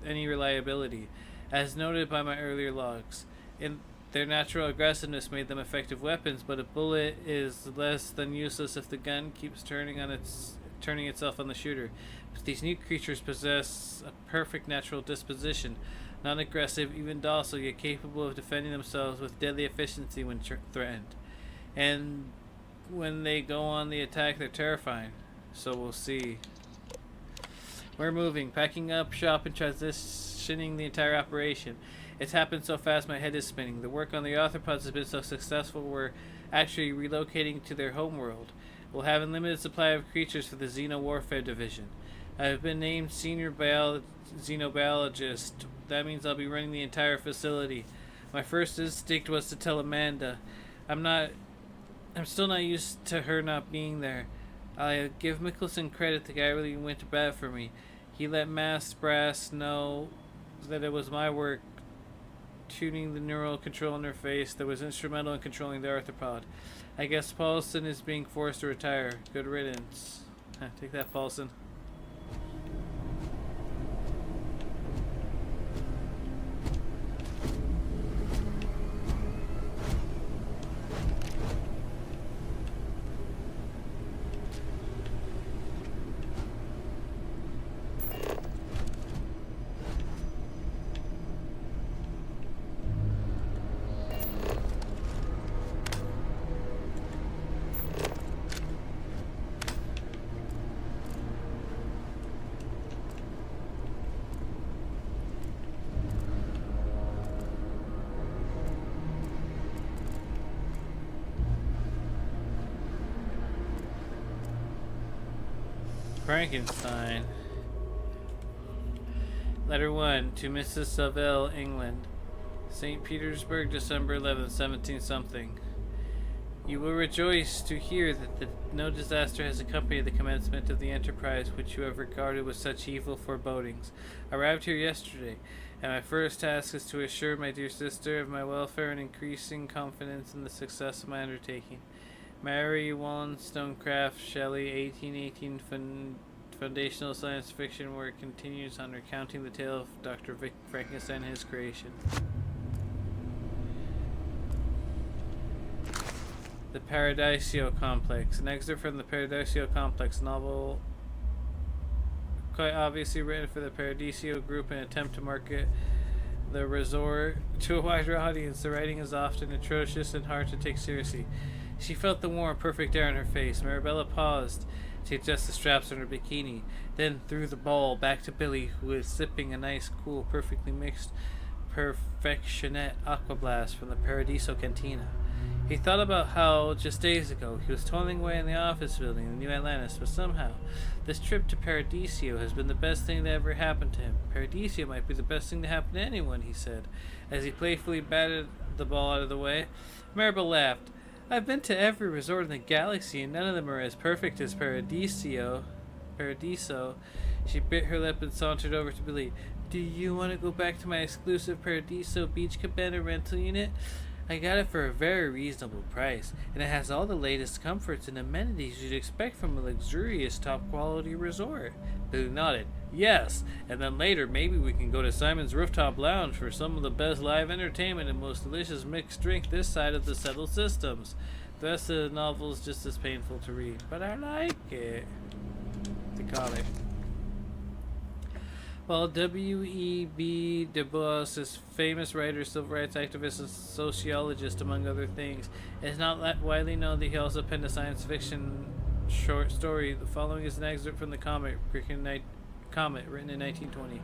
any reliability, as noted by my earlier logs. Their natural aggressiveness made them effective weapons, but a bullet is less than useless if the gun keeps turning itself on the shooter. But these new creatures possess a perfect natural disposition, non-aggressive, even docile, yet capable of defending themselves with deadly efficiency when threatened. And when they go on the attack, they're terrifying. So we'll see. We're moving, packing up shop and transitioning the entire operation. It's happened so fast my head is spinning. The work on the arthropods has been so successful we're actually relocating to their homeworld. We'll have a limited supply of creatures for the Xeno-Warfare Division. I have been named Senior Xenobiologist. That means I'll be running the entire facility. My first instinct was to tell Amanda. I'm still not used to her not being there. I give Mickelson credit, the guy really went to bat for me. He let Mass Brass know that it was my work tuning the neural control interface that was instrumental in controlling the arthropod. I guess Paulson is being forced to retire. Good riddance. Take that, Paulson. Frankenstein. Letter 1 to Mrs. Saville, England. St. Petersburg, December 11th, 17 something. You will rejoice to hear that no disaster has accompanied the commencement of the enterprise which you have regarded with such evil forebodings. I arrived here yesterday, and my first task is to assure my dear sister of my welfare and increasing confidence in the success of my undertaking. Mary Wollstonecraft Shelley, 1818 foundational science fiction work continues on recounting the tale of Dr. Frankenstein and his creation. The Paradiso Complex. An excerpt from the Paradiso Complex novel, quite obviously written for the Paradiso group in an attempt to market the resort to a wider audience. The writing is often atrocious and hard to take seriously. She felt the warm, perfect air on her face. Marabella paused to adjust the straps on her bikini, then threw the ball back to Billy, who was sipping a nice, cool, perfectly mixed Perfectionate Aqua Blast from the Paradiso Cantina. He thought about how, just days ago, he was toiling away in the office building in New Atlantis, but somehow, this trip to Paradiso has been the best thing that ever happened to him. Paradiso might be the best thing to happen to anyone, he said, as he playfully batted the ball out of the way. Maribel laughed. I've been to every resort in the galaxy, and none of them are as perfect as Paradiso. She bit her lip and sauntered over to Billy. Do you want to go back to my exclusive Paradiso beach cabana rental unit? I got it for a very reasonable price, and it has all the latest comforts and amenities you'd expect from a luxurious top quality resort. Billy nodded. Yes, and then later maybe we can go to Simon's Rooftop Lounge for some of the best live entertainment and most delicious mixed drink this side of the settled systems. The rest of the novel is just as painful to read, but I like it. The comic. Well, W.E.B. Du Bois is famous writer, civil rights activist, and sociologist, among other things. It is not widely known that he also penned a science fiction short story. The following is an excerpt from the comet written in 1920.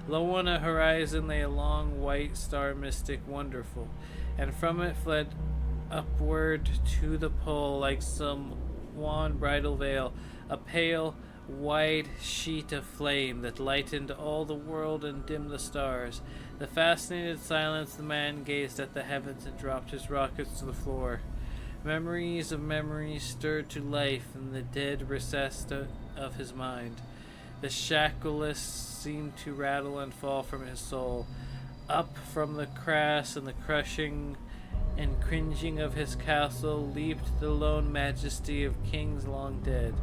Low on a horizon lay a long white star, mystic, wonderful, and from it fled upward to the pole like some wan bridal veil, a pale wide sheet of flame that lightened all the world and dimmed the stars. The fascinated silence, the man gazed at the heavens and dropped his rockets to the floor. Memories of memories stirred to life in the dead recess of his mind. The shackleless seemed to rattle and fall from his soul. Up from the crass and the crushing and cringing of his castle leaped the lone majesty of kings long dead.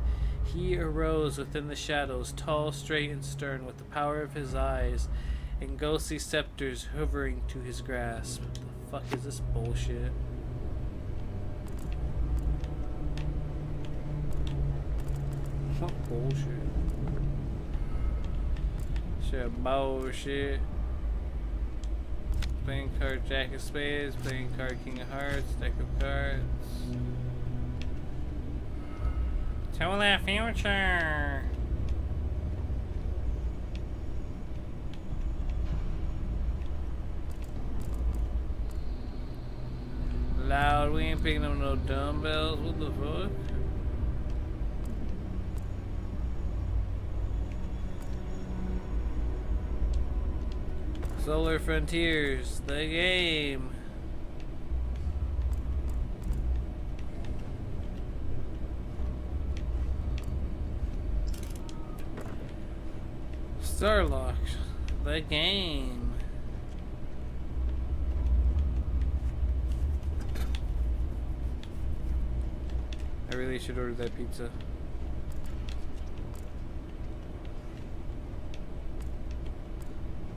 He arose within the shadows, tall, straight, and stern, with the power of his eyes and ghostly scepters hovering to his grasp. What the fuck is this bullshit? What bullshit? Shit, bullshit. Playing card Jack of Spades, playing card King of Hearts, deck of cards. To the future! Loud, we ain't picking up no dumbbells, what the fuck? Solar Frontiers, the game. Starlock, the game. I really should order that pizza.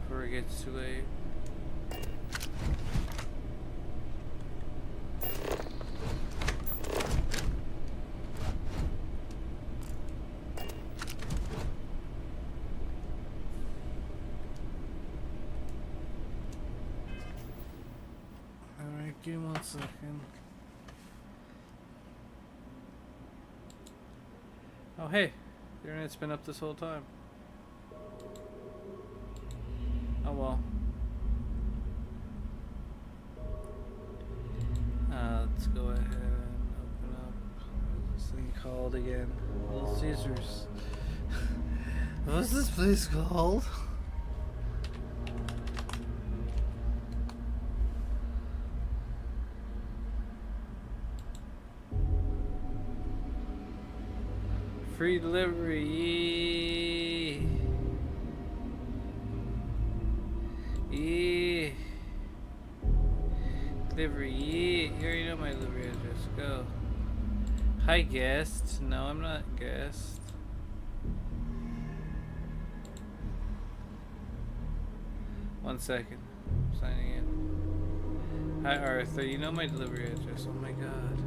Before it gets too late. Alright, give me 1 second. Oh hey, the internet's been up this whole time. Oh well. Let's go ahead and open up. What's this thing called again? Little Caesars. What's this place called? Free delivery. Yeah. Delivery. Yeah. You already know my delivery address. Go. Hi, guest. No, I'm not guest. One second. I'm signing in. Hi, Arthur. You know my delivery address. Oh my god.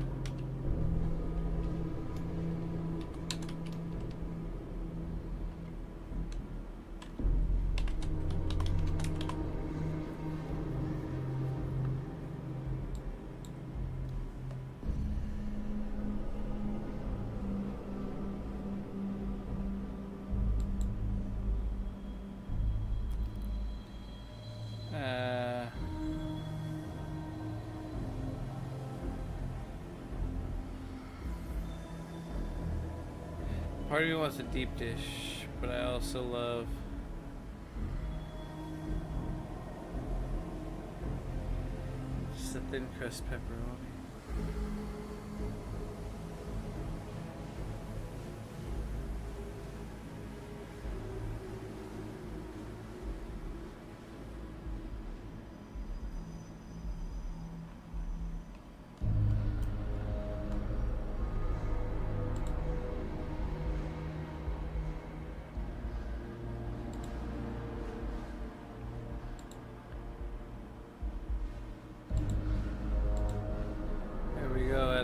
Part of me wants a deep dish, but I also love just a thin crust pepperoni.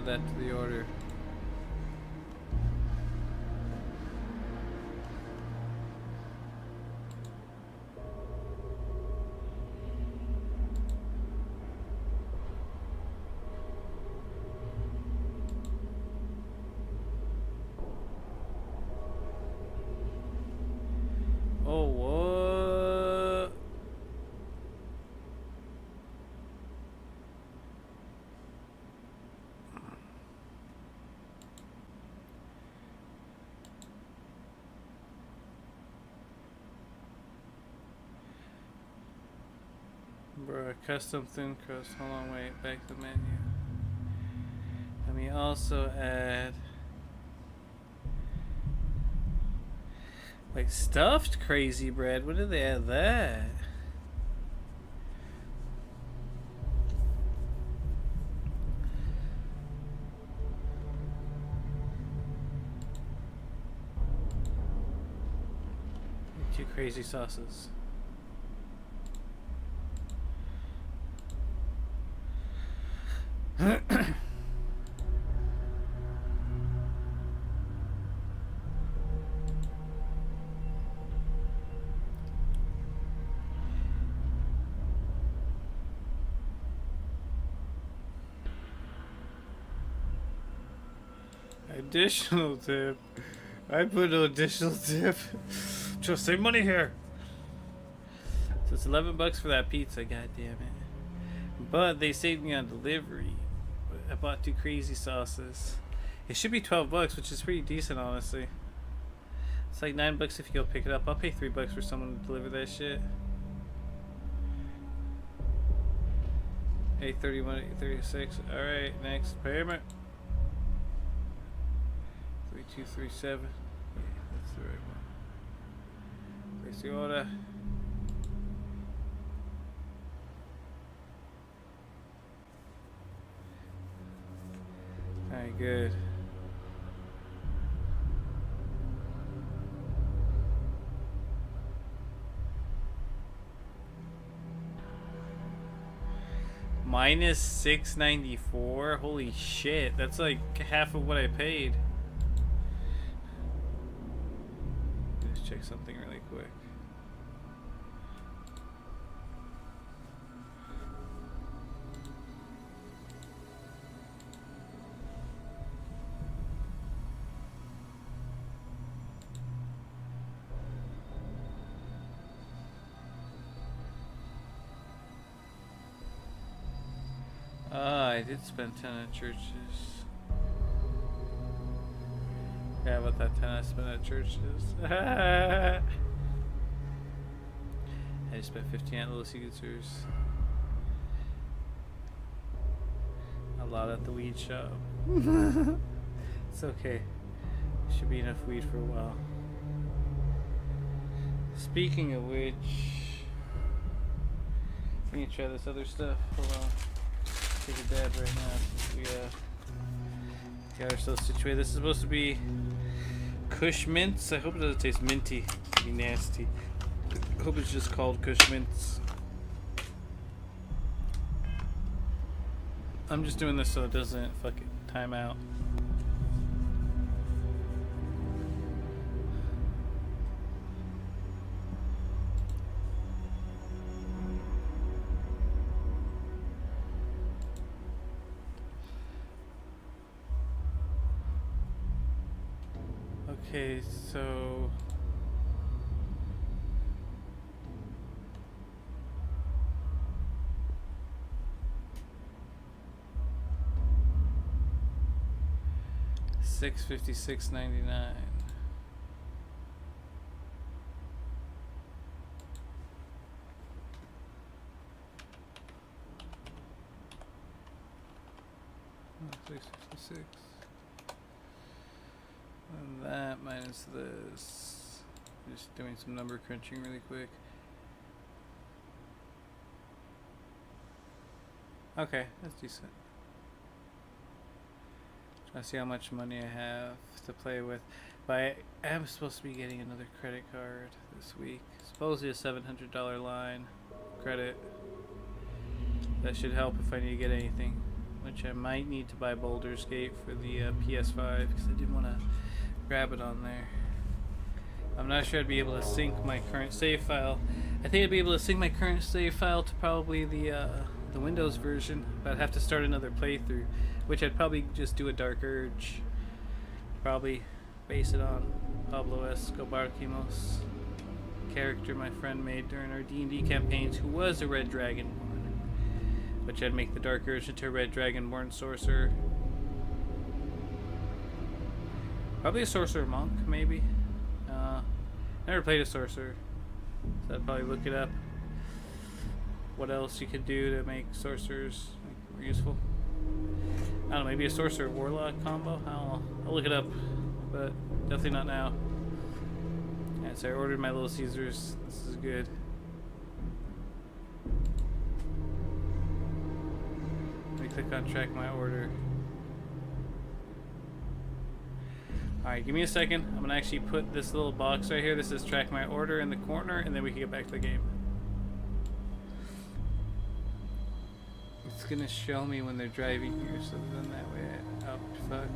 add that to the order. Oh, what? Bruh, custom thin crust. Hold on, wait. Back to the menu. Let me also add like stuffed crazy bread. When did they add that? Two crazy sauces. Additional tip. I put no additional tip. Just save money here. So it's $11 for that pizza. God damn it! But they saved me on delivery. I bought 2 crazy sauces. It should be $12, which is pretty decent, honestly. It's like $9 if you go pick it up. I'll pay $3 for someone to deliver that shit. 831, 836. All right, next payment. 3237. Yeah, that's the right one. Place the order. Alright, good. Minus 694. Holy shit, that's like half of what I paid. Let's check something really quick. I did spend 10 at churches. Yeah, about that 10 I spent at churches. I just spent 15 at Little Caesars. A lot at the weed shop. It's okay. Should be enough weed for a while. Speaking of which, we need to try this other stuff. Hold on. Take a dab right now. We got ourselves situated. This is supposed to be Kush Mints. I hope it doesn't taste minty. It'd be nasty. I hope it's just called Kush Mints. I'm just doing this so it doesn't fucking time out. Okay, so $656.99. $656. And that minus this. Just doing some number crunching really quick. Okay, that's decent. Trying to see how much money I have to play with. But I am supposed to be getting another credit card this week. Supposedly a $700 line credit. That should help if I need to get anything. which I might need to buy Baldur's Gate for the PS5 because I didn't want to grab it on there. I'm not sure I'd be able to sync my current save file. I think I'd be able to sync my current save file to probably the Windows version, but I'd have to start another playthrough, which I'd probably just do a Dark Urge. Probably base it on Pablo Escobar Kimos, character my friend made during our D&D campaigns, who was a Red Dragonborn, which I'd make the Dark Urge into a Red Dragonborn sorcerer. Probably a sorcerer monk, maybe. Never played a sorcerer, so I'd probably look it up. What else you could do to make sorcerers more useful? I don't know, maybe a sorcerer warlock combo? I don't know. I'll look it up, but definitely not now. Alright, so I ordered my Little Caesars. This is good. Let me click on track my order. Alright, give me a second. I'm gonna actually put this little box right here. This is track my order in the corner, and then we can get back to the game. It's gonna show me when they're driving here, so then that way I... Oh, fuck.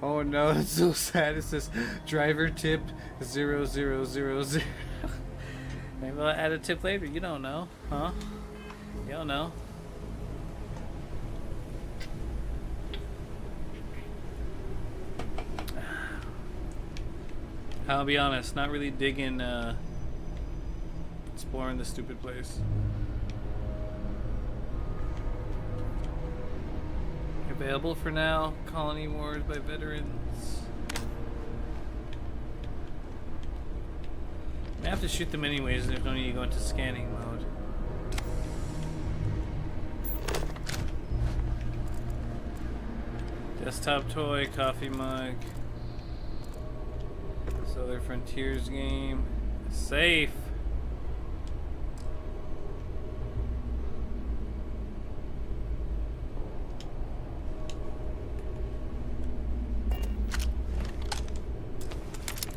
Oh no, that's so sad. It says driver tip 0000. Maybe I'll add a tip later. You don't know, huh? You don't know. I'll be honest, not really digging exploring this stupid place. Available for now, Colony Wars by veterans. I have to shoot them anyways, there's no need to go into scanning mode. Desktop toy, coffee mug. Solar Frontiers game. Safe.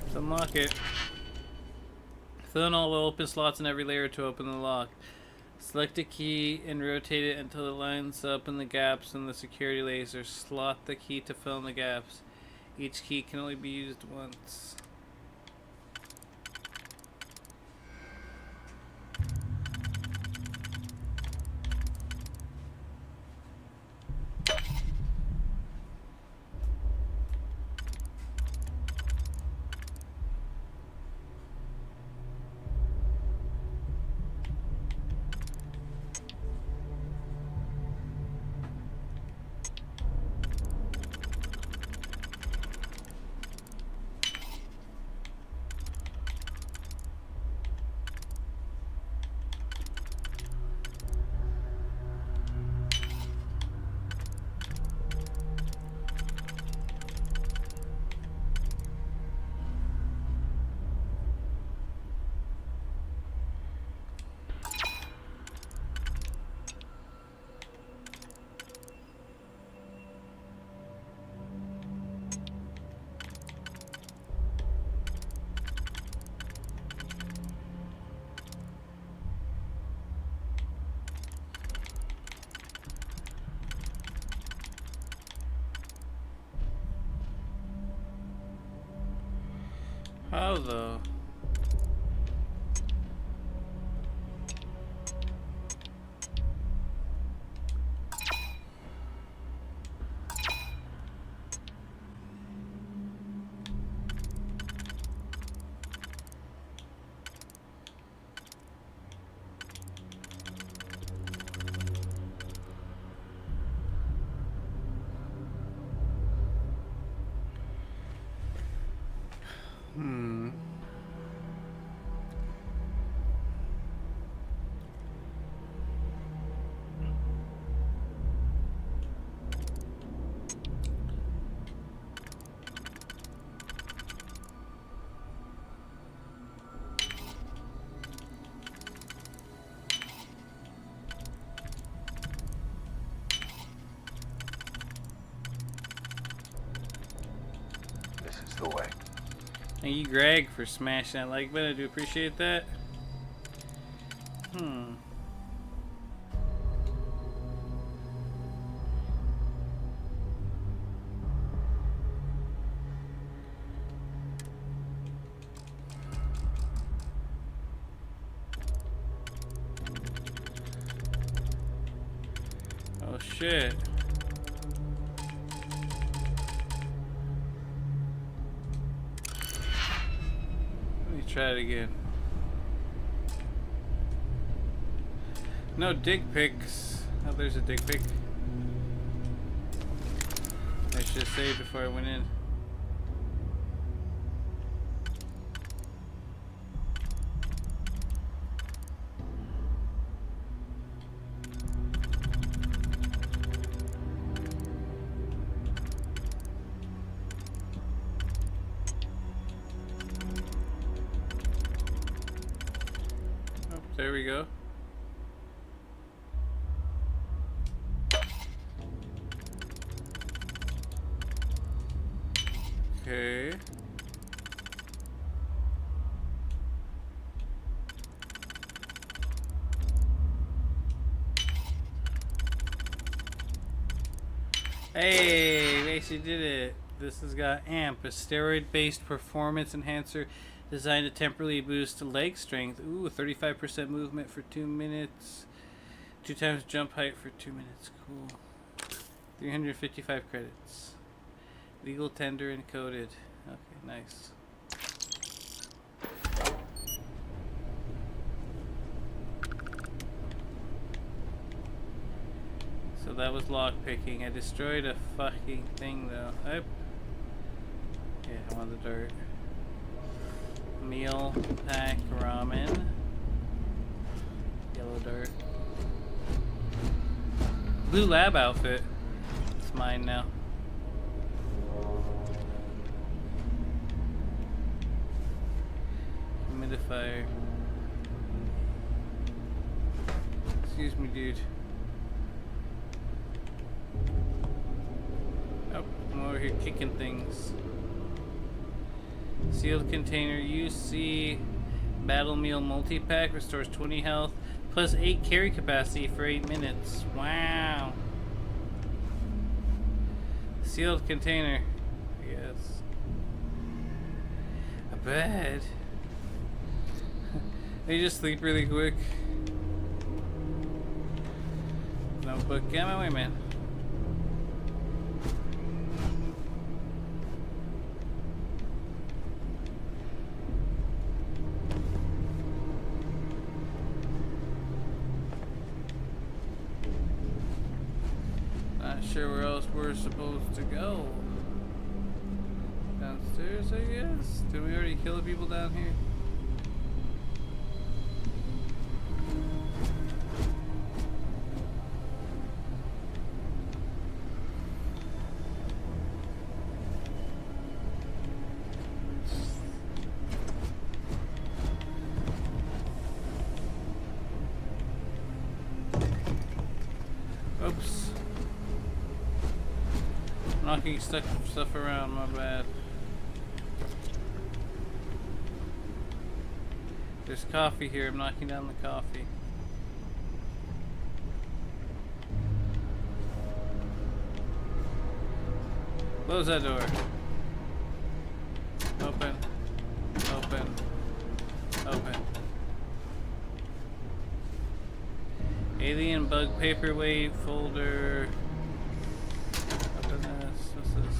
Let's unlock it. Fill in all the open slots in every layer to open the lock. Select a key and rotate it until it lines up in the gaps in the security laser. Slot the key to fill in the gaps. Each key can only be used once. How though? Thank you, Greg, for smashing that like button. I do appreciate that. Oh shit. Let me try it again. No dick pics. Oh, there's a dick pic. I should have saved before I went in. There we go. Okay. Hey, we actually did it. This has got AMP, a steroid-based performance enhancer designed to temporarily boost leg strength. Ooh, 35% movement for 2 minutes. 2 times jump height for 2 minutes. Cool. 355 credits. Legal tender and coded. Okay, nice. So that was lock picking. I destroyed a fucking thing though. Yeah, I want the dirt. Meal pack ramen. Yellow dirt. Blue lab outfit. It's mine now. Humidifier. Excuse me, dude. Oh, I'm over here kicking things. Sealed container UC battle meal multi-pack restores 20 health plus 8 carry capacity for 8 minutes. Wow. Sealed container. Yes. A bed. They just sleep really quick. Notebook. Get out of my way, man. Not sure where else we're supposed to go. Downstairs, I guess? Did we already kill the people down here? Oops. Knocking stuff around, my bad. There's coffee here, I'm knocking down the coffee. Close that door. Open. Open. Open. Alien bug paperweight folder. Open this. What's this?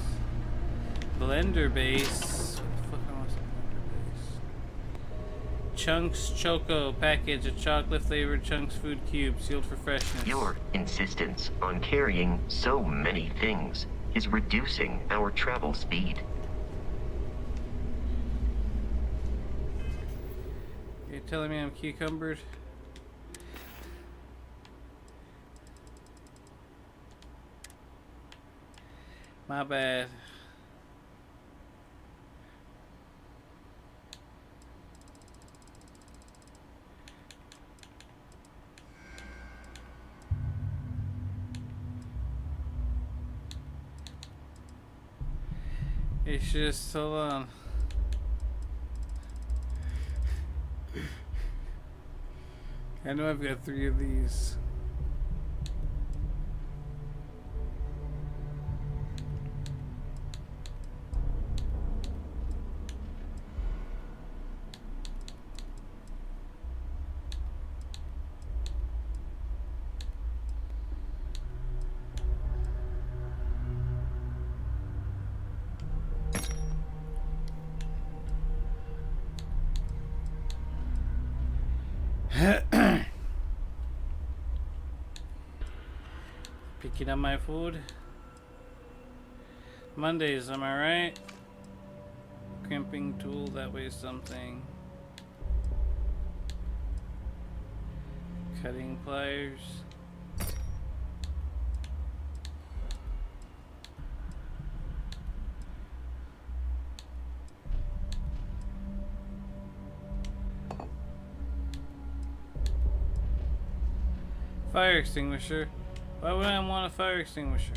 Blender base. What the fuck am I saying? Blender base. Chunks Choco package, a chocolate flavored Chunks food cube sealed for freshness. Your insistence on carrying so many things is reducing our travel speed. You're telling me I'm cucumbered? My bad. It's just, hold on. I know I've got 3 of these. Picking up my food. Mondays, am I right? Crimping tool, that weighs something. Cutting pliers. Fire extinguisher. Why would I want a fire extinguisher?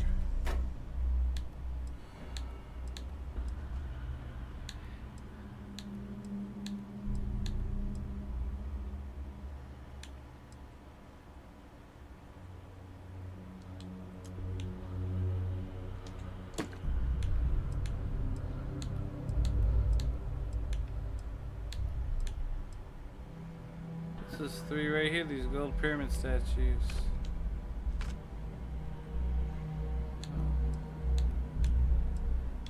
This is 3 right here, these gold pyramid statues.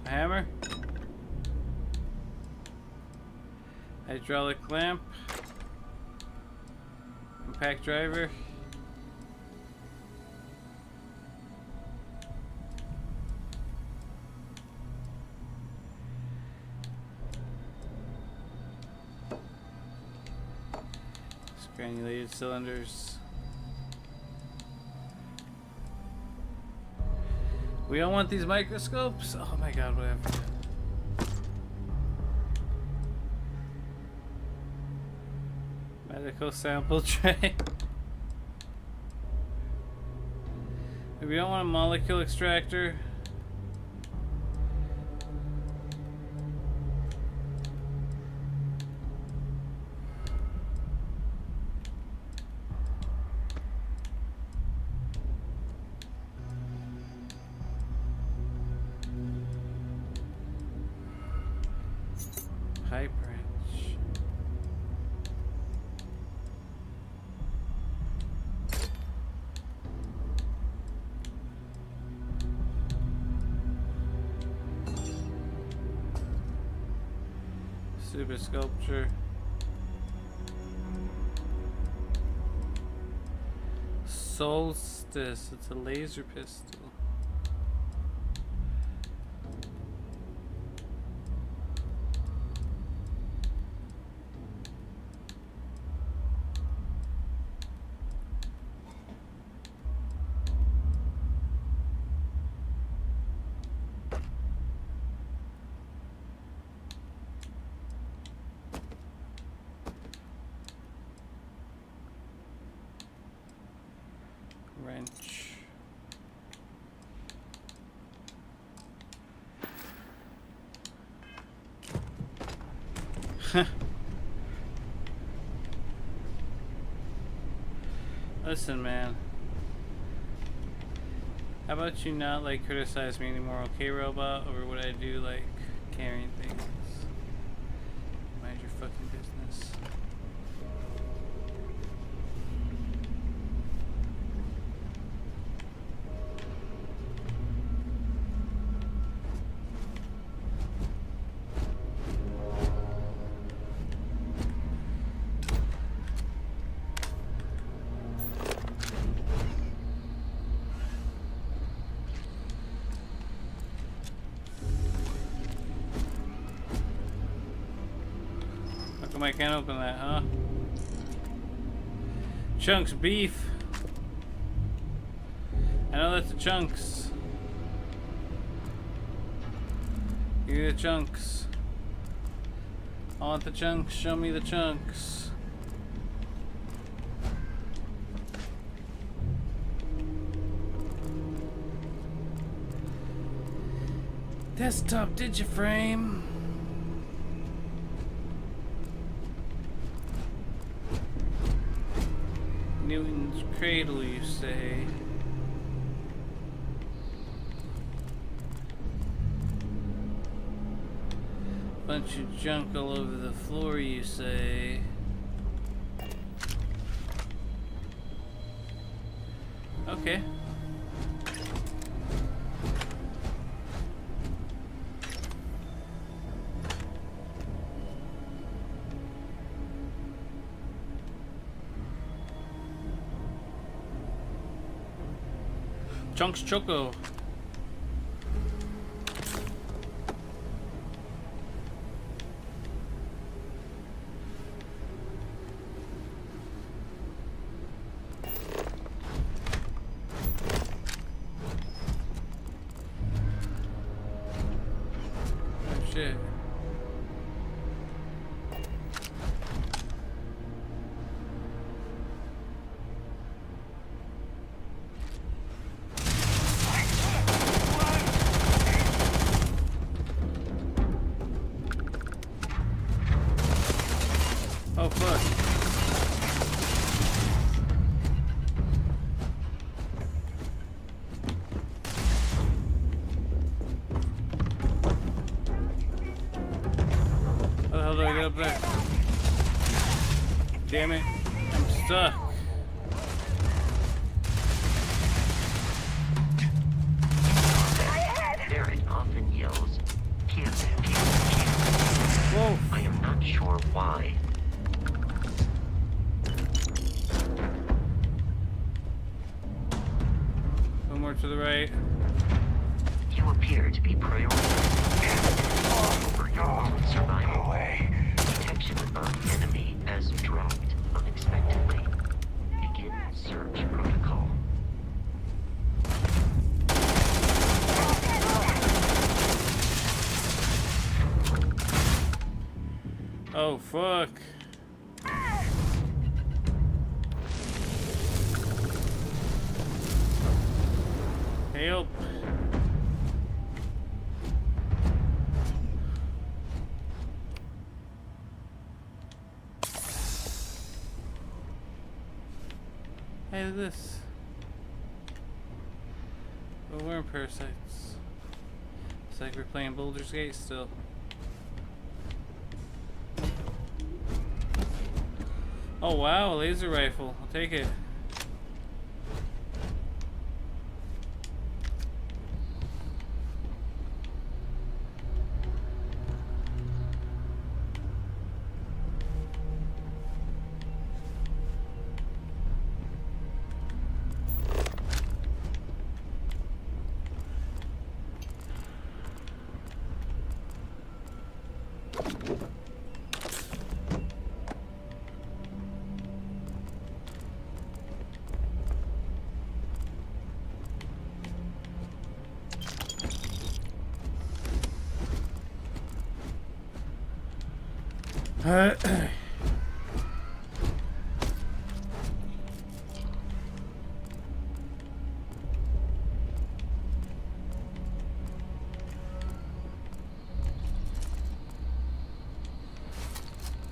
A hammer. Hydraulic clamp. Impact driver. Granulated cylinders. We don't want these microscopes. Oh my god, whatever. Medical sample tray. We don't want a molecule extractor. Pipe wrench. Super sculpture. Solstice. It's a laser pistol. Wrench. Listen, man. How about you not like criticize me anymore, okay, robot? Or would I do like carrying things? Mind your fucking business. I can't open that, huh? Chunks beef. I know that's the chunks. Give me the chunks. I want the chunks. Show me the chunks. Desktop digiframe. Newton's cradle, you say? Bunch of junk all over the floor, you say? Okay. Chunks Choco. Oh shit. Oh fuck. How the hell do I get up there? Damn it. I'm stuck. Barrett often yells, "Kill, kill, kill." Whoa. I am not sure why. One more to the right. You appear to be prioritizing over your own survival. Detection of enemy has dropped unexpectedly. Begin search protocol. Oh fuck. Help. Hey, look at this. Oh, worm parasites. It's like we're playing Baldur's Gate still. Oh wow, a laser rifle. I'll take it.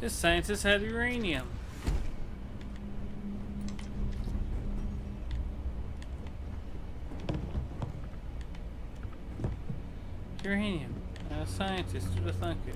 This scientist had uranium. Uranium. A scientist would have thunk it.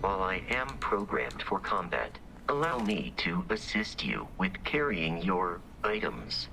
While I am programmed for combat, allow me to assist you with carrying your items.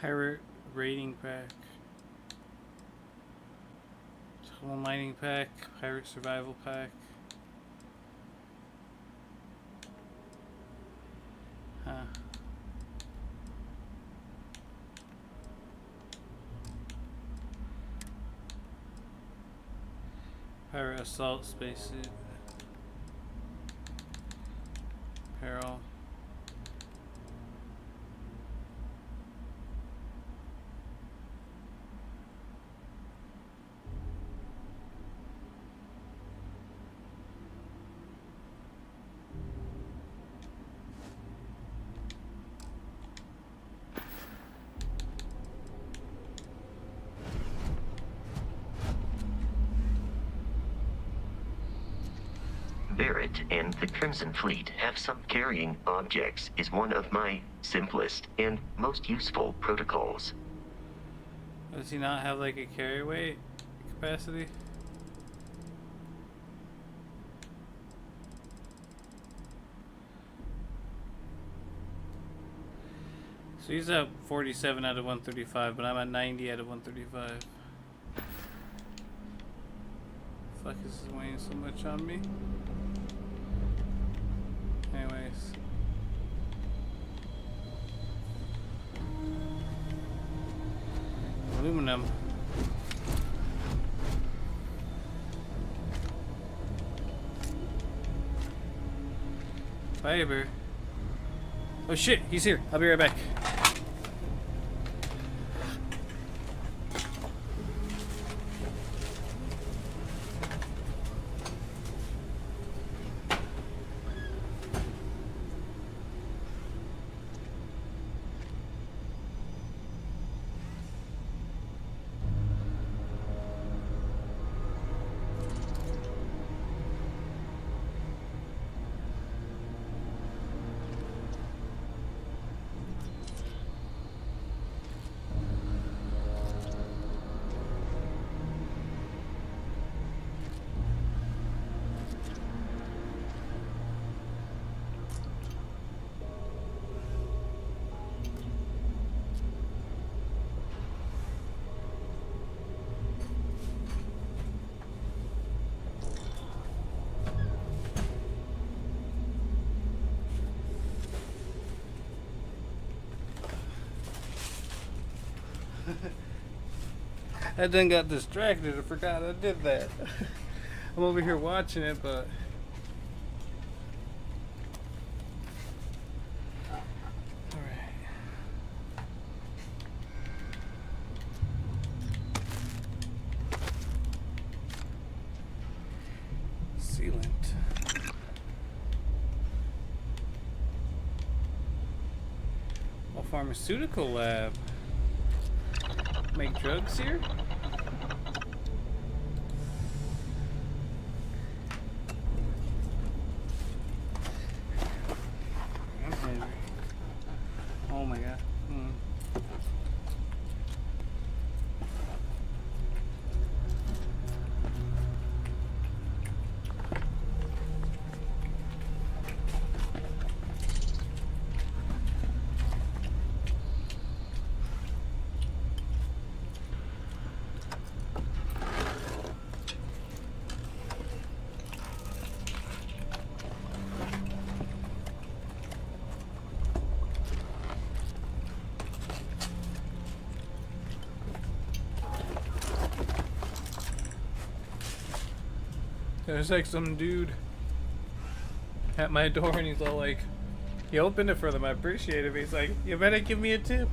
Pirate raiding pack. Tunnel mining pack. Pirate survival pack. Huh. Pirate assault spacesuit. Apparel. Barrett and the Crimson Fleet have some carrying objects is one of my simplest and most useful protocols. Does he not have like a carry weight capacity? So he's at 47 out of 135, but I'm at 90 out of 135. Fuck, is this weighing so much on me? Anyways. Aluminum. Fiber. Oh shit, he's here. I'll be right back. I then got distracted. I forgot I did that. I'm over here watching it, but alright. Sealant. A pharmaceutical lab. Make drugs here? I'm hungry. Oh my god. There's like some dude at my door and he's all like, he opened it for them, I appreciate it, but he's like, you better give me a tip.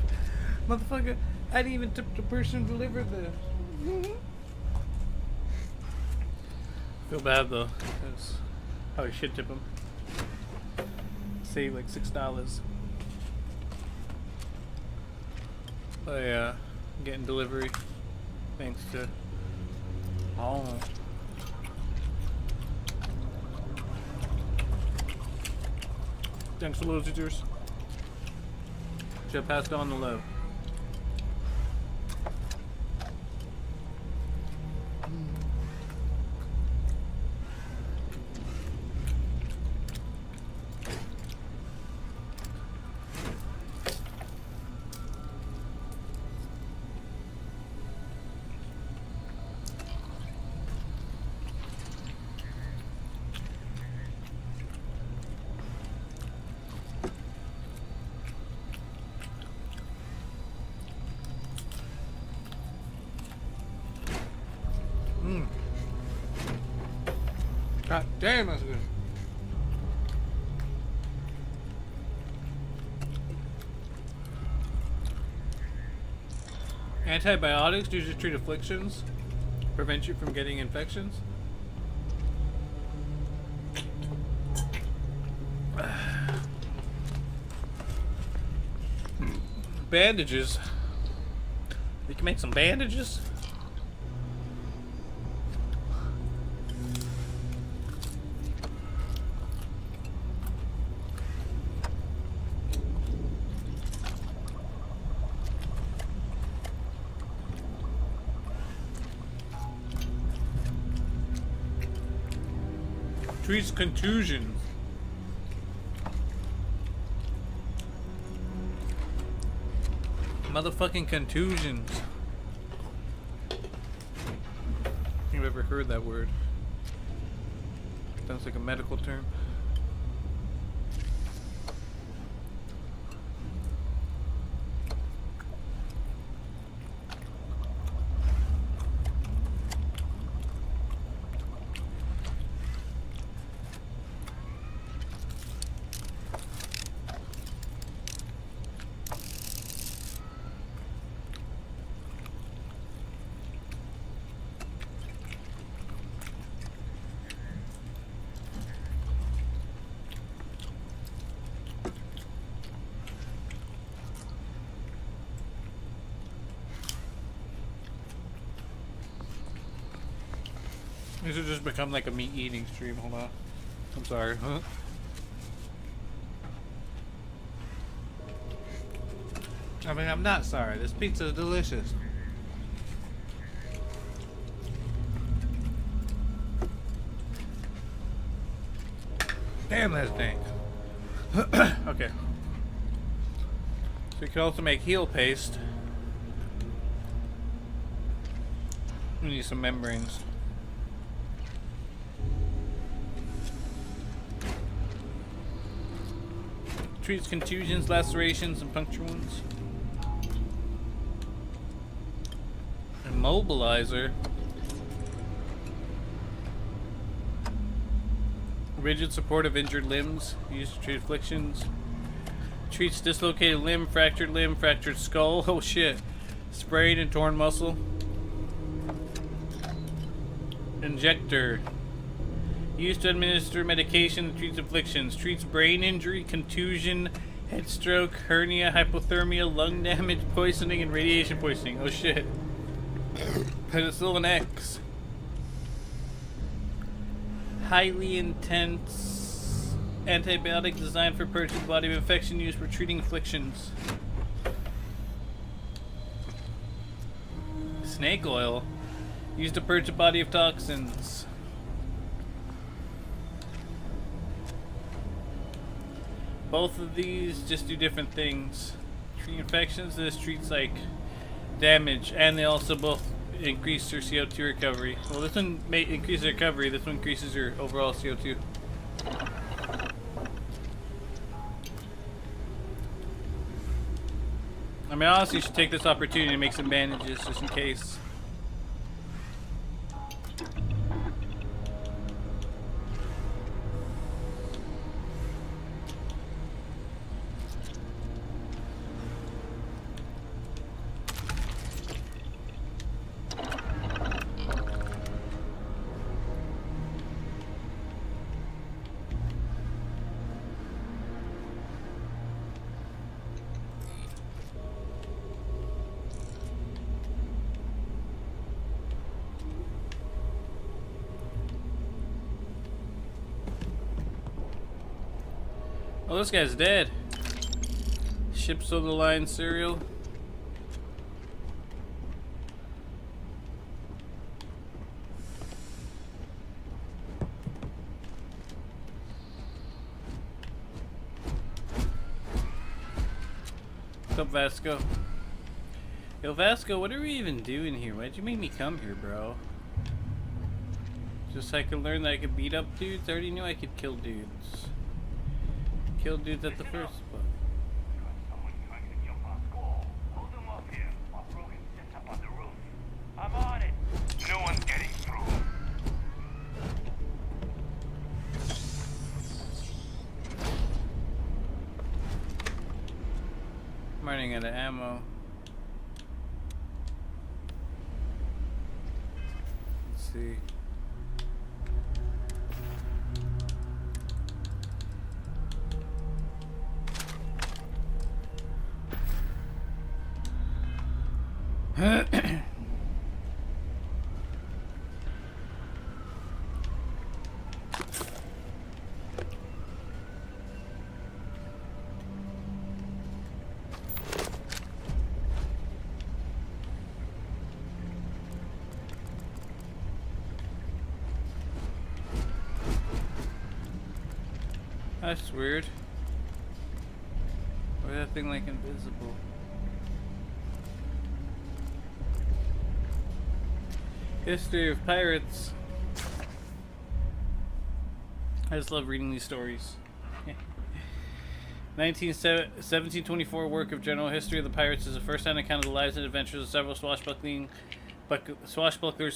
Motherfucker, I didn't even tip the person who delivered this. Feel bad though, because I should tip him. Save like $6. But yeah, I'm getting delivery thanks to thanks to Little Teachers. Should have passed on the love. God damn, that's good. Antibiotics used to treat afflictions, prevent you from getting infections. Bandages. We can make some bandages. Treats contusions. Motherfucking contusions. You've ever heard that word? Sounds like a medical term. This has just become like a meat eating stream. Hold on. I'm sorry. Huh? I mean, I'm not sorry. This pizza is delicious. Damn, that stinks. Okay. So you can also make heel paste. We need some membranes. Treats contusions, lacerations, and puncture wounds. Immobilizer. Rigid support of injured limbs. Used to treat afflictions. Treats dislocated limb, fractured skull. Oh shit. Sprained and torn muscle. Injector. Used to administer medication that treats afflictions. Treats brain injury, contusion, head stroke, hernia, hypothermia, lung damage, poisoning, and radiation poisoning. Oh shit. Penicillin X. Highly intense antibiotic designed for purging body of infection, used for treating afflictions. Snake oil. Used to purge the body of toxins. Both of these just do different things. Treat infections, this treats like damage, and they also both increase your CO2 recovery. Well, this one may increase the recovery, this one increases your overall CO2. I mean, honestly, you should take this opportunity to make some bandages just in case. Oh, this guy's dead. Ships of the line cereal. What's up, Vasco? Yo, Vasco, what are we even doing here? Why'd you make me come here, bro? Just so I could learn that I could beat up dudes? I already knew I could kill dudes. Kill dudes at the first spot. I'm on it. No one's getting through. running out of ammo. Let's see. That's weird. Why is that thing like invisible? History of pirates. I just love reading these stories. 1724 work of general history of the pirates is a first-hand account of the lives and adventures of several swashbucklers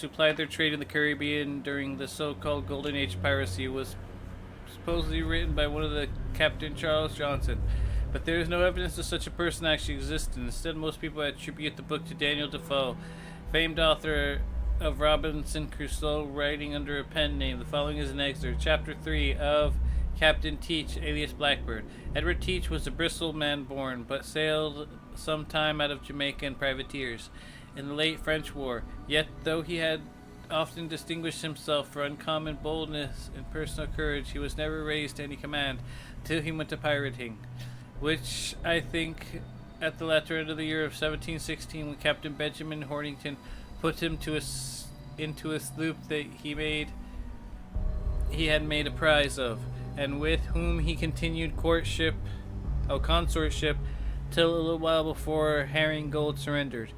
who plied their trade in the Caribbean during the so-called Golden Age of piracy. It was supposedly written by one of the Captain Charles Johnson, but there is no evidence that such a person actually existed. Instead, most people attribute the book to Daniel Defoe, famed author of Robinson Crusoe, writing under a pen name. The following is an excerpt. Chapter 3 of Captain Teach, alias Blackbird. Edward Teach was a Bristol man born, but sailed some time out of Jamaica in privateers in the late French War. Yet, though he had often distinguished himself for uncommon boldness and personal courage, he was never raised to any command till he went to pirating, which I think at the latter end of the year of 1716, when Captain Benjamin Hornington put him into a sloop that he had made a prize of, and with whom he continued consortship till a little while before Herringgold surrendered.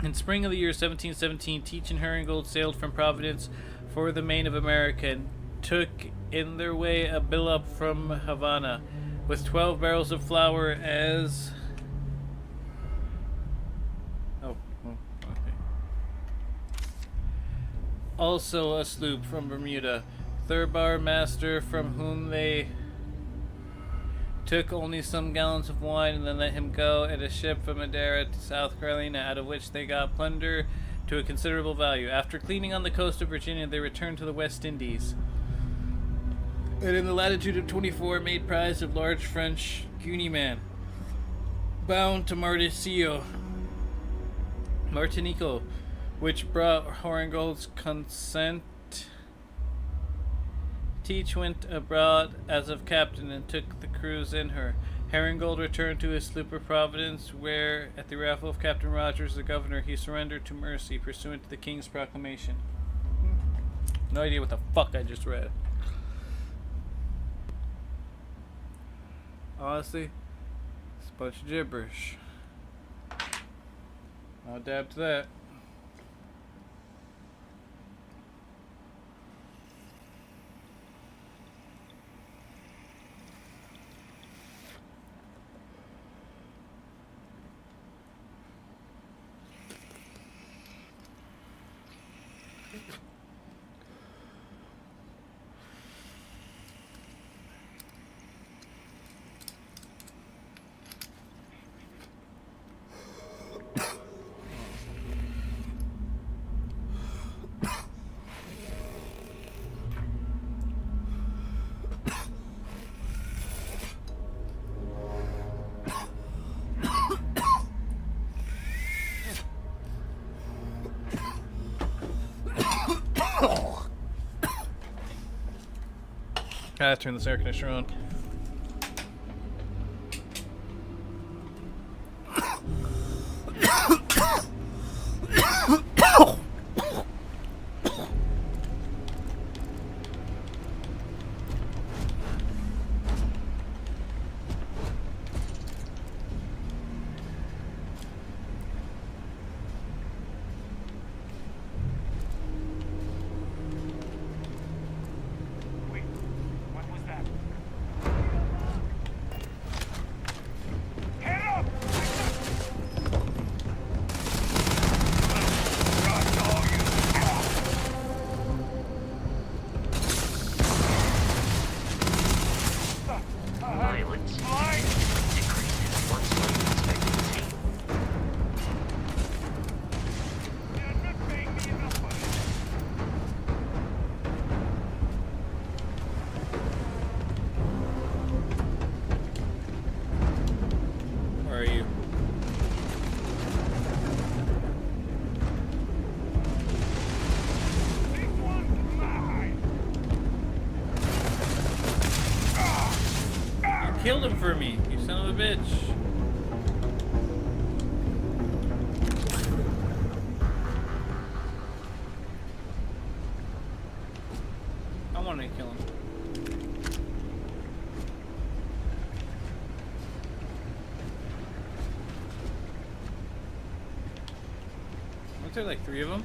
In spring of the year 1717, Teach and Herringgold sailed from Providence for the Main of America and took in their way a bill-up from Havana with 12 barrels of flour as... Also a sloop from Bermuda. Thurbar master, from whom they took only some gallons of wine and then let him go, and a ship from Madeira to South Carolina, out of which they got plunder to a considerable value. After cleaning on the coast of Virginia, they returned to the West Indies, and in the latitude of 24 made prize of large French Guineaman, bound to Martinico, which brought Horringgold's consent. Teach went abroad as of captain and took the cruise in her. Herringgold returned to his slooper Providence, where, at the raffle of Captain Rogers, the governor, he surrendered to mercy pursuant to the king's proclamation. No idea what the fuck I just read. Honestly, it's a bunch of gibberish. I'll dab to that. Gotta turn this air conditioner on. son of a bitch. I want to kill him. Aren't there like 3 of them?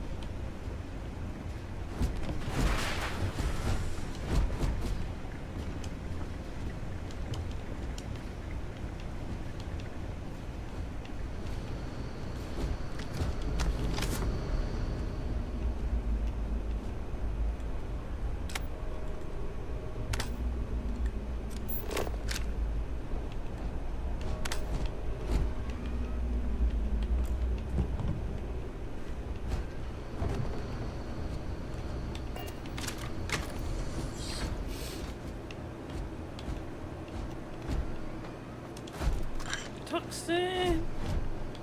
Toxin!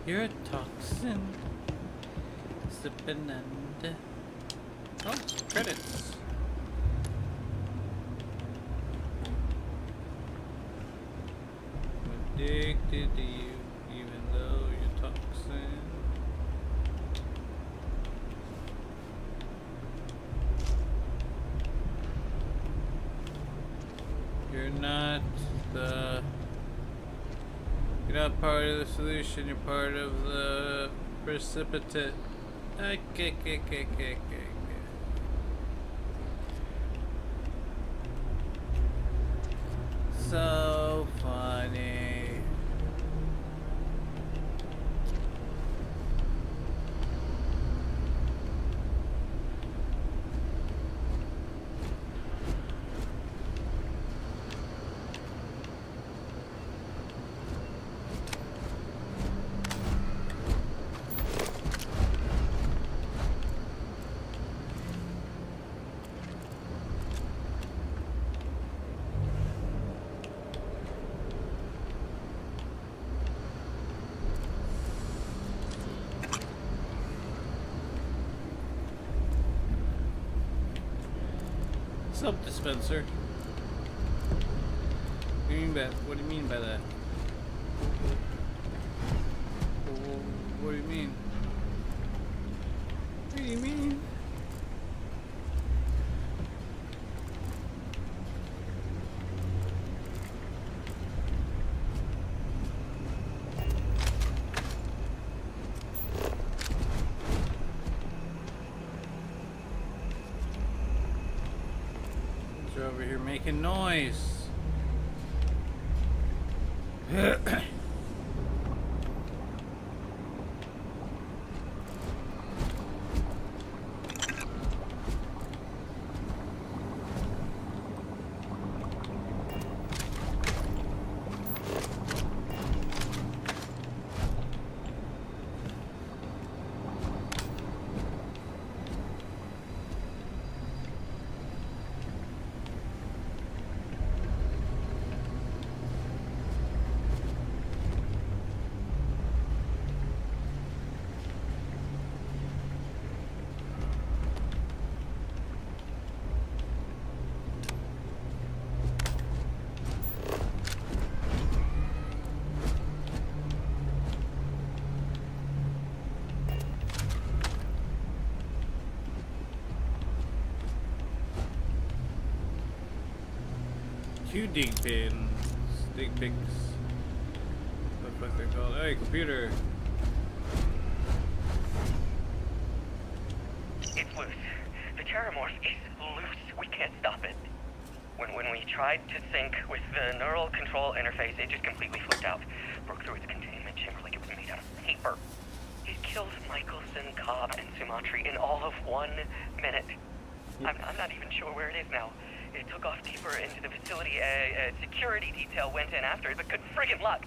You're a toxin. Sippin' and... Oh, credits. Addicted to you, even though you're toxin. You're not the... You're not part of the solution, you're part of the precipitate. Okay. So funny. Soap dispenser. What do you mean by that? What do you mean? What do you mean? They're over here making noise. Dig pins. Dig pics. What the fuck they're called? Hey, computer. It's loose. The terramorph is loose. We can't stop it. When we tried to sync with the neural control interface, it just completely flipped out. Broke through its containment chamber like it was made out of paper. It killed Michelson, Cobb, and Sumatri in all of 1 minute. I'm not even sure where it is now. It took off deeper into the facility. A security detail went in after it, but good friggin' luck.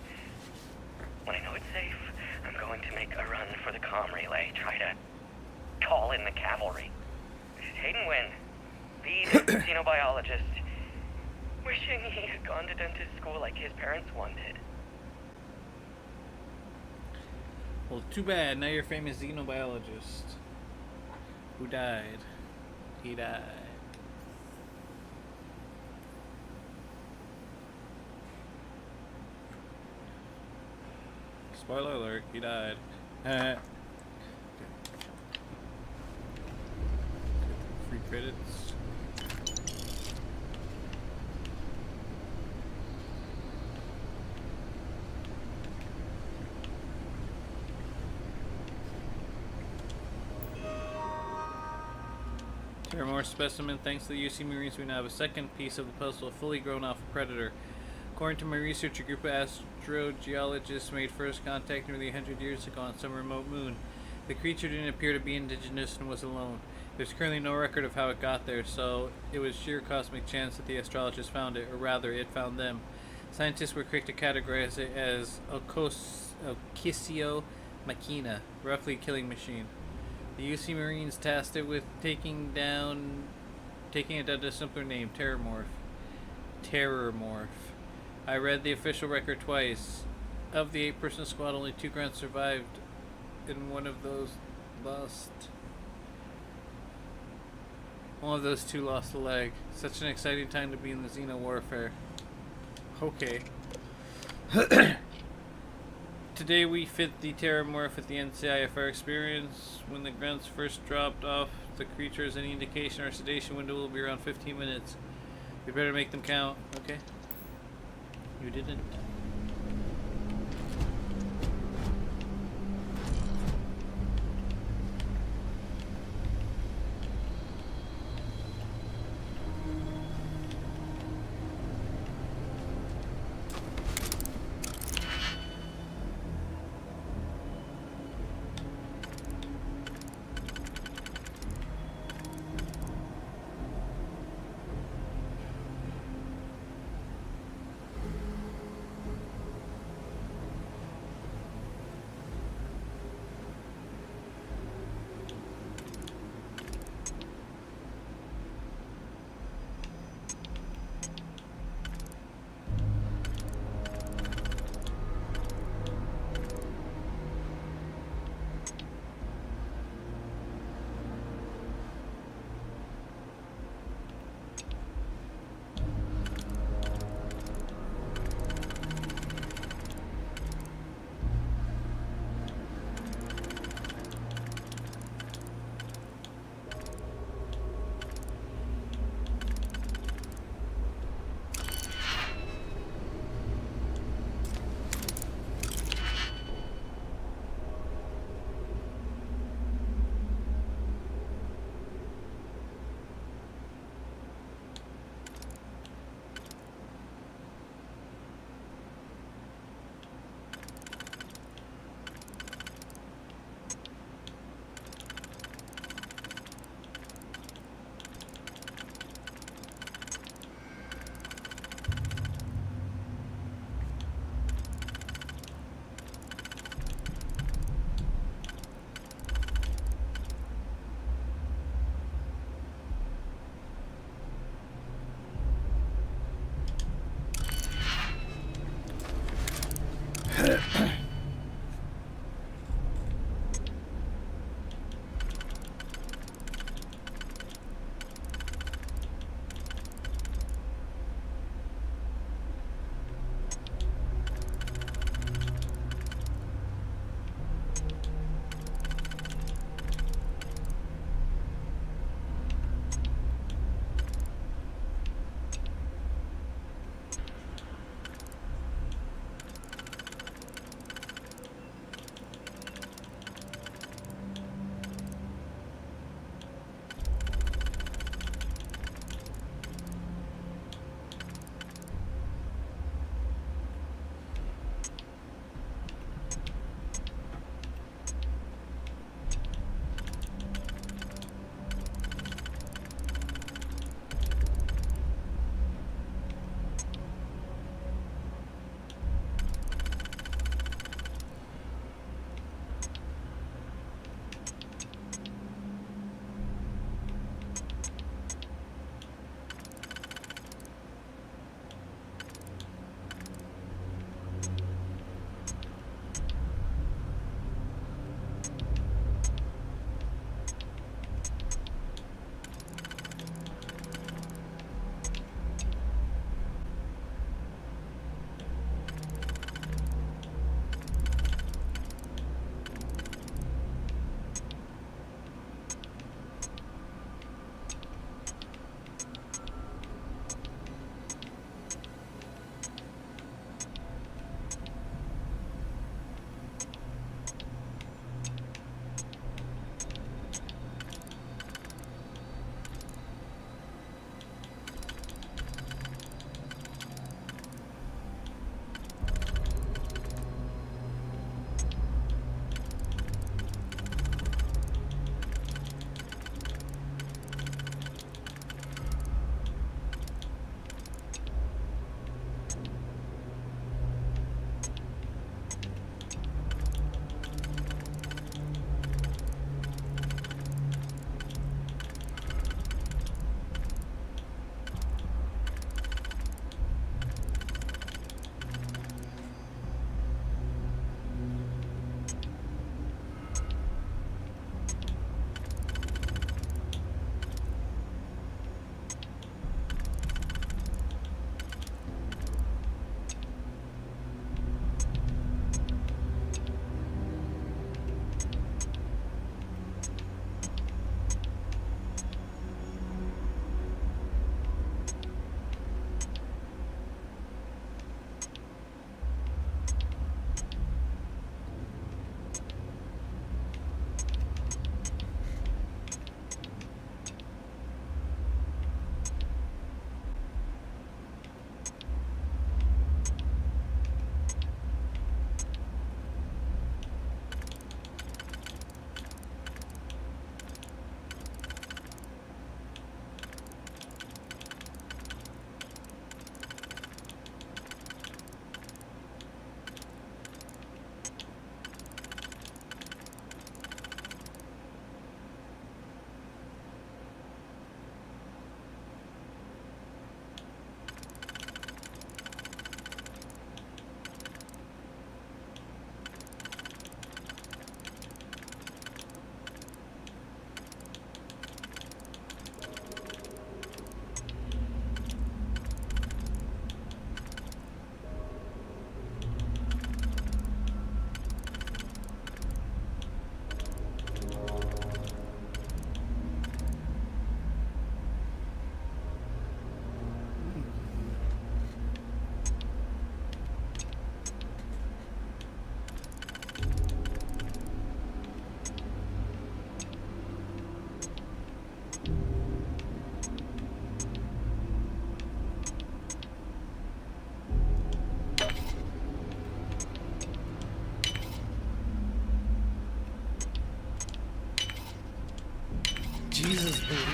When I know it's safe, I'm going to make a run for the comm relay. Try to call in the cavalry. Hayden Wynn, the xenobiologist, wishing he had gone to dentist school like his parents wanted. Well, too bad. Now you're a famous xenobiologist. Who died? He died. Spoiler alert, he died. Free credits. Terramore specimen. Thanks to the UC Marines, we now have a second piece of the puzzle, a fully grown alpha predator. According to my research, a group of astrogeologists made first contact nearly 100 years ago on some remote moon. The creature didn't appear to be indigenous and was alone. There's currently no record of how it got there, so it was sheer cosmic chance that the astrologists found it, or rather, it found them. Scientists were quick to categorize it as Ochisio Machina, roughly killing machine. The UC Marines tasked it with taking it down to a simpler name, Terramorph. Terrormorph. I read the official record twice. Of the 8-person squad, only 2 grunts survived, and one of those two lost a leg. Such an exciting time to be in the Xeno warfare. Okay. Today we fit the Terramorph with the NCIFR experience. When the grunts first dropped off the creatures, any indication our sedation window will be around 15 minutes. We better make them count. Okay. You didn't.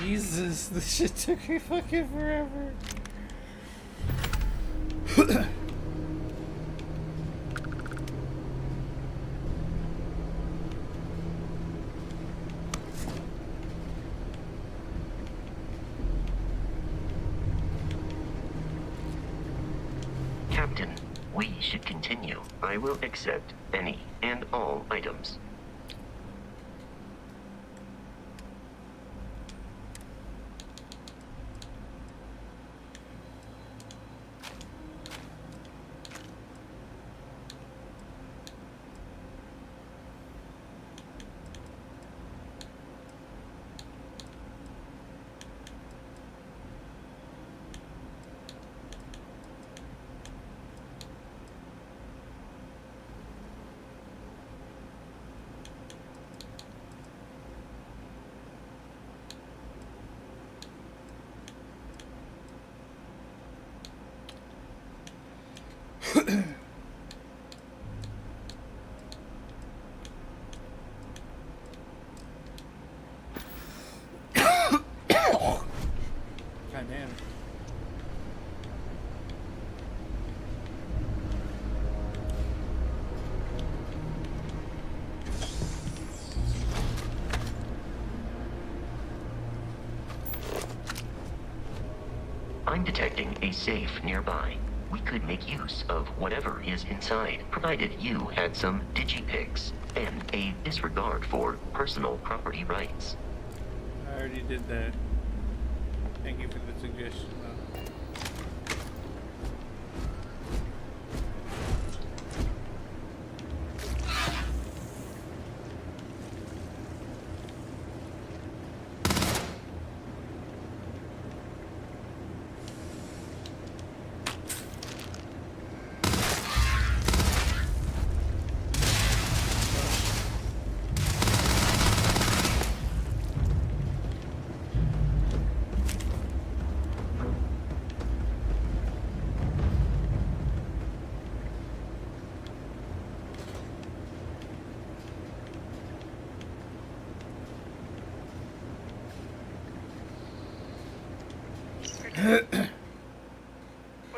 Jesus, this shit took me fucking forever. Captain, we should continue. I will accept any and all items. God damn. I'm detecting a safe nearby. We could make use of whatever is inside, provided you had some digipics and a disregard for personal property rights. I already did that. Thank you for the suggestion.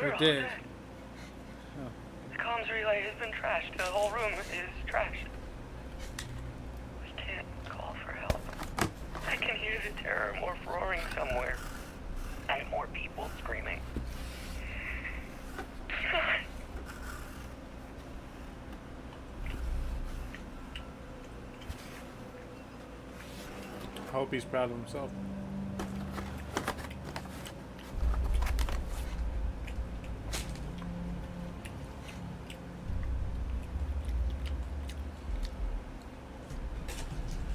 We're all dead. dead. The comms relay has been trashed. The whole room is trashed. We can't call for help. I can hear the terror morph roaring somewhere. And more people screaming. I hope he's proud of himself.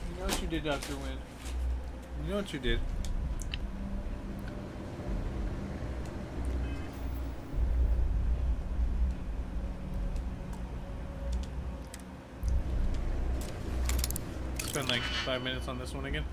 You know what you did, Dr. Wynn? You know what you did? Spend like 5 minutes on this one again.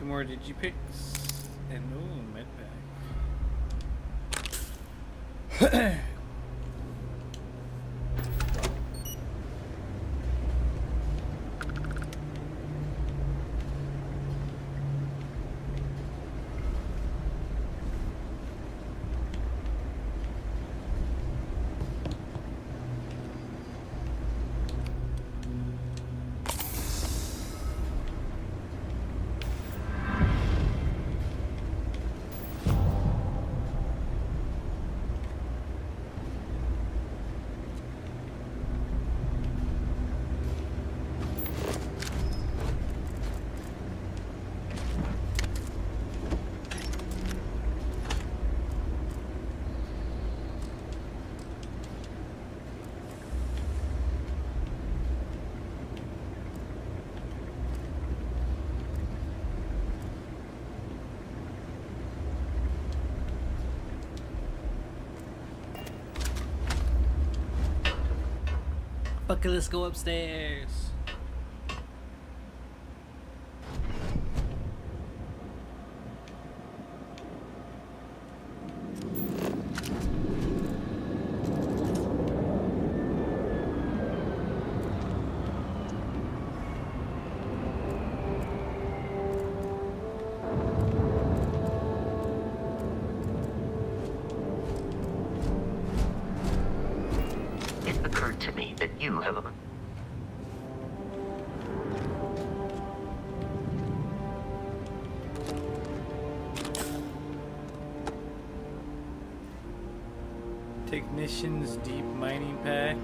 More digipicks and ooh, medpack. Fuck, let's go upstairs. It occurred to me that you have a... Technician's deep mining pack.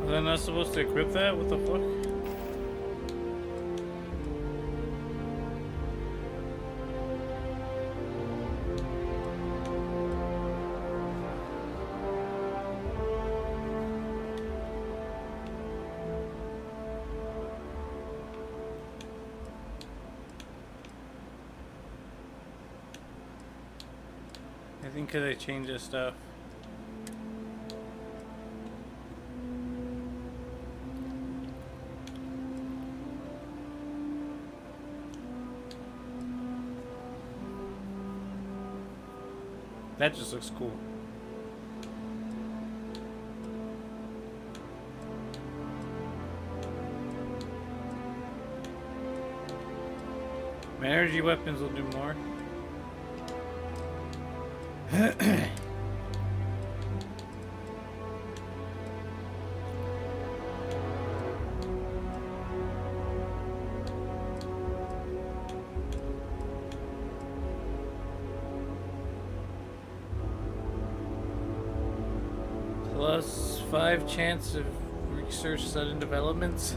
Was I not supposed to equip that? What the fuck? I think because I changed this stuff. That just looks cool. My energy weapons will do more. Plus 5 chance of research sudden developments.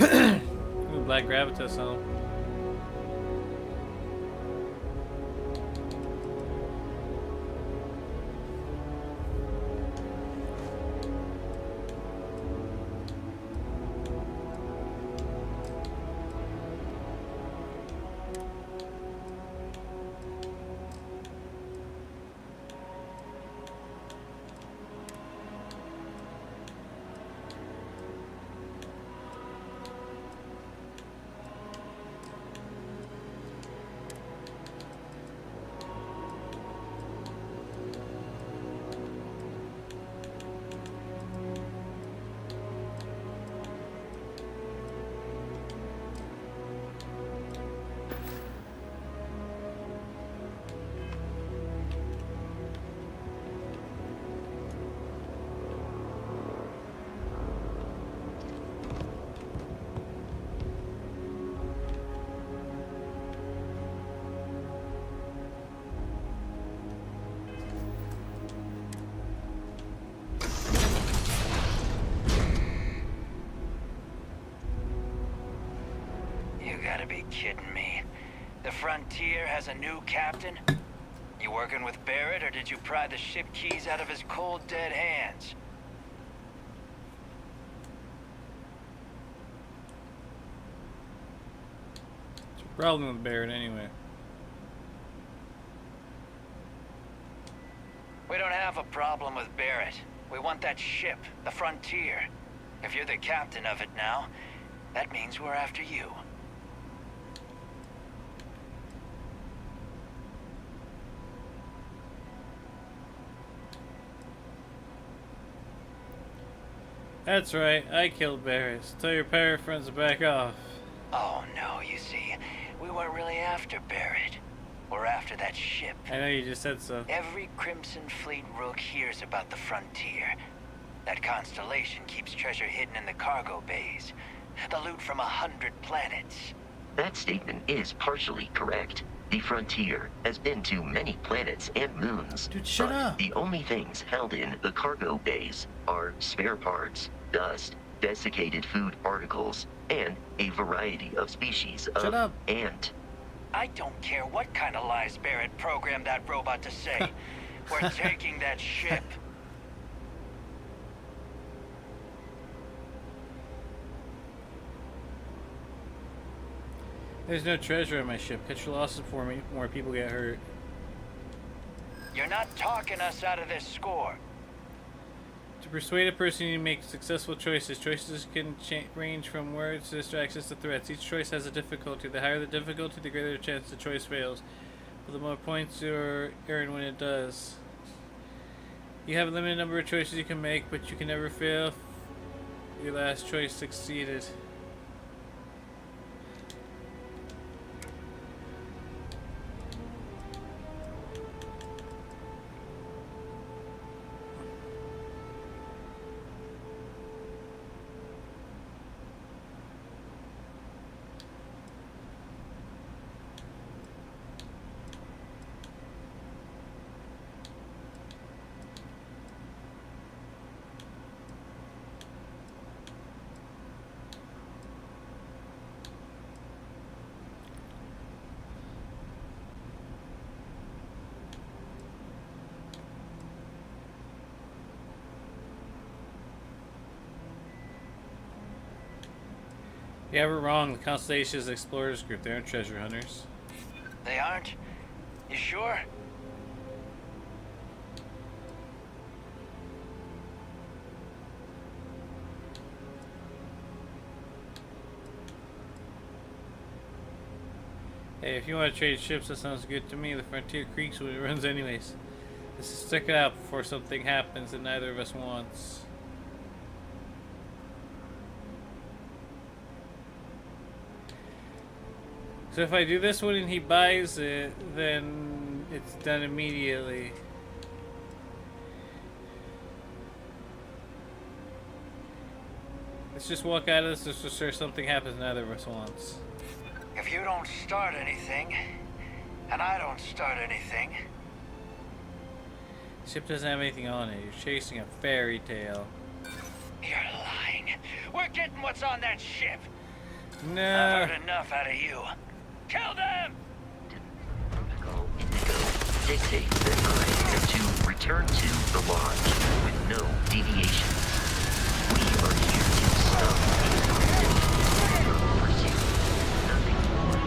Ooh, Black Gravitas helm. Kidding me. The Frontier has a new captain? You working with Barrett, or did you pry the ship keys out of his cold, dead hands? What's your problem with Barrett anyway? We don't have a problem with Barrett. We want that ship, the Frontier. If you're the captain of it now, that means we're after you. That's right, I killed Barrett. So tell your pirate friends to back off. Oh no, you see, we weren't really after Barrett. We're after that ship. I know you just said so. Every Crimson Fleet rook hears about the frontier. That constellation keeps treasure hidden in the cargo bays. The loot from 100 planets. That statement is partially correct. The frontier has been to many planets and moons. Dude, shut but up. The only things held in the cargo bays are spare parts, dust, desiccated food particles, and a variety of species Shut of up. ant. I don't care what kind of lies Barrett programmed that robot to say. We're taking that ship. There's no treasure on my ship. Catch your losses before more people get hurt. You're not talking us out of this score. To persuade a person, you make successful choices. Choices can range from words to distractions to threats. Each choice has a difficulty. The higher the difficulty, the greater the chance the choice fails. But the more points you earn when it does. You have a limited number of choices you can make, but you can never fail if your last choice succeeded. Yeah, we're wrong. The Constellation is an explorers group. They aren't treasure hunters. They aren't? You sure? Hey, if you want to trade ships, that sounds good to me. The frontier creaks when it runs anyways. Let's just stick it out before something happens that neither of us wants. So if I do this one and he buys it, then it's done immediately. Let's just walk out of this just to sure something happens neither of us wants. If you don't start anything, and I don't start anything... Ship doesn't have anything on it. You're chasing a fairy tale. You're lying. We're getting what's on that ship. No. I've heard enough out of you. Kill them! Protocol Indigo dictates that I am to return to the lodge with no deviations. We are here to stop the constellation from pursuit. Nothing more.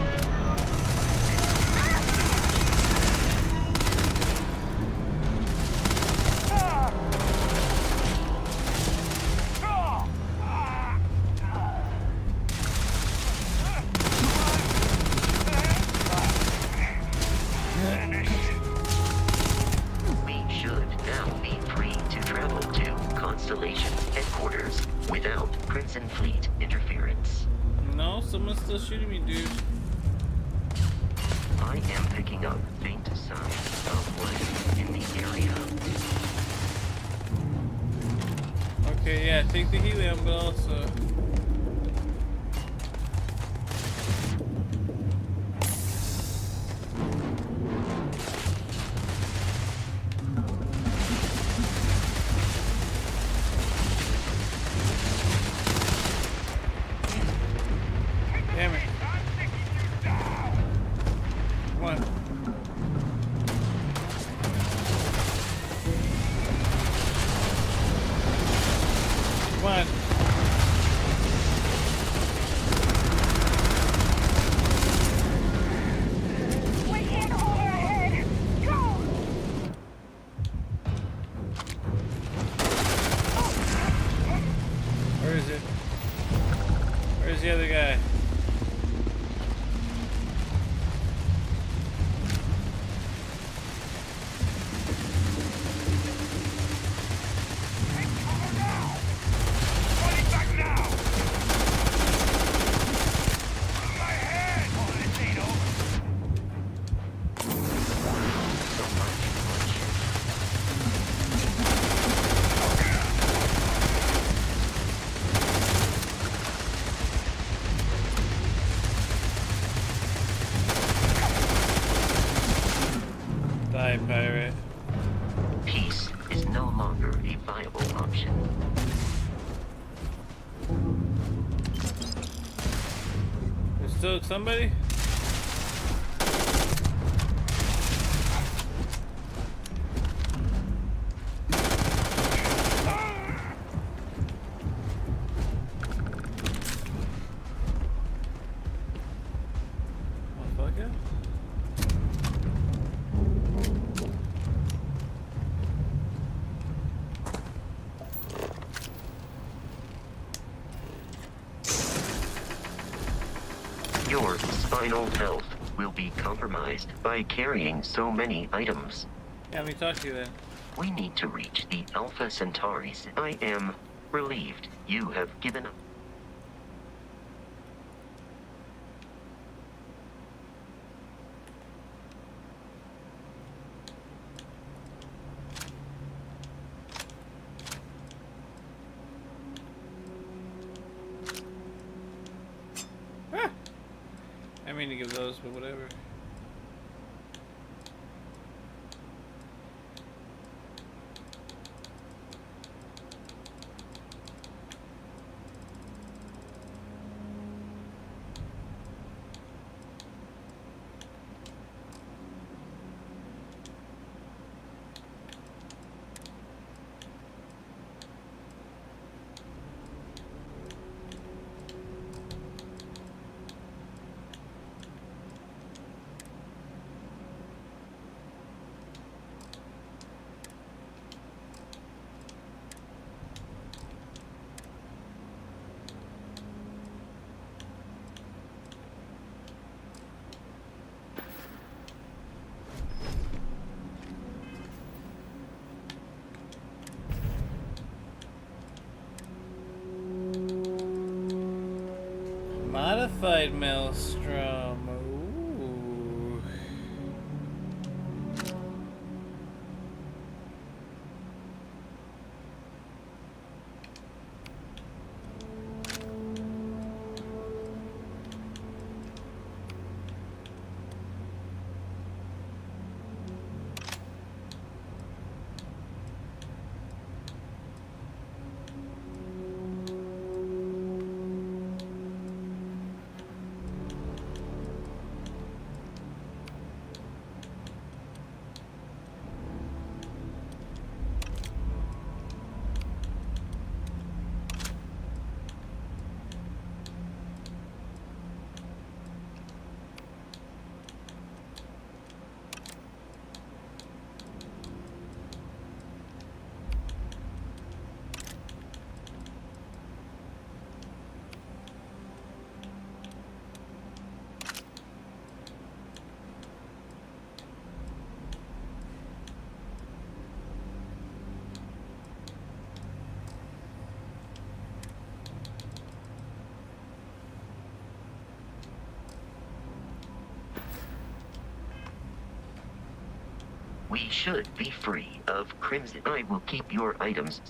We should now be free to travel to Constellation headquarters without Crimson Fleet interference. No, someone's still shooting me, dude. I am picking up faint signs of life in the area. Okay, yeah, take the helium, but also... Damn it. Come on. Come on. pirate. Peace is no longer a viable option. There's still somebody? Motherfucker. Your spinal health will be compromised by carrying so many items. Yeah, let me talk to you then. We need to reach the Alpha Centauri's. I am relieved you have given up. I mean to give those, but whatever. Modified Maelstrom. Ooh. We should be free of Crimson. I will keep your items.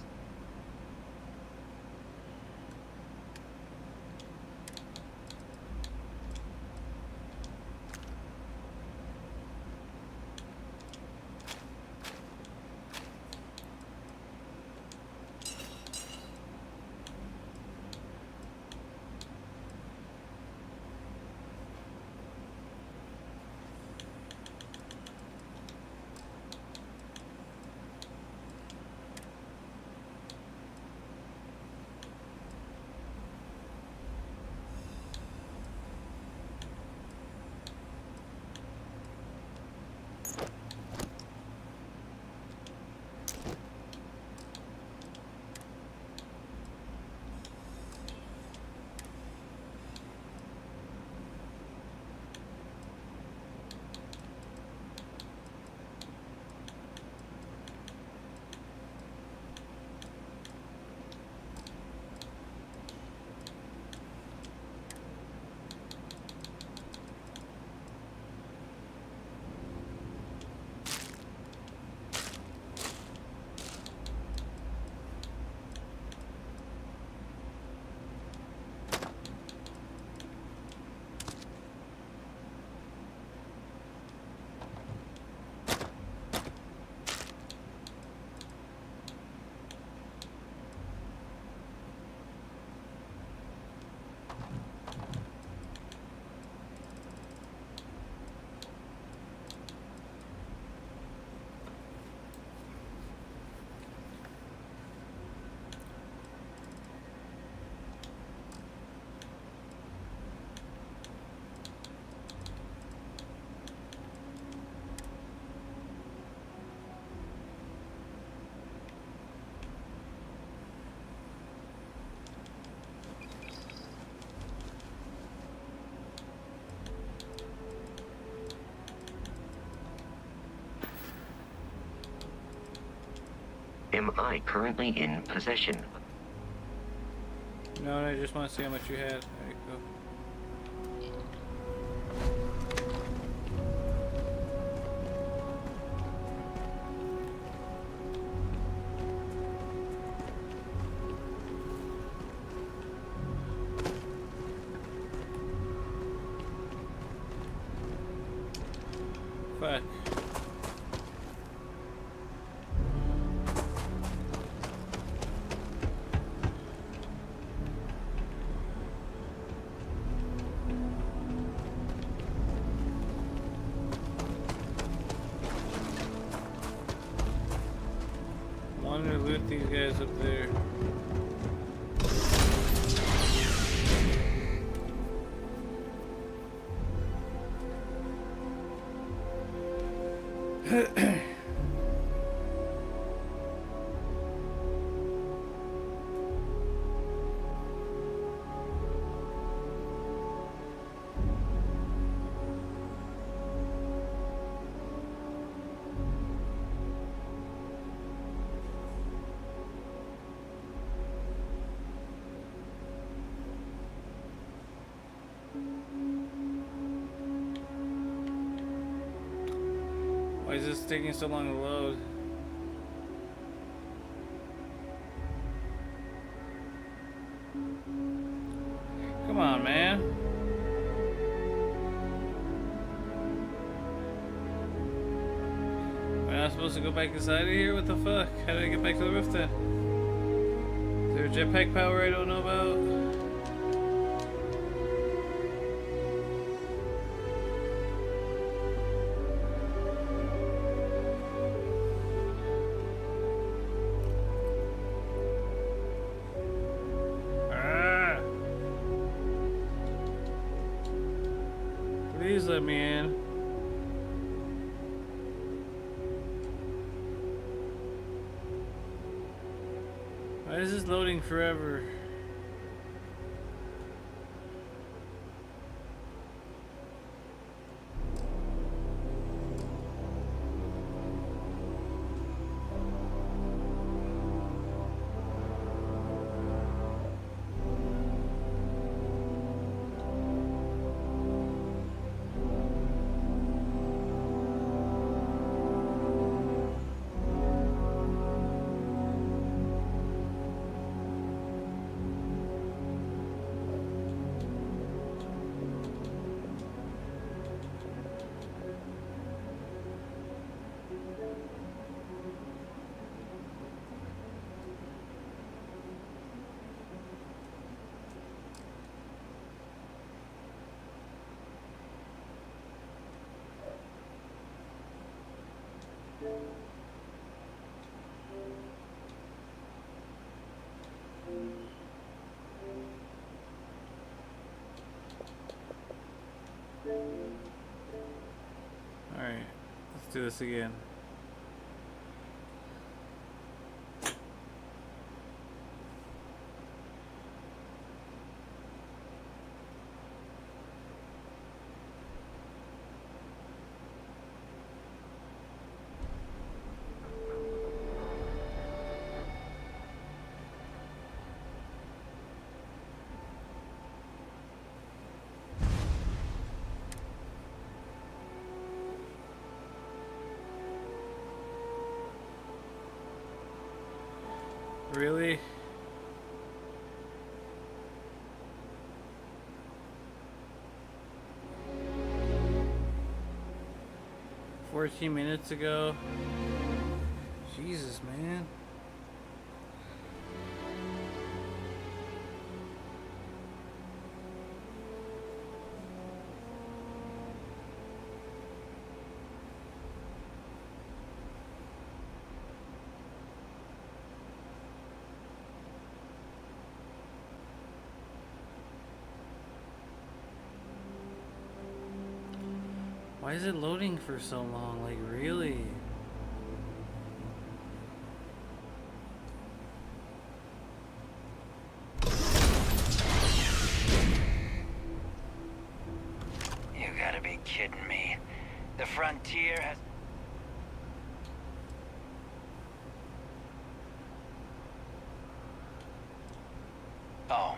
am I currently in possession? No, I just want to see how much you had. There you go. Fuck. Wanted to loot these guys up there. Why is this taking so long to load? Come on, man. Am I not supposed to go back inside of here? What the fuck? How did I get back to the roof then? Is there a jetpack power I don't know about? Please let me in. Why is this loading forever? Alright, let's do this again. Really? $14 minutes ago? Jesus, man. Why is it loading for so long? Like, really? You gotta be kidding me. The frontier has... Oh.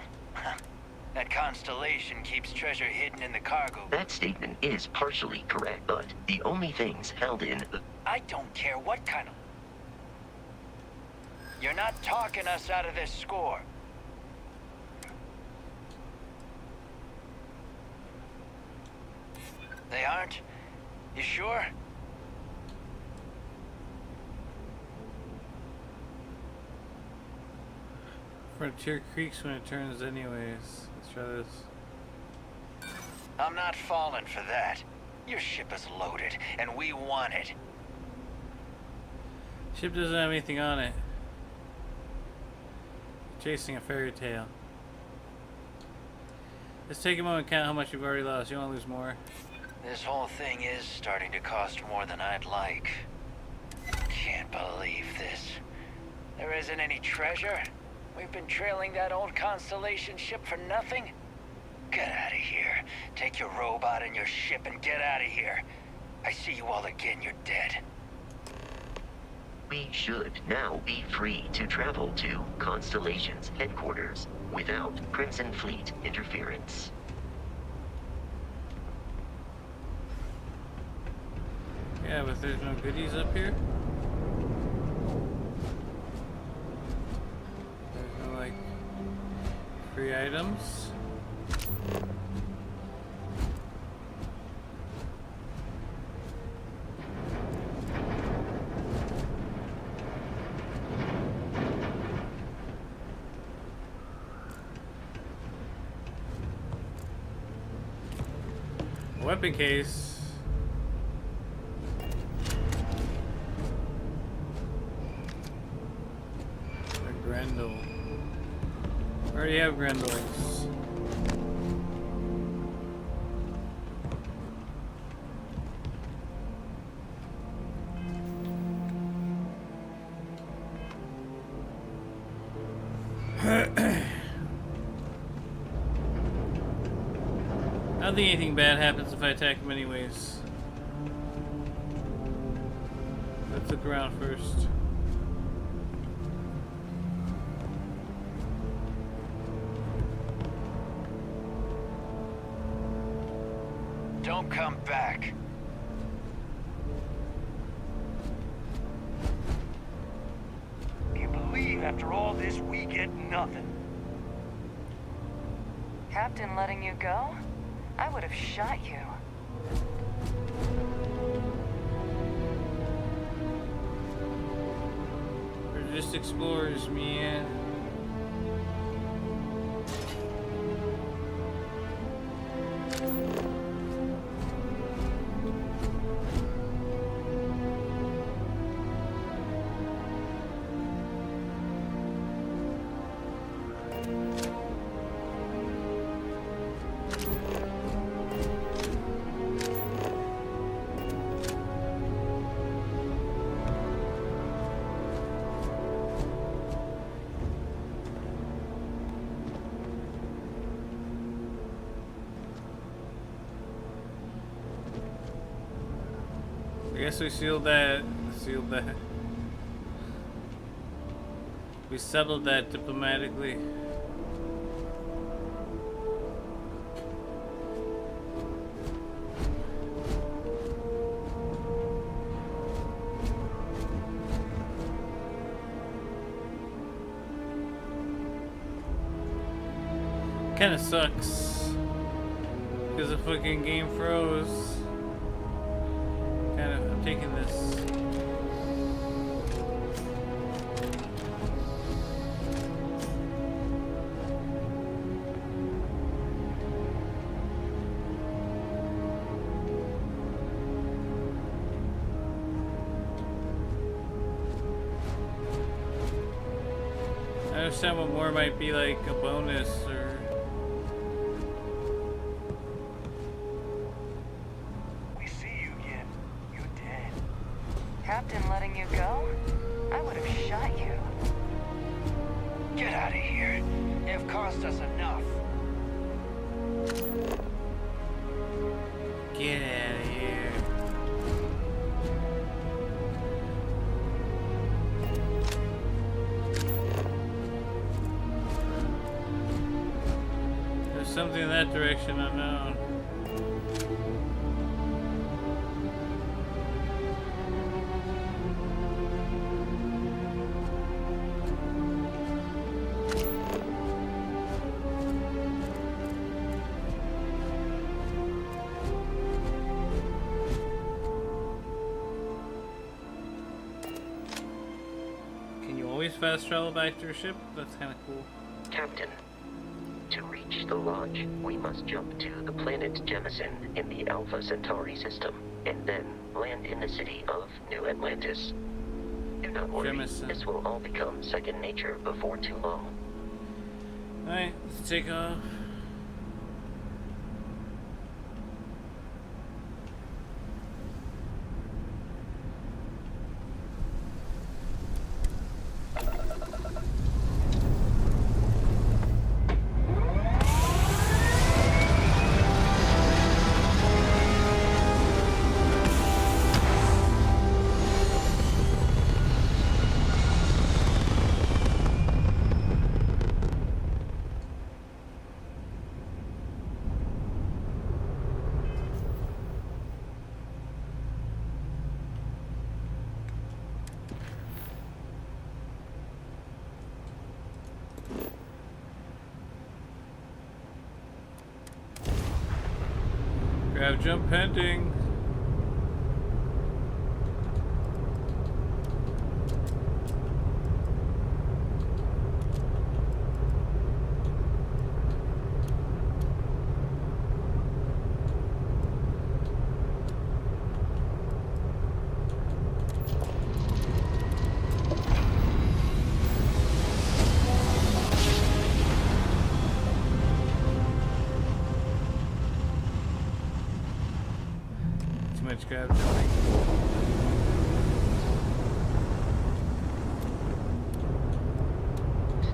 That constellation keeps treasure hidden in the cargo. That statement is partially correct, but the only things held in the... I don't care what kind of... You're not talking us out of this score. They aren't? You sure? Frontier creaks when it turns anyways. Let's try this. I'm not falling for that. Your ship is loaded, and we want it. Ship doesn't have anything on it. Chasing a fairy tale. Let's take a moment and count how much you've already lost. You want to lose more? This whole thing is starting to cost more than I'd like. Can't believe this. There isn't any treasure? We've been trailing that old Constellation ship for nothing? Get out of here. Take your robot and your ship and get out of here. I see you all again, you're dead. We should now be free to travel to Constellation's headquarters without Crimson Fleet interference. Yeah, but there's no goodies up here. There's no, like, free items. Weapon case. A Grendel. I already have Grendels. I don't think anything bad happens if I attack him anyways. Let's look around first. Don't come back. Can you believe after all this we get nothing? Captain letting you go? I would have shot you. We're just explorers, man. I guess we sealed that. We settled that diplomatically. Kinda sucks. Because the fucking game froze. I'm taking this. I understand what more might be like a bonus or... Captain letting you go? I would have shot you. Get out of here. You've cost us enough. Get out of here. something in that direction unknown. Fast travel back to your ship? That's kind of cool. Captain, to reach the lodge, we must jump to the planet Jemison in the Alpha Centauri system, and then land in the city of New Atlantis. Do not worry, this will all become second nature before too long. Alright, let's take off. Grab jump pending. Grab jumping.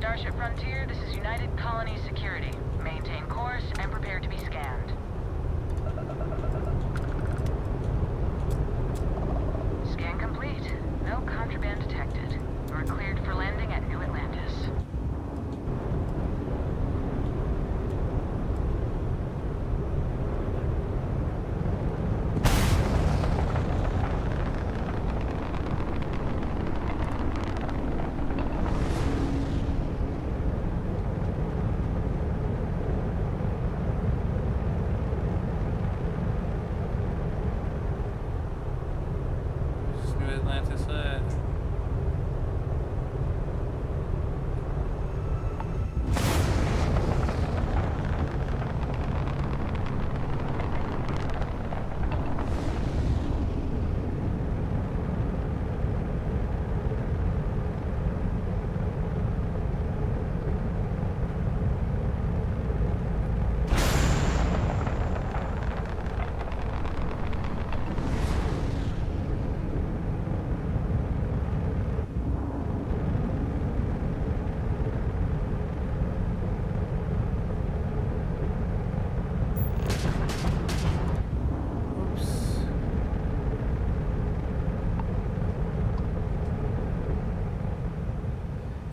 Starship Frontier, this is United Colony Security. Maintain course and prepare to be scanned. Scan complete. No contraband detected. We're cleared for landing at New Atlantis.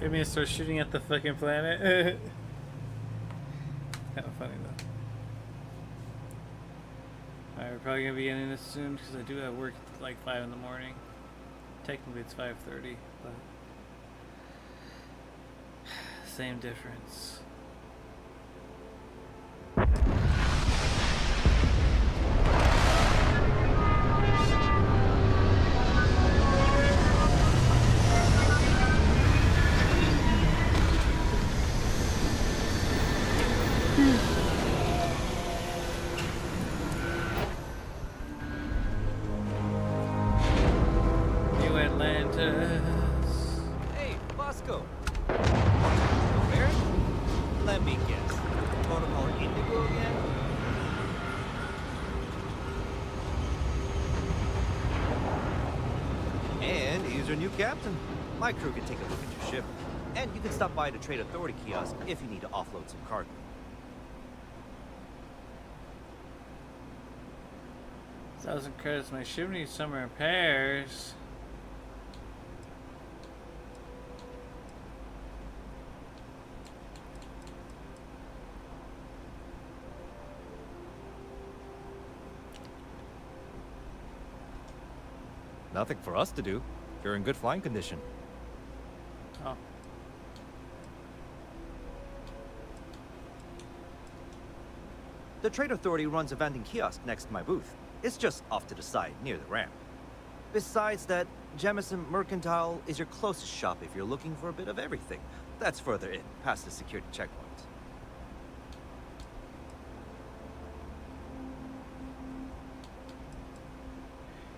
Maybe I start shooting at the fucking planet. Kind of funny though. Alright, we're probably gonna be ending this soon because I do have work at like 5 in the morning. Technically it's 5:30, but same difference. New Atlantis. Hey, Bosco. Where? Let me guess. Protocol Indigo again? And he's your new captain. My crew can take a look at your ship. And you can stop by the Trade Authority kiosk if you need to offload some cargo. $1,000 credits. My ship needs some repairs. Nothing for us to do. You're in good flying condition. Oh. The Trade Authority runs a vending kiosk next to my booth. It's just off to the side, near the ramp. Besides that, Jemison Mercantile is your closest shop if you're looking for a bit of everything. That's further in, past the security checkpoint.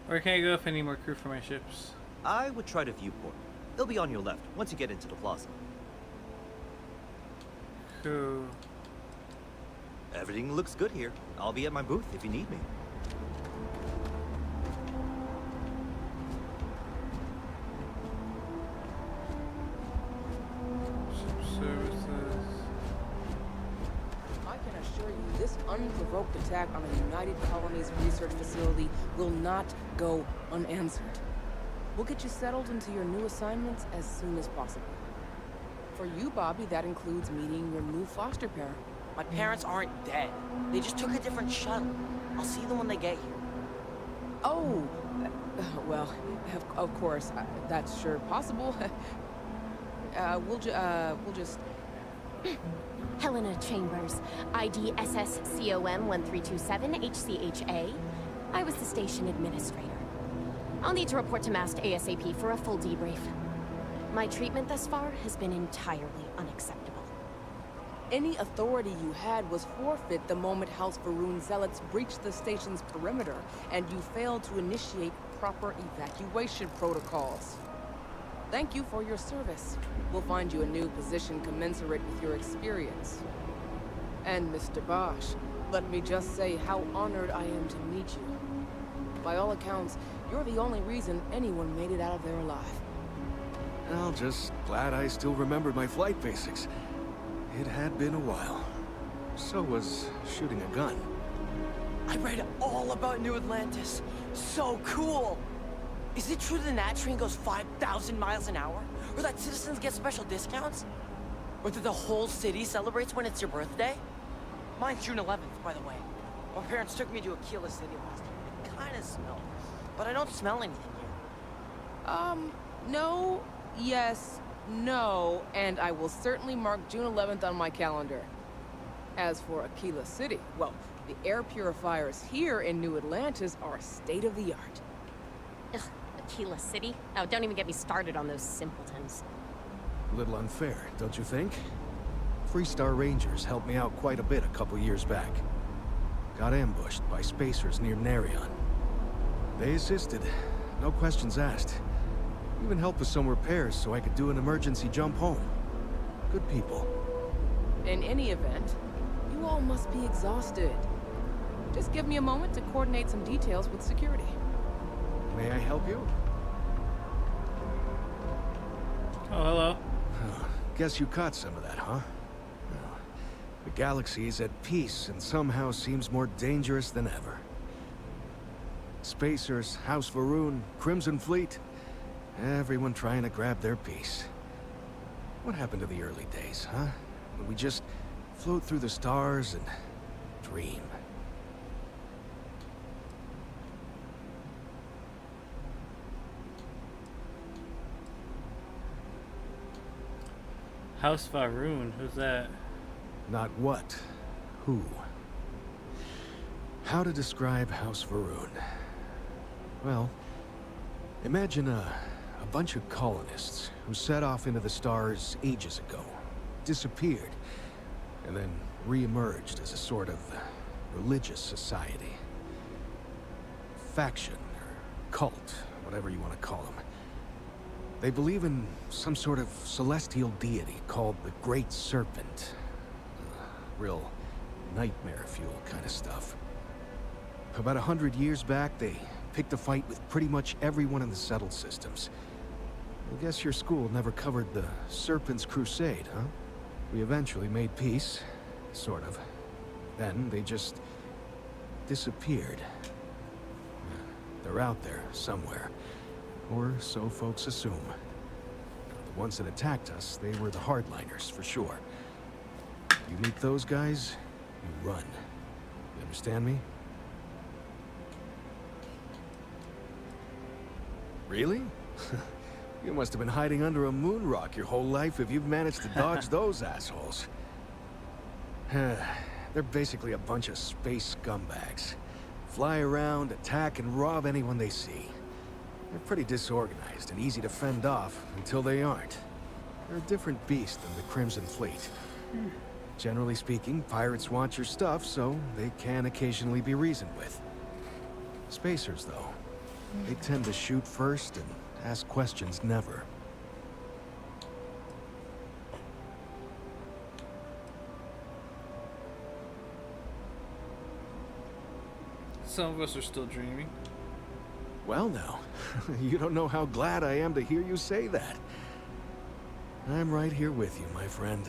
Where can I go if I need more crew for my ships? I would try the viewport. It'll be on your left, once you get into the plaza. Cool. Everything looks good here. I'll be at my booth if you need me. Ship services. I can assure you this unprovoked attack on a United Colonies research facility will not go unanswered. We'll get you settled into your new assignments as soon as possible. For you, Bobby, that includes meeting your new foster parent. My parents aren't dead. They just took a different shuttle. I'll see them when they get here. Oh, well, of course, that's sure possible. We'll just... Helena Chambers, ID SSCOM 1327 HCHA. I was the station administrator. I'll need to report to Mast ASAP for a full debrief. My treatment thus far has been entirely unacceptable. Any authority you had was forfeit the moment House Varun zealots breached the station's perimeter, and you failed to initiate proper evacuation protocols. Thank you for your service. We'll find you a new position commensurate with your experience. And Mr. Bosch, let me just say how honored I am to meet you. By all accounts, you're the only reason anyone made it out of there alive. Well, just glad I still remembered my flight basics. It had been a while. So was shooting a gun. I read all about New Atlantis. So cool! Is it true the Nat train goes 5,000 miles an hour? Or that citizens get special discounts? Or that the whole city celebrates when it's your birthday? Mine's June 11th, by the way. My parents took me to Aquila City last year. It kinda smelled. But I don't smell anything here. No, yes, no, and I will certainly mark June 11th on my calendar. As for Aquila City, well, the air purifiers here in New Atlantis are state-of-the-art. Ugh, Aquila City? Oh, don't even get me started on those simpletons. A little unfair, don't you think? Freestar Rangers helped me out quite a bit a couple years back. Got ambushed by spacers near Narion. They assisted, no questions asked. Even helped with some repairs so I could do an emergency jump home. Good people. In any event, you all must be exhausted. Just give me a moment to coordinate some details with security. May I help you? Oh, hello. Guess you caught some of that, huh? Well, the galaxy is at peace and somehow seems more dangerous than ever. Spacers, House Varun, Crimson Fleet, everyone trying to grab their piece. What happened to the early days, huh? When we just float through the stars and dream. House Varun, who's that? Not what, who. How to describe House Varun? Well, imagine a bunch of colonists who set off into the stars ages ago, disappeared, and then re-emerged as a sort of religious society. Faction, or cult, whatever you want to call them. They believe in some sort of celestial deity called the Great Serpent. Real nightmare fuel kind of stuff. About 100 years back, they picked a fight with pretty much everyone in the settled systems. I guess your school never covered the Serpent's Crusade, huh? We eventually made peace, sort of. Then they just disappeared. They're out there somewhere. Or so folks assume. The ones that attacked us, they were the hardliners, for sure. You meet those guys, you run. You understand me? Really? You must have been hiding under a moon rock your whole life if you've managed to dodge those assholes. They're basically a bunch of space scumbags. Fly around, attack, and rob anyone they see. They're pretty disorganized and easy to fend off until they aren't. They're a different beast than the Crimson Fleet. Generally speaking, pirates want your stuff, so they can occasionally be reasoned with. Spacers, though, they tend to shoot first and ask questions never. Some of us are still dreaming. Well now, you don't know how glad I am to hear you say that. I'm right here with you, my friend.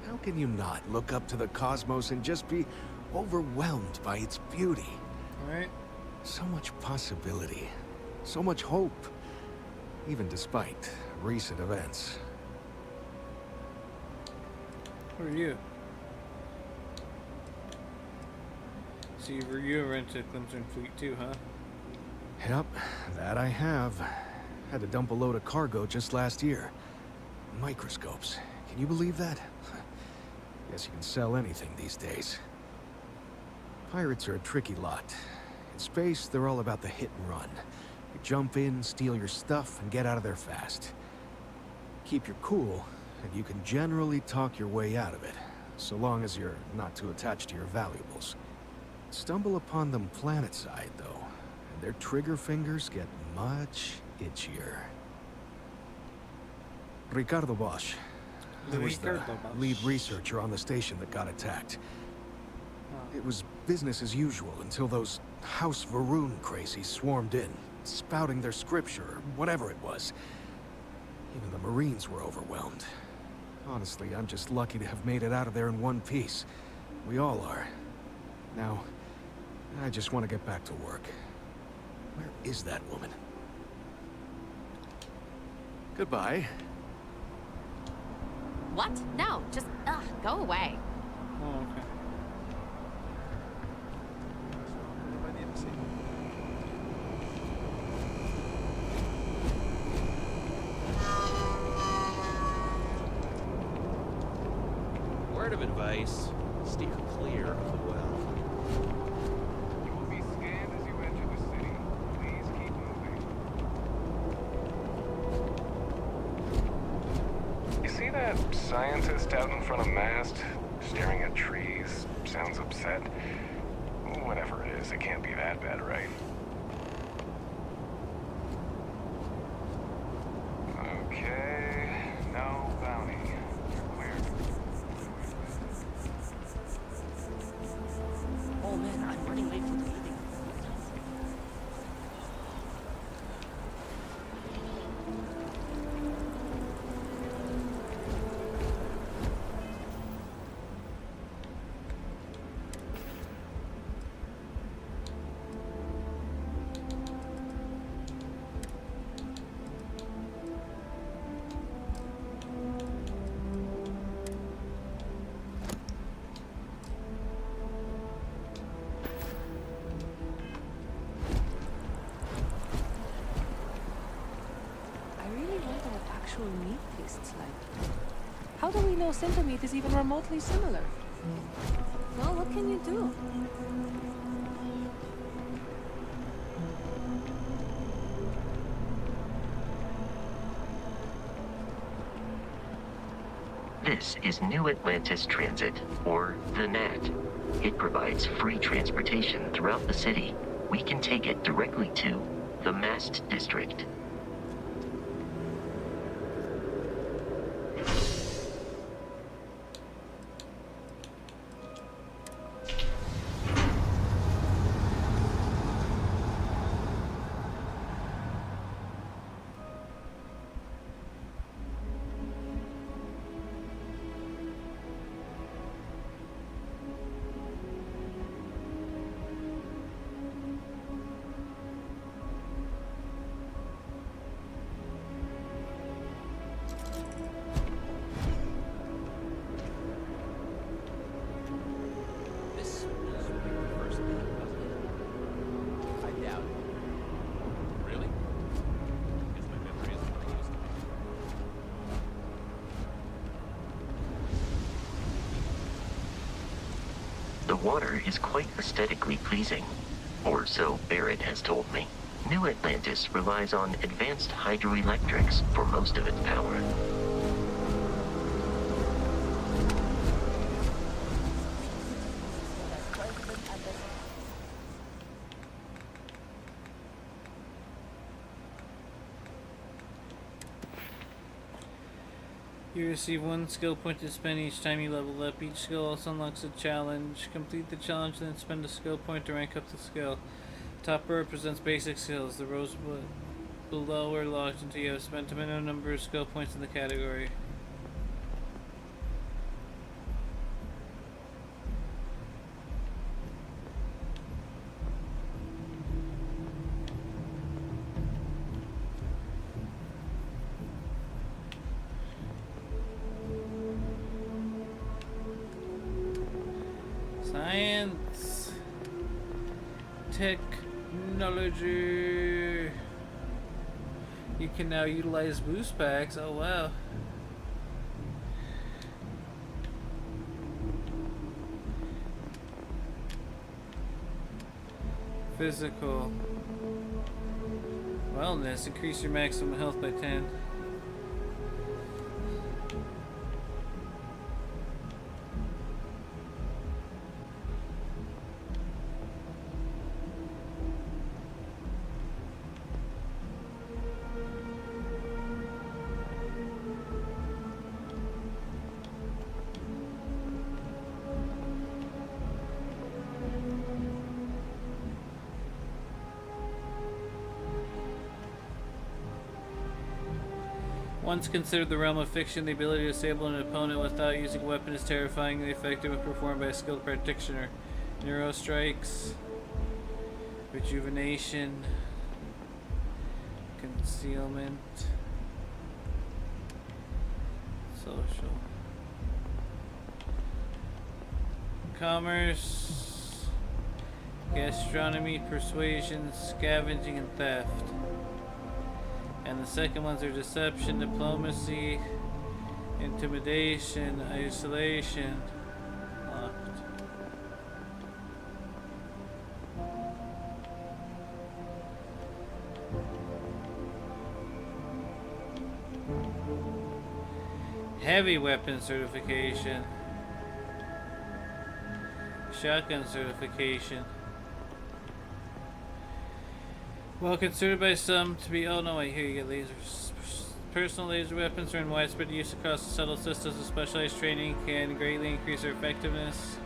How can you not look up to the cosmos and just be overwhelmed by its beauty? Right? So much possibility, so much hope, even despite recent events. Who are you? See, you were into Crimson Fleet too, huh? Yep, that I have. Had to dump a load of cargo just last year. Microscopes. Can you believe that? Guess you can sell anything these days. Pirates are a tricky lot. In space, they're all about the hit and run. You jump in, steal your stuff, and get out of there fast. Keep your cool, and you can generally talk your way out of it, so long as you're not too attached to your valuables. Stumble upon them planetside, though, and their trigger fingers get much itchier. Ricardo Bosch. He was the lead researcher on the station that got attacked. It was business as usual until those House Varun crazies swarmed in, spouting their scripture or whatever it was. Even the Marines were overwhelmed. Honestly, I'm just lucky to have made it out of there in one piece. We all are. Now, I just want to get back to work. Where is that woman? Goodbye. What? No, just, go away. Oh, okay. Word of advice, steer clear of the well. You will be scanned as you enter the city. Please keep moving. You see that scientist out in front of mast, staring at trees, sounds upset? Whatever it is, it can't be that bad, right? Okay, no bounty. You're clear. Oh man, I'm running late for the meeting. Meat tastes like. How do we know center meat is even remotely similar? Well, what can you do? This is New Atlantis Transit, or the NAT. It provides free transportation throughout the city. We can take it directly to the Mast District. water is quite aesthetically pleasing. Or so Barrett has told me. New Atlantis relies on advanced hydroelectrics for most of its power. You receive 1 skill point to spend each time you level up. Each skill also unlocks a challenge. Complete the challenge, then spend a skill point to rank up the skill. Top row represents basic skills. The rows below are locked until you have spent a minimum number of skill points in the category. Science, technology. You can now utilize boost packs. Oh wow. Physical. Wellness. Increase your maximum health by 10. Once considered the realm of fiction, the ability to disable an opponent without using a weapon is terrifyingly effective when performed by a skilled practitioner. Neuro strikes, rejuvenation, concealment, social, commerce, gastronomy, persuasion, scavenging, and theft. And the second ones are deception, diplomacy, intimidation, isolation. Locked. Heavy weapon certification. Shotgun certification. While considered by some to be, oh no wait, here you get lasers. Personal laser weapons are in widespread use across the settled systems, and specialized training can greatly increase their effectiveness.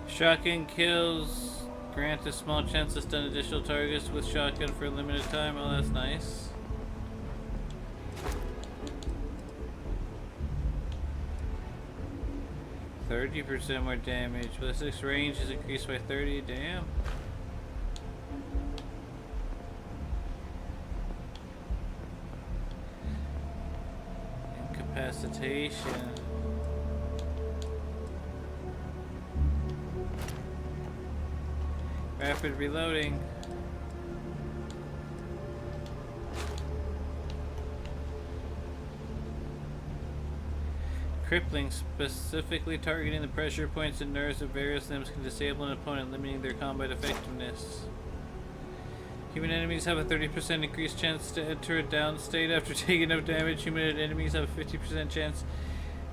Shotgun kills grant a small chance to stun additional targets with shotgun for a limited time. Oh, that's nice. %30 more damage. Ballistics range is increased by 30. Damn. Incapacitation. Rapid reloading. Crippling, specifically targeting the pressure points and nerves of various limbs, can disable an opponent, limiting their combat effectiveness. Human enemies have a 30% increased chance to enter a down state after taking no damage. Human enemies have a 50% chance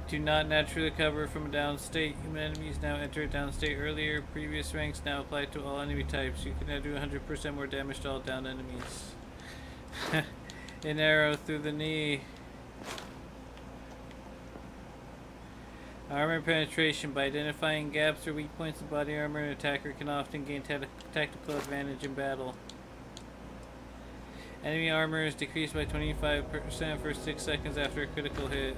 to not naturally recover from a down state. Human enemies now enter a down state earlier. Previous ranks now apply to all enemy types. You can now do 100% more damage to all down enemies. An arrow through the knee. Armor penetration. By identifying gaps or weak points in body armor, an attacker can often gain tactical advantage in battle. Enemy armor is decreased by 25% for 6 seconds after a critical hit.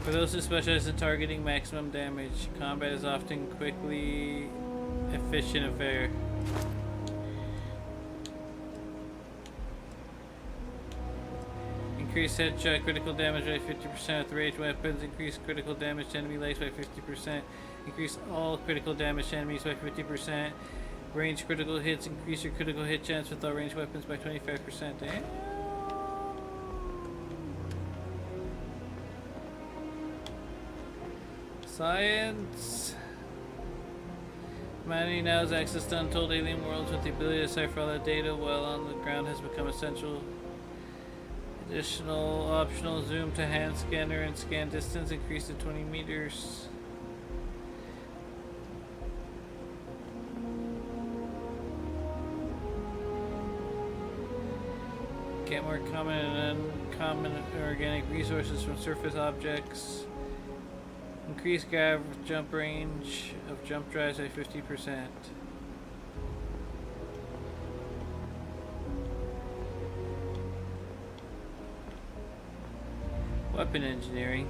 For those who specialize in targeting maximum damage, combat is often quickly efficient affair. Increase headshot critical damage by 50% with ranged weapons. Increase critical damage to enemy legs by 50%. Increase all critical damage to enemies by 50%. Range critical hits. Increase your critical hit chance with all ranged weapons by 25%. Damn. Science. Humanity now has access to untold alien worlds with the ability to decipher all that data while on the ground has become essential. Additional optional zoom to hand scanner and scan distance increased to 20 meters. Get more common and uncommon organic resources from surface objects. Increase grav jump range of jump drives by 50%. Weapon engineering.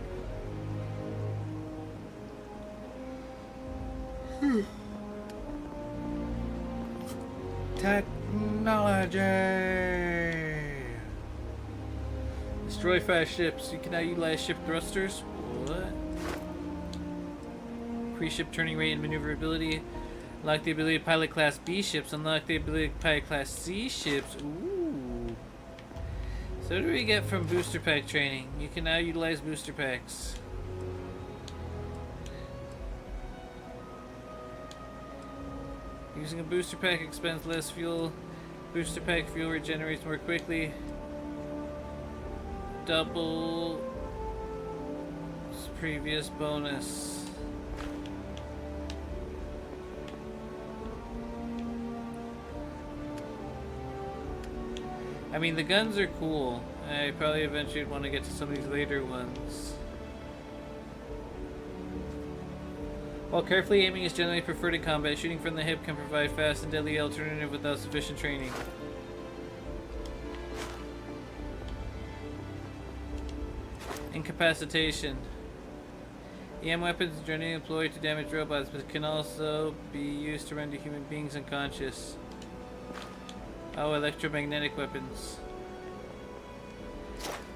Technology. Destroy fast ships. You can now utilize ship thrusters. What? Pre-ship turning rate and maneuverability. Unlock the ability to pilot Class B ships. Unlock the ability to pilot Class C ships. Ooh. So what do we get from booster pack training? You can now utilize booster packs. Using a booster pack expends less fuel. Booster pack fuel regenerates more quickly. Double previous bonus. I mean, the guns are cool. I probably eventually would want to get to some of these later ones. While carefully aiming is generally preferred in combat, shooting from the hip can provide fast and deadly alternative without sufficient training. Incapacitation. EM weapons are generally employed to damage robots, but can also be used to render human beings unconscious. Oh, electromagnetic weapons.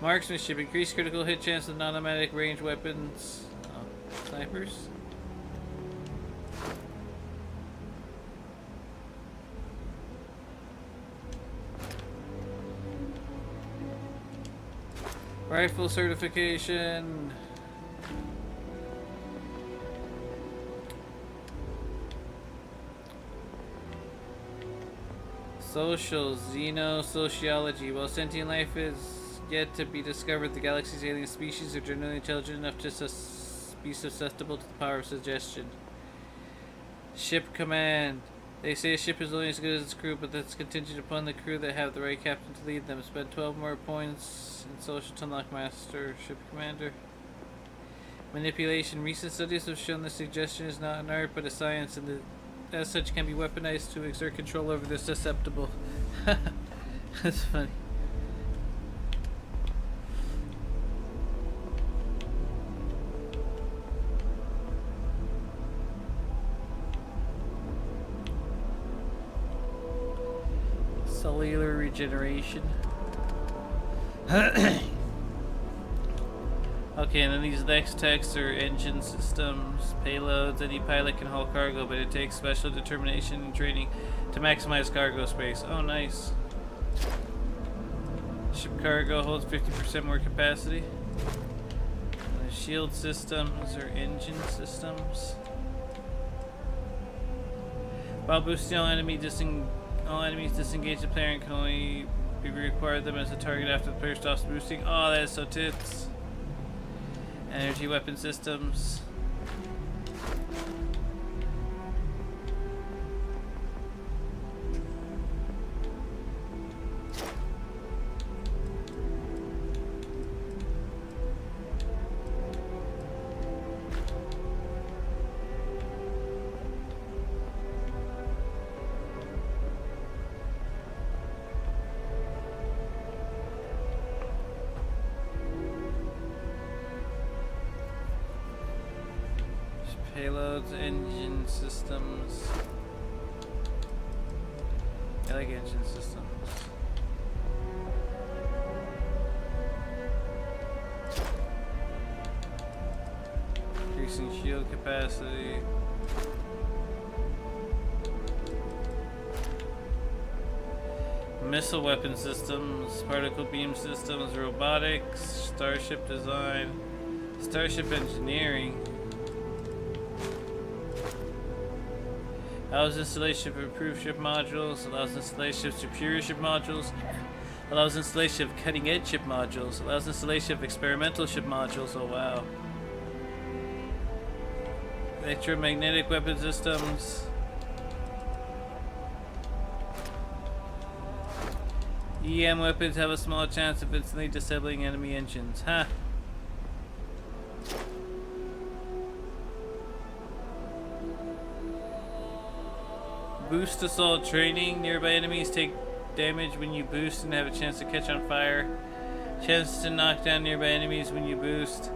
Marksmanship. Increased critical hit chance with non-automatic ranged weapons. Oh, snipers. Rifle certification. Social, xenosociology. While sentient life is yet to be discovered, the galaxy's alien species are generally intelligent enough to be susceptible to the power of suggestion. Ship command. They say a ship is only as good as its crew, but that's contingent upon the crew that have the right captain to lead them. Spend 12 more points in social to unlock master ship commander. Manipulation. Recent studies have shown that suggestion is not an art but a science, and that as such can be weaponized to exert control over the susceptible. That's funny. Cellular regeneration. Okay, and then these next texts are engine systems, payloads. Any pilot can haul cargo, but it takes special determination and training to maximize cargo space. Oh, nice. Ship cargo holds 50% more capacity. And the shield systems or engine systems. While boosting all enemies disengage the player and can only be required them as a target after the player stops boosting. Oh, that is so tits. Energy weapon systems. Payloads, engine systems. I like engine systems. Increasing shield capacity. Missile weapon systems, particle beam systems, robotics, starship design, starship engineering. Allows installation of improved ship modules, allows installation of superior ship modules, allows installation of cutting edge ship modules, allows installation of experimental ship modules. Oh wow. Electromagnetic weapon systems. EM weapons have a small chance of instantly disabling enemy engines. Huh. Boost assault training. Nearby enemies take damage when you boost and have a chance to catch on fire. Chance to knock down nearby enemies when you boost.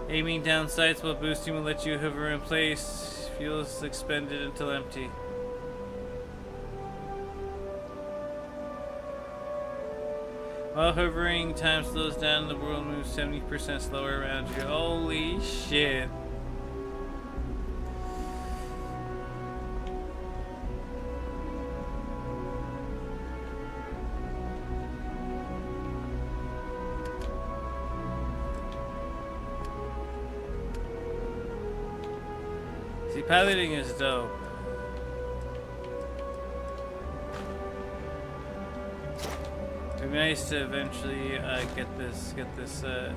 Aiming down sights while boosting will let you hover in place. Fuel is expended until empty. While hovering, time slows down and the world moves 70% slower around you. Holy shit. See, piloting is dope. It'd be nice to eventually get this so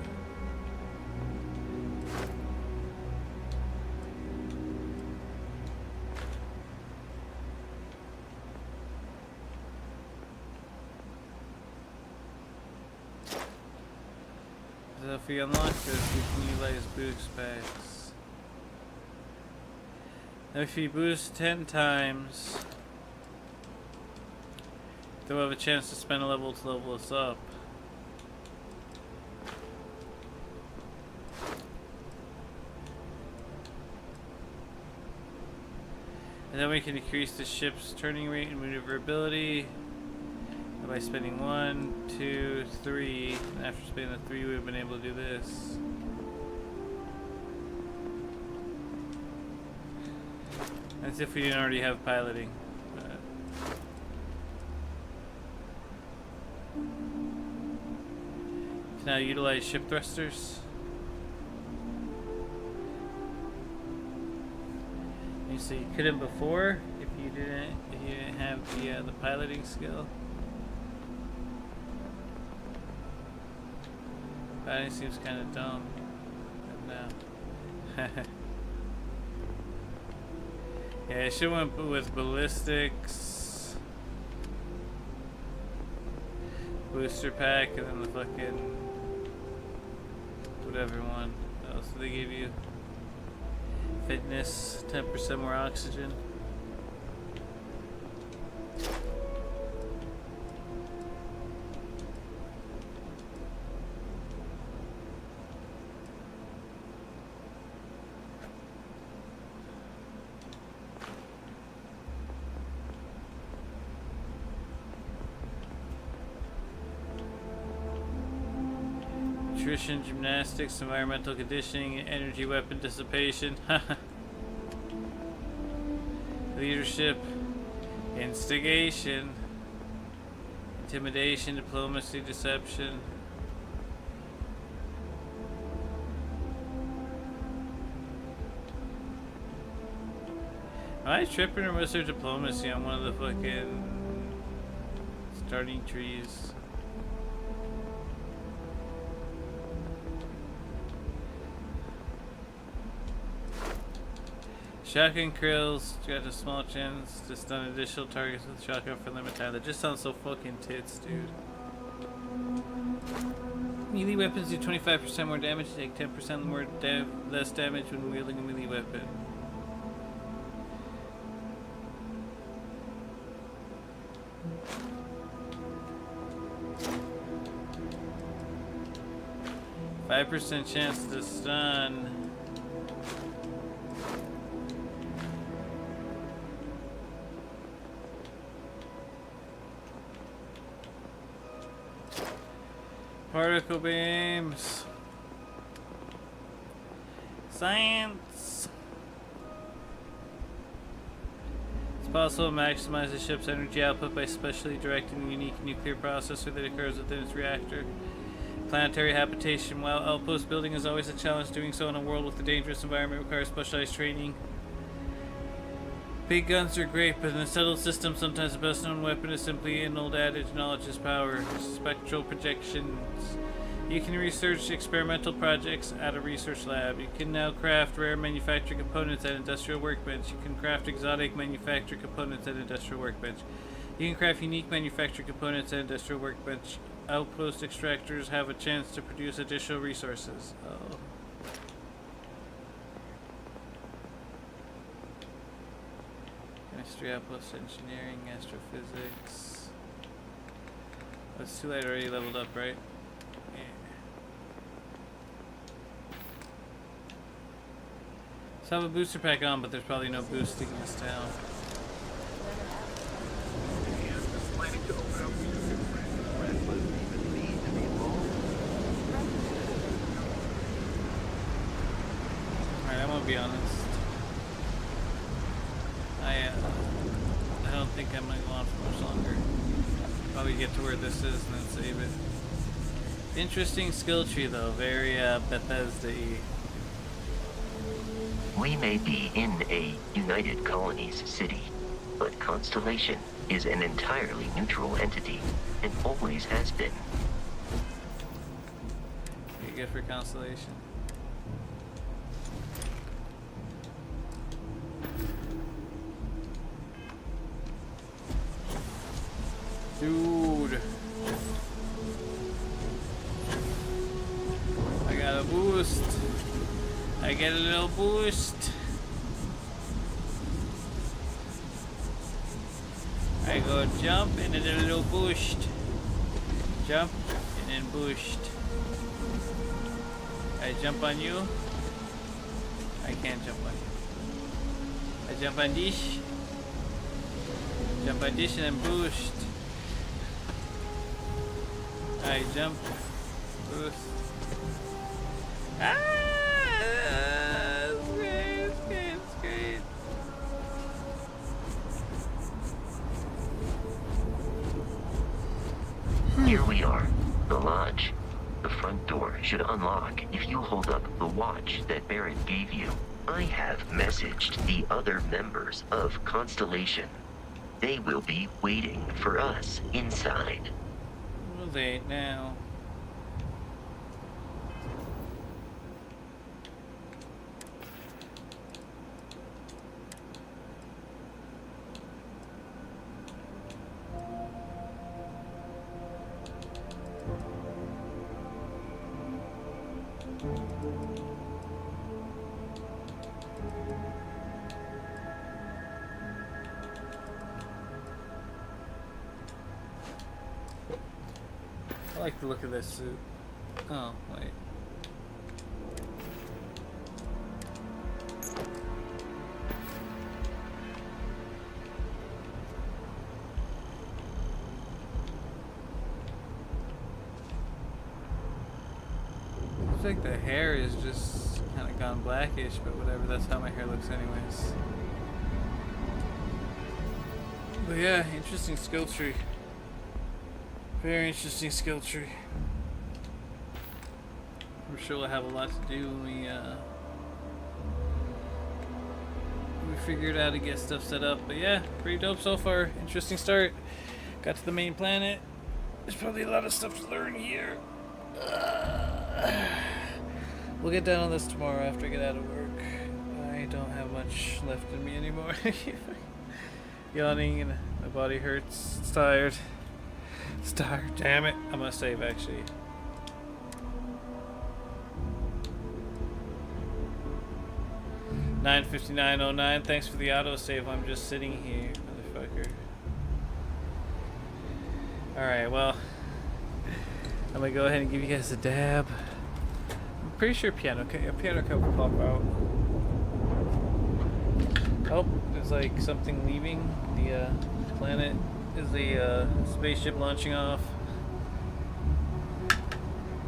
if we unlock this, we can utilize boost packs. Now if you boost 10 times, then we'll have a chance to spend a level to level us up. And then we can increase the ship's turning rate and maneuverability by spending 1, 2, 3. And after spending the 3, we've been able to do this. As if we didn't already have piloting. Can now utilize ship thrusters. You see, you couldn't before if you didn't have the piloting skill. Piloting seems kind of dumb. Now. Yeah, I should have went with ballistics, booster pack, and then the fucking whatever one else they gave you. Fitness, 10% more oxygen. Nutrition, gymnastics, environmental conditioning, energy weapon dissipation. Leadership, instigation, intimidation, diplomacy, deception. Am I tripping, or was there diplomacy on one of the fucking starting trees? Shotgun kills got a small chance to stun additional targets with shotgun for limited time. That just sounds so fucking tits, dude. Melee weapons do 25% more damage, take 10% more less damage when wielding a melee weapon. ...5% chance to stun... particle beams. Science. It's possible to maximize the ship's energy output by specially directing a unique nuclear processor that occurs within its reactor. Planetary habitation. While outpost building is always a challenge, doing so in a world with a dangerous environment requires specialized training. Big guns are great, but in a settled system, sometimes the best known weapon is simply an old adage, knowledge is power. Spectral projections. You can research experimental projects at a research lab. You can now craft rare manufactured components at industrial workbench. You can craft exotic manufactured components at industrial workbench. You can craft unique manufactured components at industrial workbench. Outpost extractors have a chance to produce additional resources. Oh. Chemistry, outpost engineering, astrophysics. That's too late, already leveled up, right? Yeah. Let's have a booster pack on, but there's probably no boosting in this town. Alright, I'm gonna be honest. I don't think I'm gonna go on for much longer. Probably get to where this is and then save it. Interesting skill tree though, very Bethesda-y. We may be in a United Colonies city, but Constellation is an entirely neutral entity and always has been. What do you get for Constellation? Dude. I got a boost. I get a little boost. I go jump and then a little boost. Jump and then boost. I jump on you. I can't jump on you. I jump on this. Jump on this and then boost. I jump, boost. Ah! It's great, it's great, it's great. Here we are, the lodge. The front door should unlock if you hold up the watch that Barrett gave you. I have messaged the other members of Constellation. They will be waiting for us inside. Well, they ain't now. I like the look of this suit. Oh, wait. Looks like the hair is just kind of gone blackish, but whatever, that's how my hair looks anyways. But yeah, interesting skill tree. Very interesting skill tree. I'm sure we'll have a lot to do when we figured out how to get stuff set up. But yeah, pretty dope so far. Interesting start. Got to the main planet. There's probably a lot of stuff to learn here. We'll get down on this tomorrow after I get out of work. I don't have much left in me anymore. Yawning and my body hurts. It's tired. It's tired. Damn it. I'm gonna save actually. $9:59:09. Thanks for the autosave. I'm just sitting here, motherfucker. Alright, well, I'm gonna go ahead and give you guys a dab. I'm pretty sure a piano cup will pop out. Oh, there's like something leaving the planet. Is the spaceship launching off?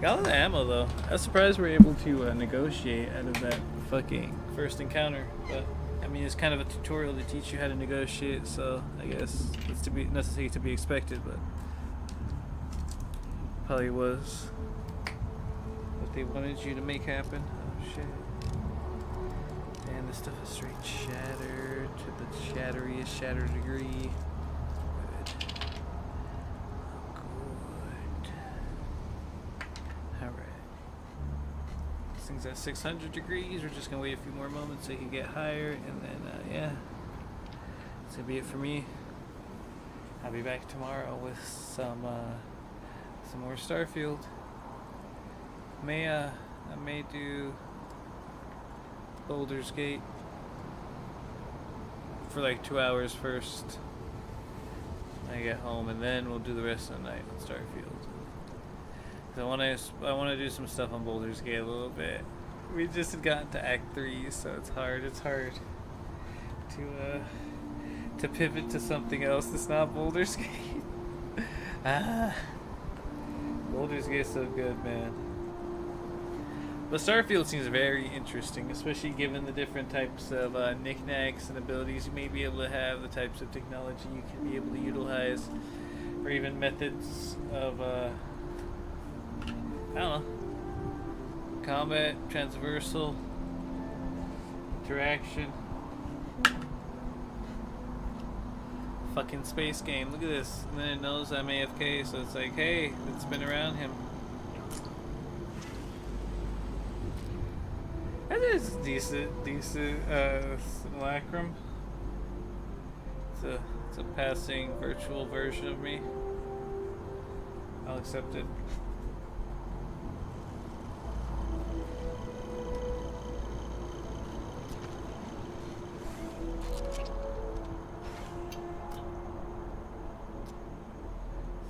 Got all the ammo though. I was surprised we were able to negotiate out of that fucking first encounter. But I mean, it's kind of a tutorial to teach you how to negotiate, so I guess it's to be necessary to be expected. But probably was what they wanted you to make happen. Oh shit! And this stuff is straight shattered to the shatteriest shattered degree. Things at 600 degrees. We're just gonna wait a few more moments so you can get higher, and then yeah, that's gonna be it for me. I'll be back tomorrow with some more Starfield. I may do Baldur's Gate for like 2 hours first when I get home, and then we'll do the rest of the night on Starfield. I want to do some stuff on Baldur's Gate a little bit. We just had gotten to Act 3, so it's hard to pivot to something else that's not Baldur's Gate. Baldur's Gate's so good, man. But Starfield seems very interesting, especially given the different types of knickknacks and abilities you may be able to have, the types of technology you can be able to utilize, or even methods of I don't know, combat, transversal, interaction. Fucking space game, look at this. And then it knows I'm AFK, so it's like, hey, let's spin around him. That is decent simulacrum. It's a passing virtual version of me. I'll accept it.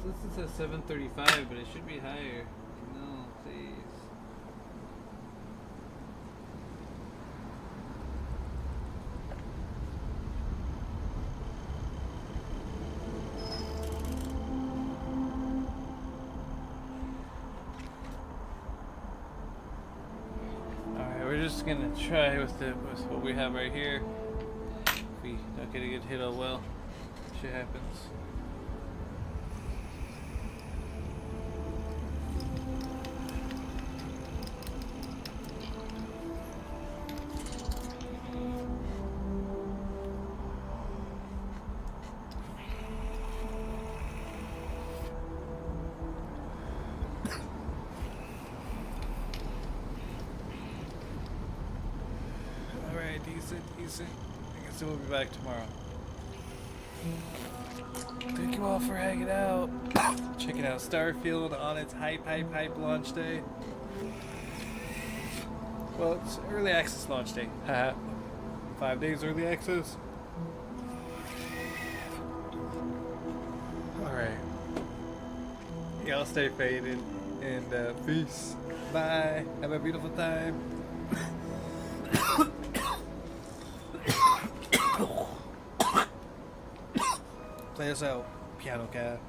This is at 735, but it should be higher. No, please. Alright, we're just gonna try with what we have right here. If we don't get a good hit, oh well. Shit happens. Decent. I guess we'll be back tomorrow. Thank you all for hanging out. Checking out Starfield on its hype launch day. Well, it's early access launch day. Haha. 5 days early access. Alright. Y'all stay faded. And peace. Bye. Have a beautiful time. Play us out, Piano Cat.